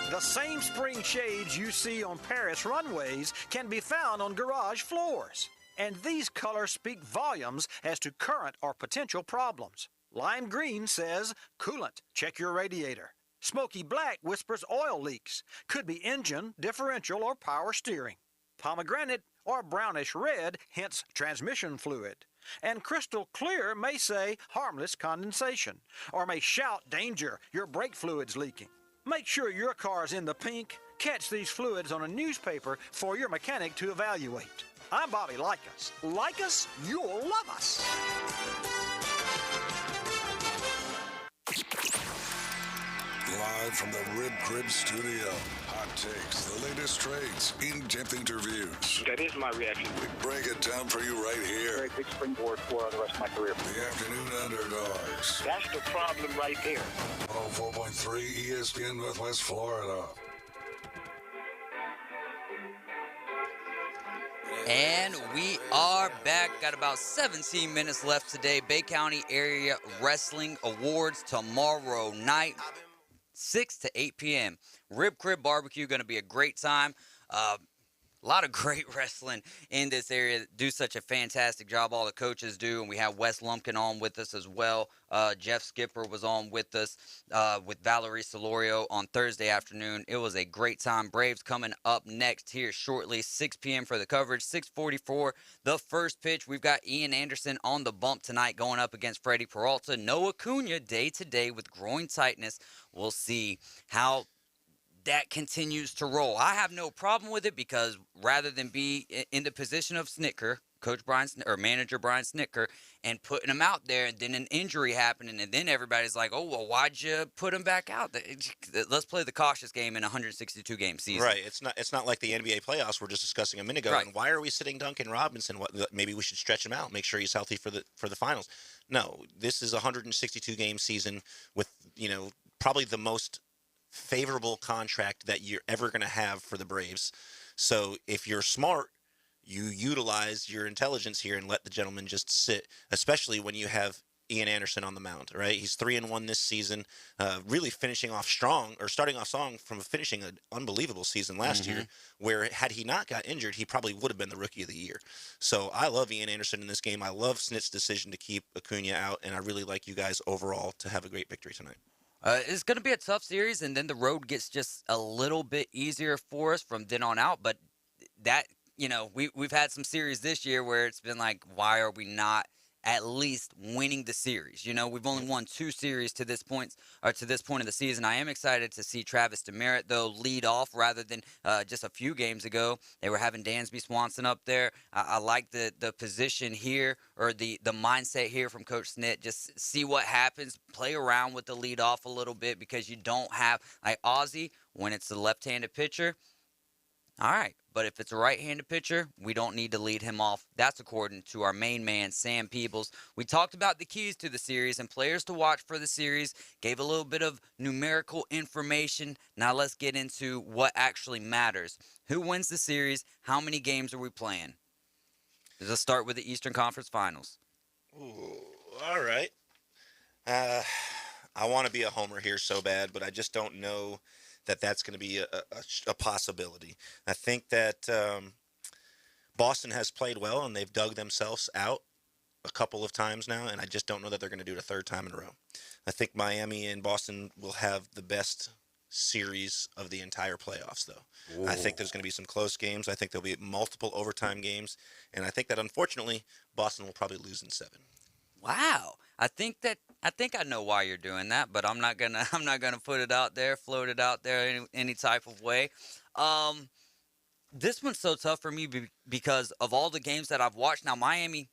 The same spring shades you see on Paris runways can be found on garage floors. And these colors speak volumes as to current or potential problems. Lime green says, coolant, check your radiator. Smoky black whispers oil leaks. Could be engine, differential, or power steering. Pomegranate or brownish red hints transmission fluid. And crystal clear may say harmless condensation, or may shout danger, your brake fluid's leaking. Make sure your car's in the pink. Catch these fluids on a newspaper for your mechanic to evaluate. I'm Bobby Likas. Like us, you'll love us. Live from the Rib Crib Studio. Hot takes, the latest trades, in-depth interviews. That is my reaction. We break it down for you right here. Very big springboard for the rest of my career. The Afternoon Underdogs. That's the problem right there. 104.3 ESPN Northwest Florida. And we are back. Got about 17 minutes left today. Bay County Area Wrestling Awards tomorrow night, 6 to 8 p.m. Rib Crib Barbecue, going to be a great time. A lot of great wrestling in this area. Do such a fantastic job. All the coaches do. And we have Wes Lumpkin on with us as well. Jeff Skipper was on with us with Valerie Solorio on Thursday afternoon. It was a great time. Braves coming up next here shortly. 6 p.m. for the coverage. 6:44, the first pitch. We've got Ian Anderson on the bump tonight going up against Freddie Peralta. No Acuna day-to-day with groin tightness. We'll see how that continues to roll. I have no problem with it because rather than be in the position of Snitker, Manager Brian Snitker, and putting him out there, and then an injury happening, and then everybody's like, "Oh well, why'd you put him back out there?" Let's play the cautious game in a 162 game season. Right. It's not like the NBA playoffs we're just discussing a minute ago. Right. And why are we sitting Duncan Robinson? Maybe we should stretch him out, make sure he's healthy for the finals. No, this is a 162 game season with probably the most favorable contract that you're ever going to have for the Braves. So if you're smart, you utilize your intelligence here and let the gentleman just sit, especially when you have Ian Anderson on the mound, right? He's 3-1 this season, really finishing off strong, or starting off strong from finishing an unbelievable season last year, where had he not got injured, he probably would have been the Rookie of the Year. So I love Ian Anderson in this game. I love Snit's decision to keep Acuna out, and I really like you guys overall to have a great victory tonight. It's going to be a tough series, and then the road gets just a little bit easier for us from then on out. But that, we've had some series this year where it's been like, why are we not at least winning the series? We've only won 2 series to this point of the season. I am excited to see Travis Demerit, though, lead off rather than just a few games ago. They were having Dansby Swanson up there. I like the position here, or the mindset here from Coach Snit. Just see what happens. Play around with the lead off a little bit, because you don't have, like Ozzie, when it's the left-handed pitcher, all right. But if it's a right-handed pitcher, we don't need to lead him off. That's according to our main man, Sam Peebles. We talked about the keys to the series and players to watch for the series, gave a little bit of numerical information. Now let's get into what actually matters. Who wins the series? How many games are we playing? Let's start with the Eastern Conference Finals. Ooh, all right. I want to be a homer here so bad, but I just don't know that that's going to be a possibility. I think that Boston has played well, and they've dug themselves out a couple of times now, and I just don't know that they're going to do it a third time in a row. I think Miami and Boston will have the best series of the entire playoffs, though. Ooh. I think there's going to be some close games. I think there'll be multiple overtime games, and I think that, unfortunately, Boston will probably lose in 7. Wow. I think I know why you're doing that, but I'm not gonna put it out there, float it out there any type of way. This one's so tough for me because of all the games that I've watched. Now Miami,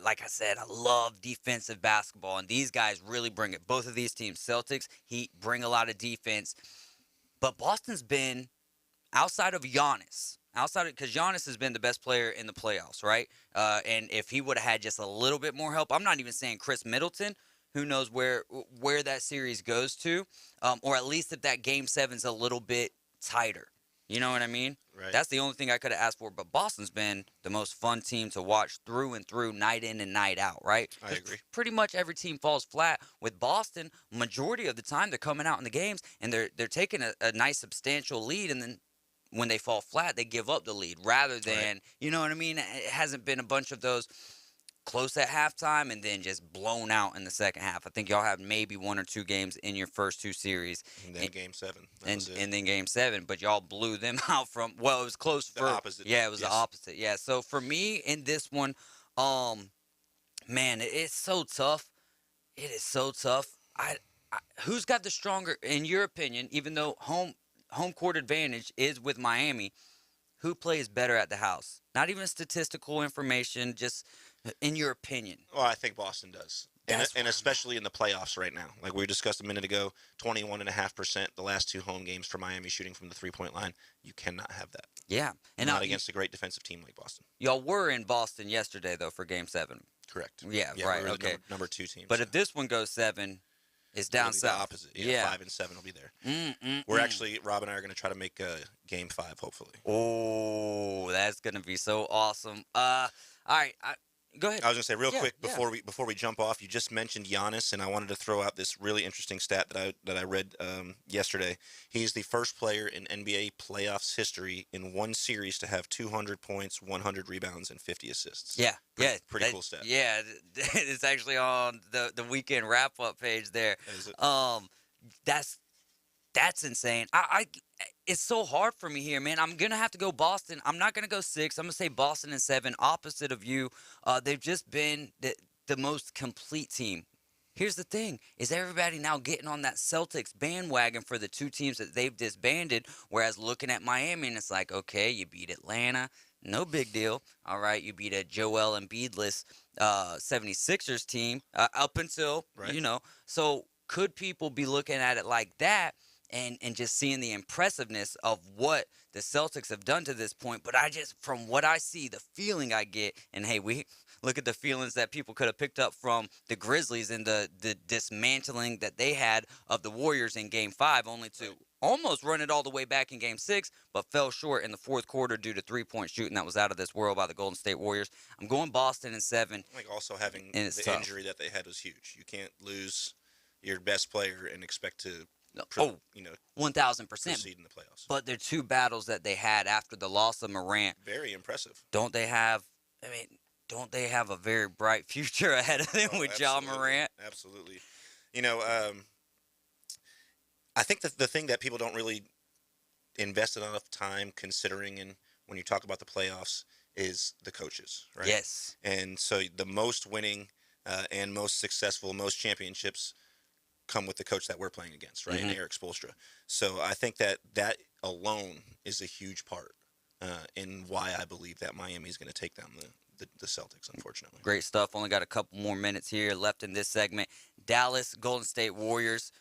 like I said, I love defensive basketball, and these guys really bring it. Both of these teams, Celtics, Heat, bring a lot of defense. But Boston's been, outside of Giannis, because Giannis has been the best player in the playoffs, right? And if he would have had just a little bit more help, I'm not even saying Chris Middleton. Who knows where that series goes to, or at least if that Game 7's a little bit tighter. You know what I mean? Right. That's the only thing I could have asked for. But Boston's been the most fun team to watch through and through, night in and night out, right? I agree. Pretty much every team falls flat. With Boston, majority of the time they're coming out in the games and they're taking a nice substantial lead, and then when they fall flat, they give up the lead rather than, you know what I mean? It hasn't been a bunch of those close at halftime and then just blown out in the second half. I think y'all have maybe 1 or 2 games in your first 2 series. And then Game 7. And then Game 7, but y'all blew them out from, well, it was close for. The opposite. Yeah, it was the opposite. Yeah, so for me in this one, man, it's so tough. It is so tough. Who's got the stronger, in your opinion, even though home court advantage is with Miami, who plays better at the house? Not even statistical information, just in your opinion. Well, I think Boston does. And especially in the playoffs right now. Like we discussed a minute ago, 21.5% the last 2 home games for Miami shooting from the three-point line. You cannot have that. Yeah. And not against a great defensive team like Boston. Y'all were in Boston yesterday, though, for Game 7. Correct. Yeah right. We're Okay. The number 2 team. But if this one goes 7, it's down south. The opposite. Yeah, 5 and 7 will be there. We're actually, Rob and I are going to try to make Game 5, hopefully. Oh, that's going to be so awesome. All right. Go ahead. I was going to say real Yeah, quick yeah. before we jump off. You just mentioned Giannis, and I wanted to throw out this really interesting stat that I read yesterday. He's the first player in NBA playoffs history in one series to have 200 points, 100 rebounds, and 50 assists. Yeah, pretty cool stat. Yeah, it's actually on the weekend wrap up page there. Is it? That's insane. It's so hard for me here, man. I'm gonna have to go Boston. I'm not gonna go 6. I'm gonna say Boston in 7. Opposite of you, they've just been the most complete team. Here's the thing: is everybody now getting on that Celtics bandwagon for the 2 teams that they've disbanded? Whereas looking at Miami, and it's like, okay, you beat Atlanta, no big deal. All right, you beat a Joel Embiidless 76ers team up until So could people be looking at it like that? And just seeing the impressiveness of what the Celtics have done to this point. But from what I see, the feeling I get, and hey, we look at the feelings that people could have picked up from the Grizzlies and the dismantling that they had of the Warriors in Game 5, only to almost run it all the way back in Game 6, but fell short in the fourth quarter due to three-point shooting that was out of this world by the Golden State Warriors. I'm going Boston in 7. Like also having the tough. injury that they had was huge. You can't lose your best player and expect to 1,000%. proceed in the playoffs. But they're 2 battles that they had after the loss of Morant. Very impressive. Don't they have a very bright future ahead of them with John Morant? Absolutely. I think that the thing that people don't really invest enough time considering when you talk about the playoffs is the coaches, right? Yes. And so the most winning and most successful, most championships come with the coach that we're playing against, right? Mm-hmm. And Eric Spoelstra. So I think that alone is a huge part in why I believe that Miami is going to take down the Celtics, unfortunately. Great stuff. Only got a couple more minutes here left in this segment. Dallas, Golden State Warriors.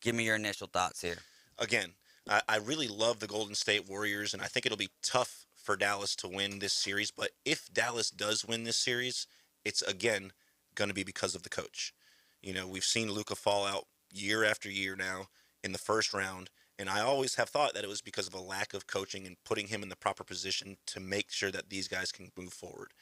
Give me your initial thoughts here. Again, I really love the Golden State Warriors, and I think it'll be tough for Dallas to win this series. But if Dallas does win this series, it's, again, going to be because of the coach. We've seen Luka fall out year after year now in the first round, and I always have thought that it was because of a lack of coaching and putting him in the proper position to make sure that these guys can move forward.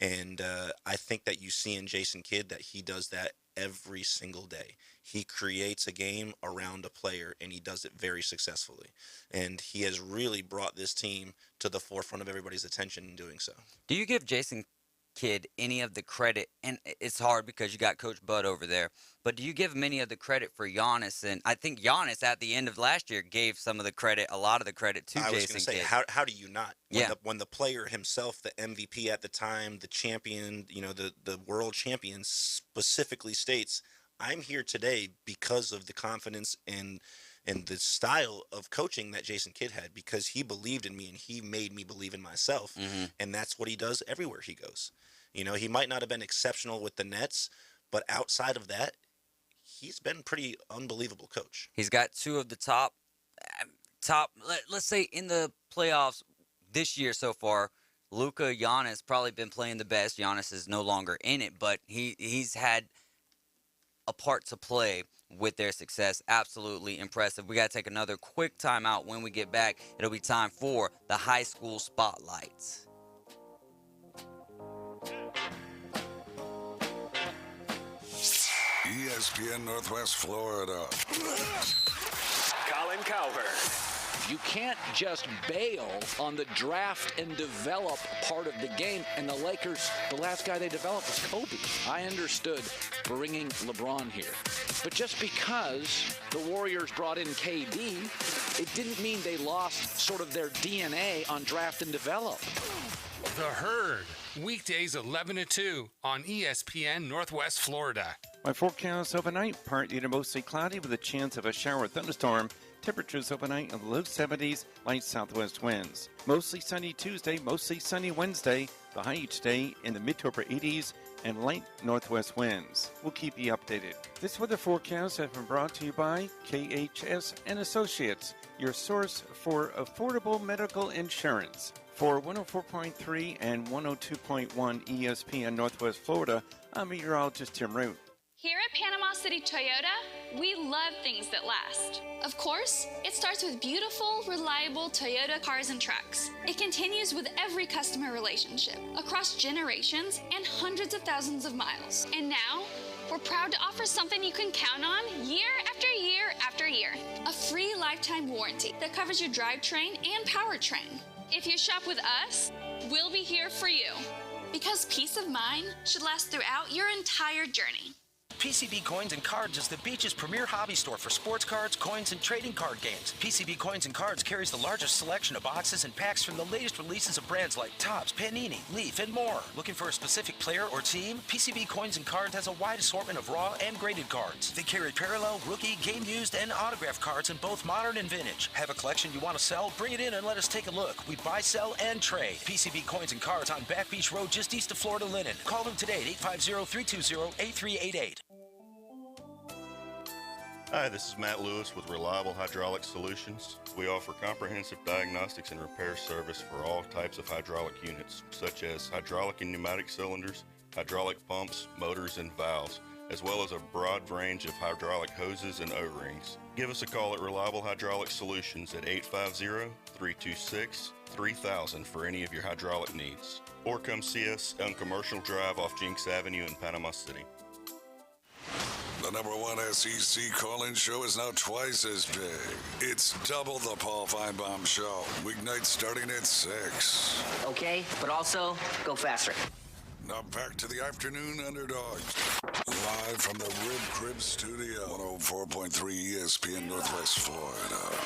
And I think that you see in Jason Kidd that he does that every single day. He creates a game around a player, and he does it very successfully. And he has really brought this team to the forefront of everybody's attention in doing so. Do you give Jason Kidd any of the credit? And it's hard because you got Coach Bud over there. But do you give him any of the credit for Giannis? And I think Giannis at the end of last year gave some of the credit, a lot of the credit to Jason Kidd. I was going to say, how do you not? When the player himself, the MVP at the time, the champion, the world champion specifically states, I'm here today because of the confidence and the style of coaching that Jason Kidd had, because he believed in me and he made me believe in myself. Mm-hmm. And that's what he does everywhere he goes. He might not have been exceptional with the Nets, but outside of that, he's been pretty unbelievable coach. He's got 2 of the top, let's say in the playoffs this year so far, Luka, Giannis probably been playing the best. Giannis is no longer in it, but he's had a part to play with their success. Absolutely impressive. We got to take another quick timeout. When we get back, it'll be time for the high school spotlights. ESPN Northwest Florida. Colin Cowherd. You can't just bail on the draft and develop part of the game. And the Lakers, the last guy they developed was Kobe. I understood bringing LeBron here. But just because the Warriors brought in KD, it didn't mean they lost sort of their DNA on draft and develop. The Herd, weekdays 11 to 2 on ESPN Northwest Florida. My forecast overnight, partly to mostly cloudy with a chance of a shower or thunderstorm. Temperatures overnight in the low 70s, light southwest winds. Mostly sunny Tuesday, mostly sunny Wednesday. The high each day in the mid to upper 80s and light northwest winds. We'll keep you updated. This weather forecast has been brought to you by KHS and Associates, your source for affordable medical insurance. For 104.3 and 102.1 ESPN Northwest Florida, I'm meteorologist Tim Root. Here at Panama City Toyota, We love things that last. Of course, it starts with beautiful, reliable Toyota cars and trucks. It continues with every customer relationship, across generations and hundreds of thousands of miles. And now, we're proud to offer something you can count on year after year after year. A free lifetime warranty that covers your drivetrain and powertrain. If you shop with us, we'll be here for you. Because peace of mind should last throughout your entire journey. PCB Coins and Cards is the beach's premier hobby store for sports cards, coins, and trading card games. PCB Coins and Cards carries the largest selection of boxes and packs from the latest releases of brands like Topps, Panini, Leaf, and more. Looking for a specific player or team? PCB Coins and Cards has a wide assortment of raw and graded cards. They carry parallel, rookie, game used, and autograph cards in both modern and vintage. Have a collection you want to sell? Bring it in and let us take a look. We buy, sell, and trade. PCB Coins and Cards on Back Beach Road just east of Florida Linen. Call them today at 850-320-8388. Hi, this is Matt Lewis with Reliable Hydraulic Solutions. We offer comprehensive diagnostics and repair service for all types of hydraulic units, such as hydraulic and pneumatic cylinders, hydraulic pumps, motors, and valves, as well as a broad range of hydraulic hoses and O-rings. Give us a call at Reliable Hydraulic Solutions at 850-326-3000 for any of your hydraulic needs. Or come see us on Commercial Drive off Jinx Avenue in Panama City. The #1 SEC call-in show is now twice as big. It's double the Paul Feinbaum Show. Weeknights starting at 6. Okay, but also go faster. Now back to the Afternoon Underdogs. Live from the Rib Crib Studio. 104.3 ESPN Northwest Florida.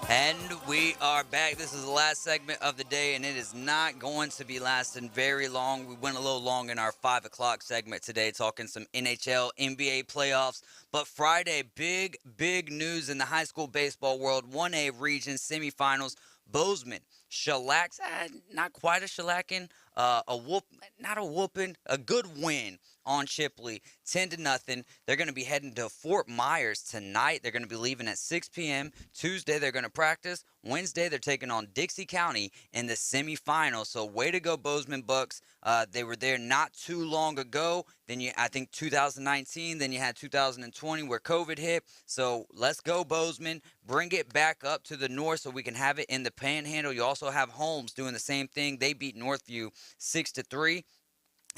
And we are back. This is the last segment of the day, and it is not going to be lasting very long. We went a little long in our 5 o'clock segment today, talking some NHL, NBA playoffs. But Friday, big news in the high school baseball world. 1A region semifinals. Bozeman shellacks, not quite a shellacking, a good win on Chipley, 10-0. They're going to be heading to Fort Myers tonight. They're going to be leaving at 6 p.m. Tuesday, they're going to practice. Wednesday, they're taking on Dixie County in the semifinals. So way to go, Bozeman Bucks. They were there not too long ago. Then I think 2019. Then you had 2020 where COVID hit. So let's go, Bozeman. Bring it back up to the north so we can have it in the Panhandle. You also have Holmes doing the same thing. They beat Northview 6-3.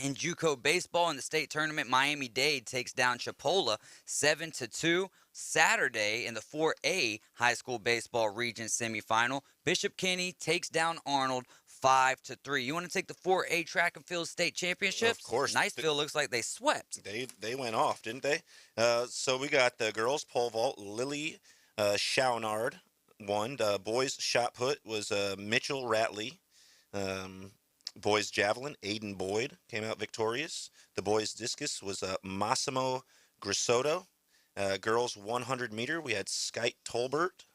In JUCO baseball in the state tournament, Miami-Dade takes down Chipola 7-2. Saturday in the 4A high school baseball region semifinal, Bishop Kenny takes down Arnold 5-3. You want to take the 4A track and field state championships? Of course. Niceville looks like they swept. They went off, didn't they? So we got the girls pole vault. Lily Shaunard won. The boys shot put was Mitchell Ratley. Boys javelin, Aiden Boyd came out victorious. The boys discus was Massimo Grisotto. Girls 100 meter, we had Sky Tolbert,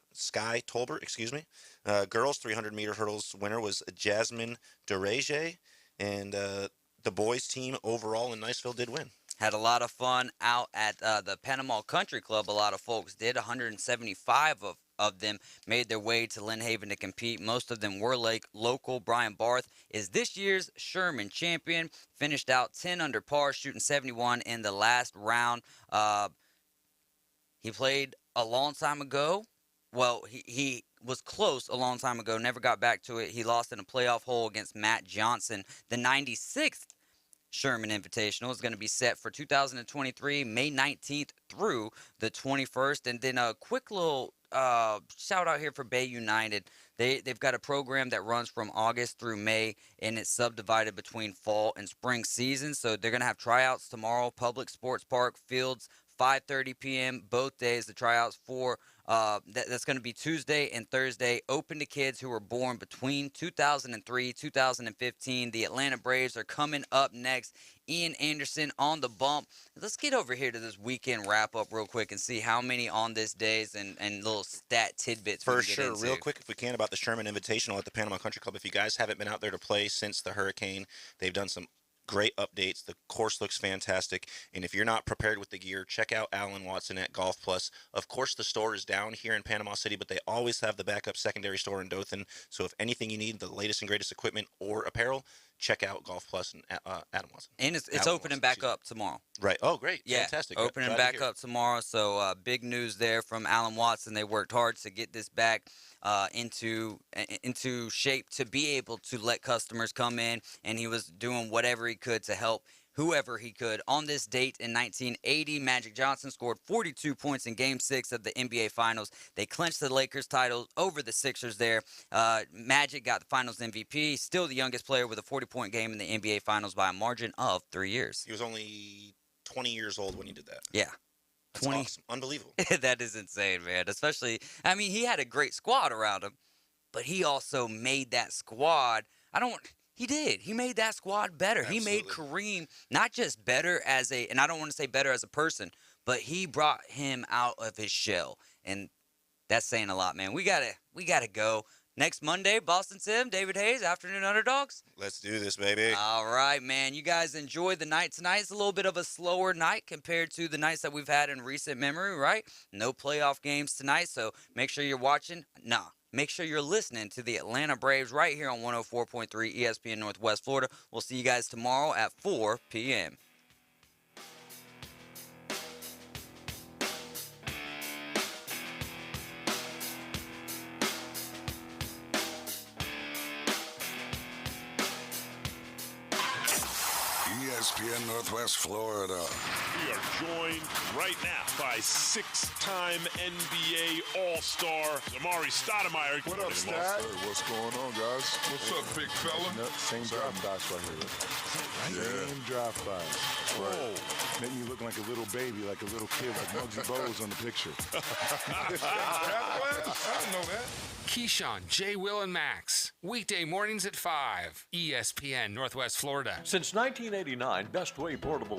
girls 300 meter hurdles winner was Jasmine Derege. And the boys team overall in Niceville did win. Had a lot of fun out at the Panama Country Club. A lot of folks did. 175 of them made their way to Lynn Haven to compete. Most of them were local. Brian Barth is this year's Sherman champion. Finished out 10 under par, shooting 71 in the last round. He played a long time ago. Well, he was close a long time ago, never got back to it. He lost in a playoff hole against Matt Johnson. The 96th Sherman Invitational is going to be set for 2023, May 19th through the 21st. And then a quick little shout out here for Bay United. They've got a program that runs from August through May, and it's subdivided between fall and spring seasons. So they're going to have tryouts tomorrow, Public Sports Park, Fields, 5:30 p.m. both days. The tryouts for that's going to be Tuesday and Thursday, open to kids who were born between 2003, 2015. The Atlanta Braves are coming up next. Ian Anderson on the bump. Let's get over here to this weekend wrap-up real quick and see how many on this days and little stat tidbits For we can get sure. into. Real quick, if we can, about the Sherman Invitational at the Panama Country Club. If you guys haven't been out there to play since the hurricane, they've done some great updates. The course looks fantastic. And if you're not prepared with the gear, check out Alan Watson at Golf Plus. Of course, the store is down here in Panama City, but they always have the backup secondary store in Dothan. So if anything you need, the latest and greatest equipment or apparel, check out Golf Plus and Adam Watson. And it's opening back up tomorrow. Right. Oh, great. Yeah, Fantastic. opening back up tomorrow. So big news there from Alan Watson. They worked hard to get this back into shape to be able to let customers come in, and he was doing whatever he could to help whoever he could. On this date in 1980, Magic Johnson scored 42 points in Game 6 of the NBA Finals. They clinched the Lakers title over the Sixers there. Magic got the Finals MVP, still the youngest player with a 40-point game in the NBA Finals by a margin of 3 years. He was only 20 years old when he did that. Yeah. That's awesome. Unbelievable. That is insane, man. Especially, I mean, he had a great squad around him, but he also made that squad. He did. He made that squad better. Absolutely. He made Kareem not just better as and I don't want to say better as a person, but he brought him out of his shell. And that's saying a lot, man. We gotta go. Next Monday, Boston Sim, David Hayes, Afternoon Underdogs. Let's do this, baby. All right, man. You guys enjoy the night tonight. It's a little bit of a slower night compared to the nights that we've had in recent memory, right? No playoff games tonight, so make sure you're watching. Make sure you're listening to the Atlanta Braves right here on 104.3 ESPN Northwest Florida. We'll see you guys tomorrow at 4 p.m. ESPN Northwest Florida. We are joined right now by six-time NBA All-Star Amari Stoudemire. What up, Stat? What's going on, guys? What's up, big fella? Same draft bias right here. Same draft bias. Right. Make me look like a little baby, like a little kid, like Muggsy Bogues on the picture. I don't know that. Keyshawn, J. Will, and Max. Weekday mornings at 5. ESPN Northwest Florida. Since 1989, Best Way Portable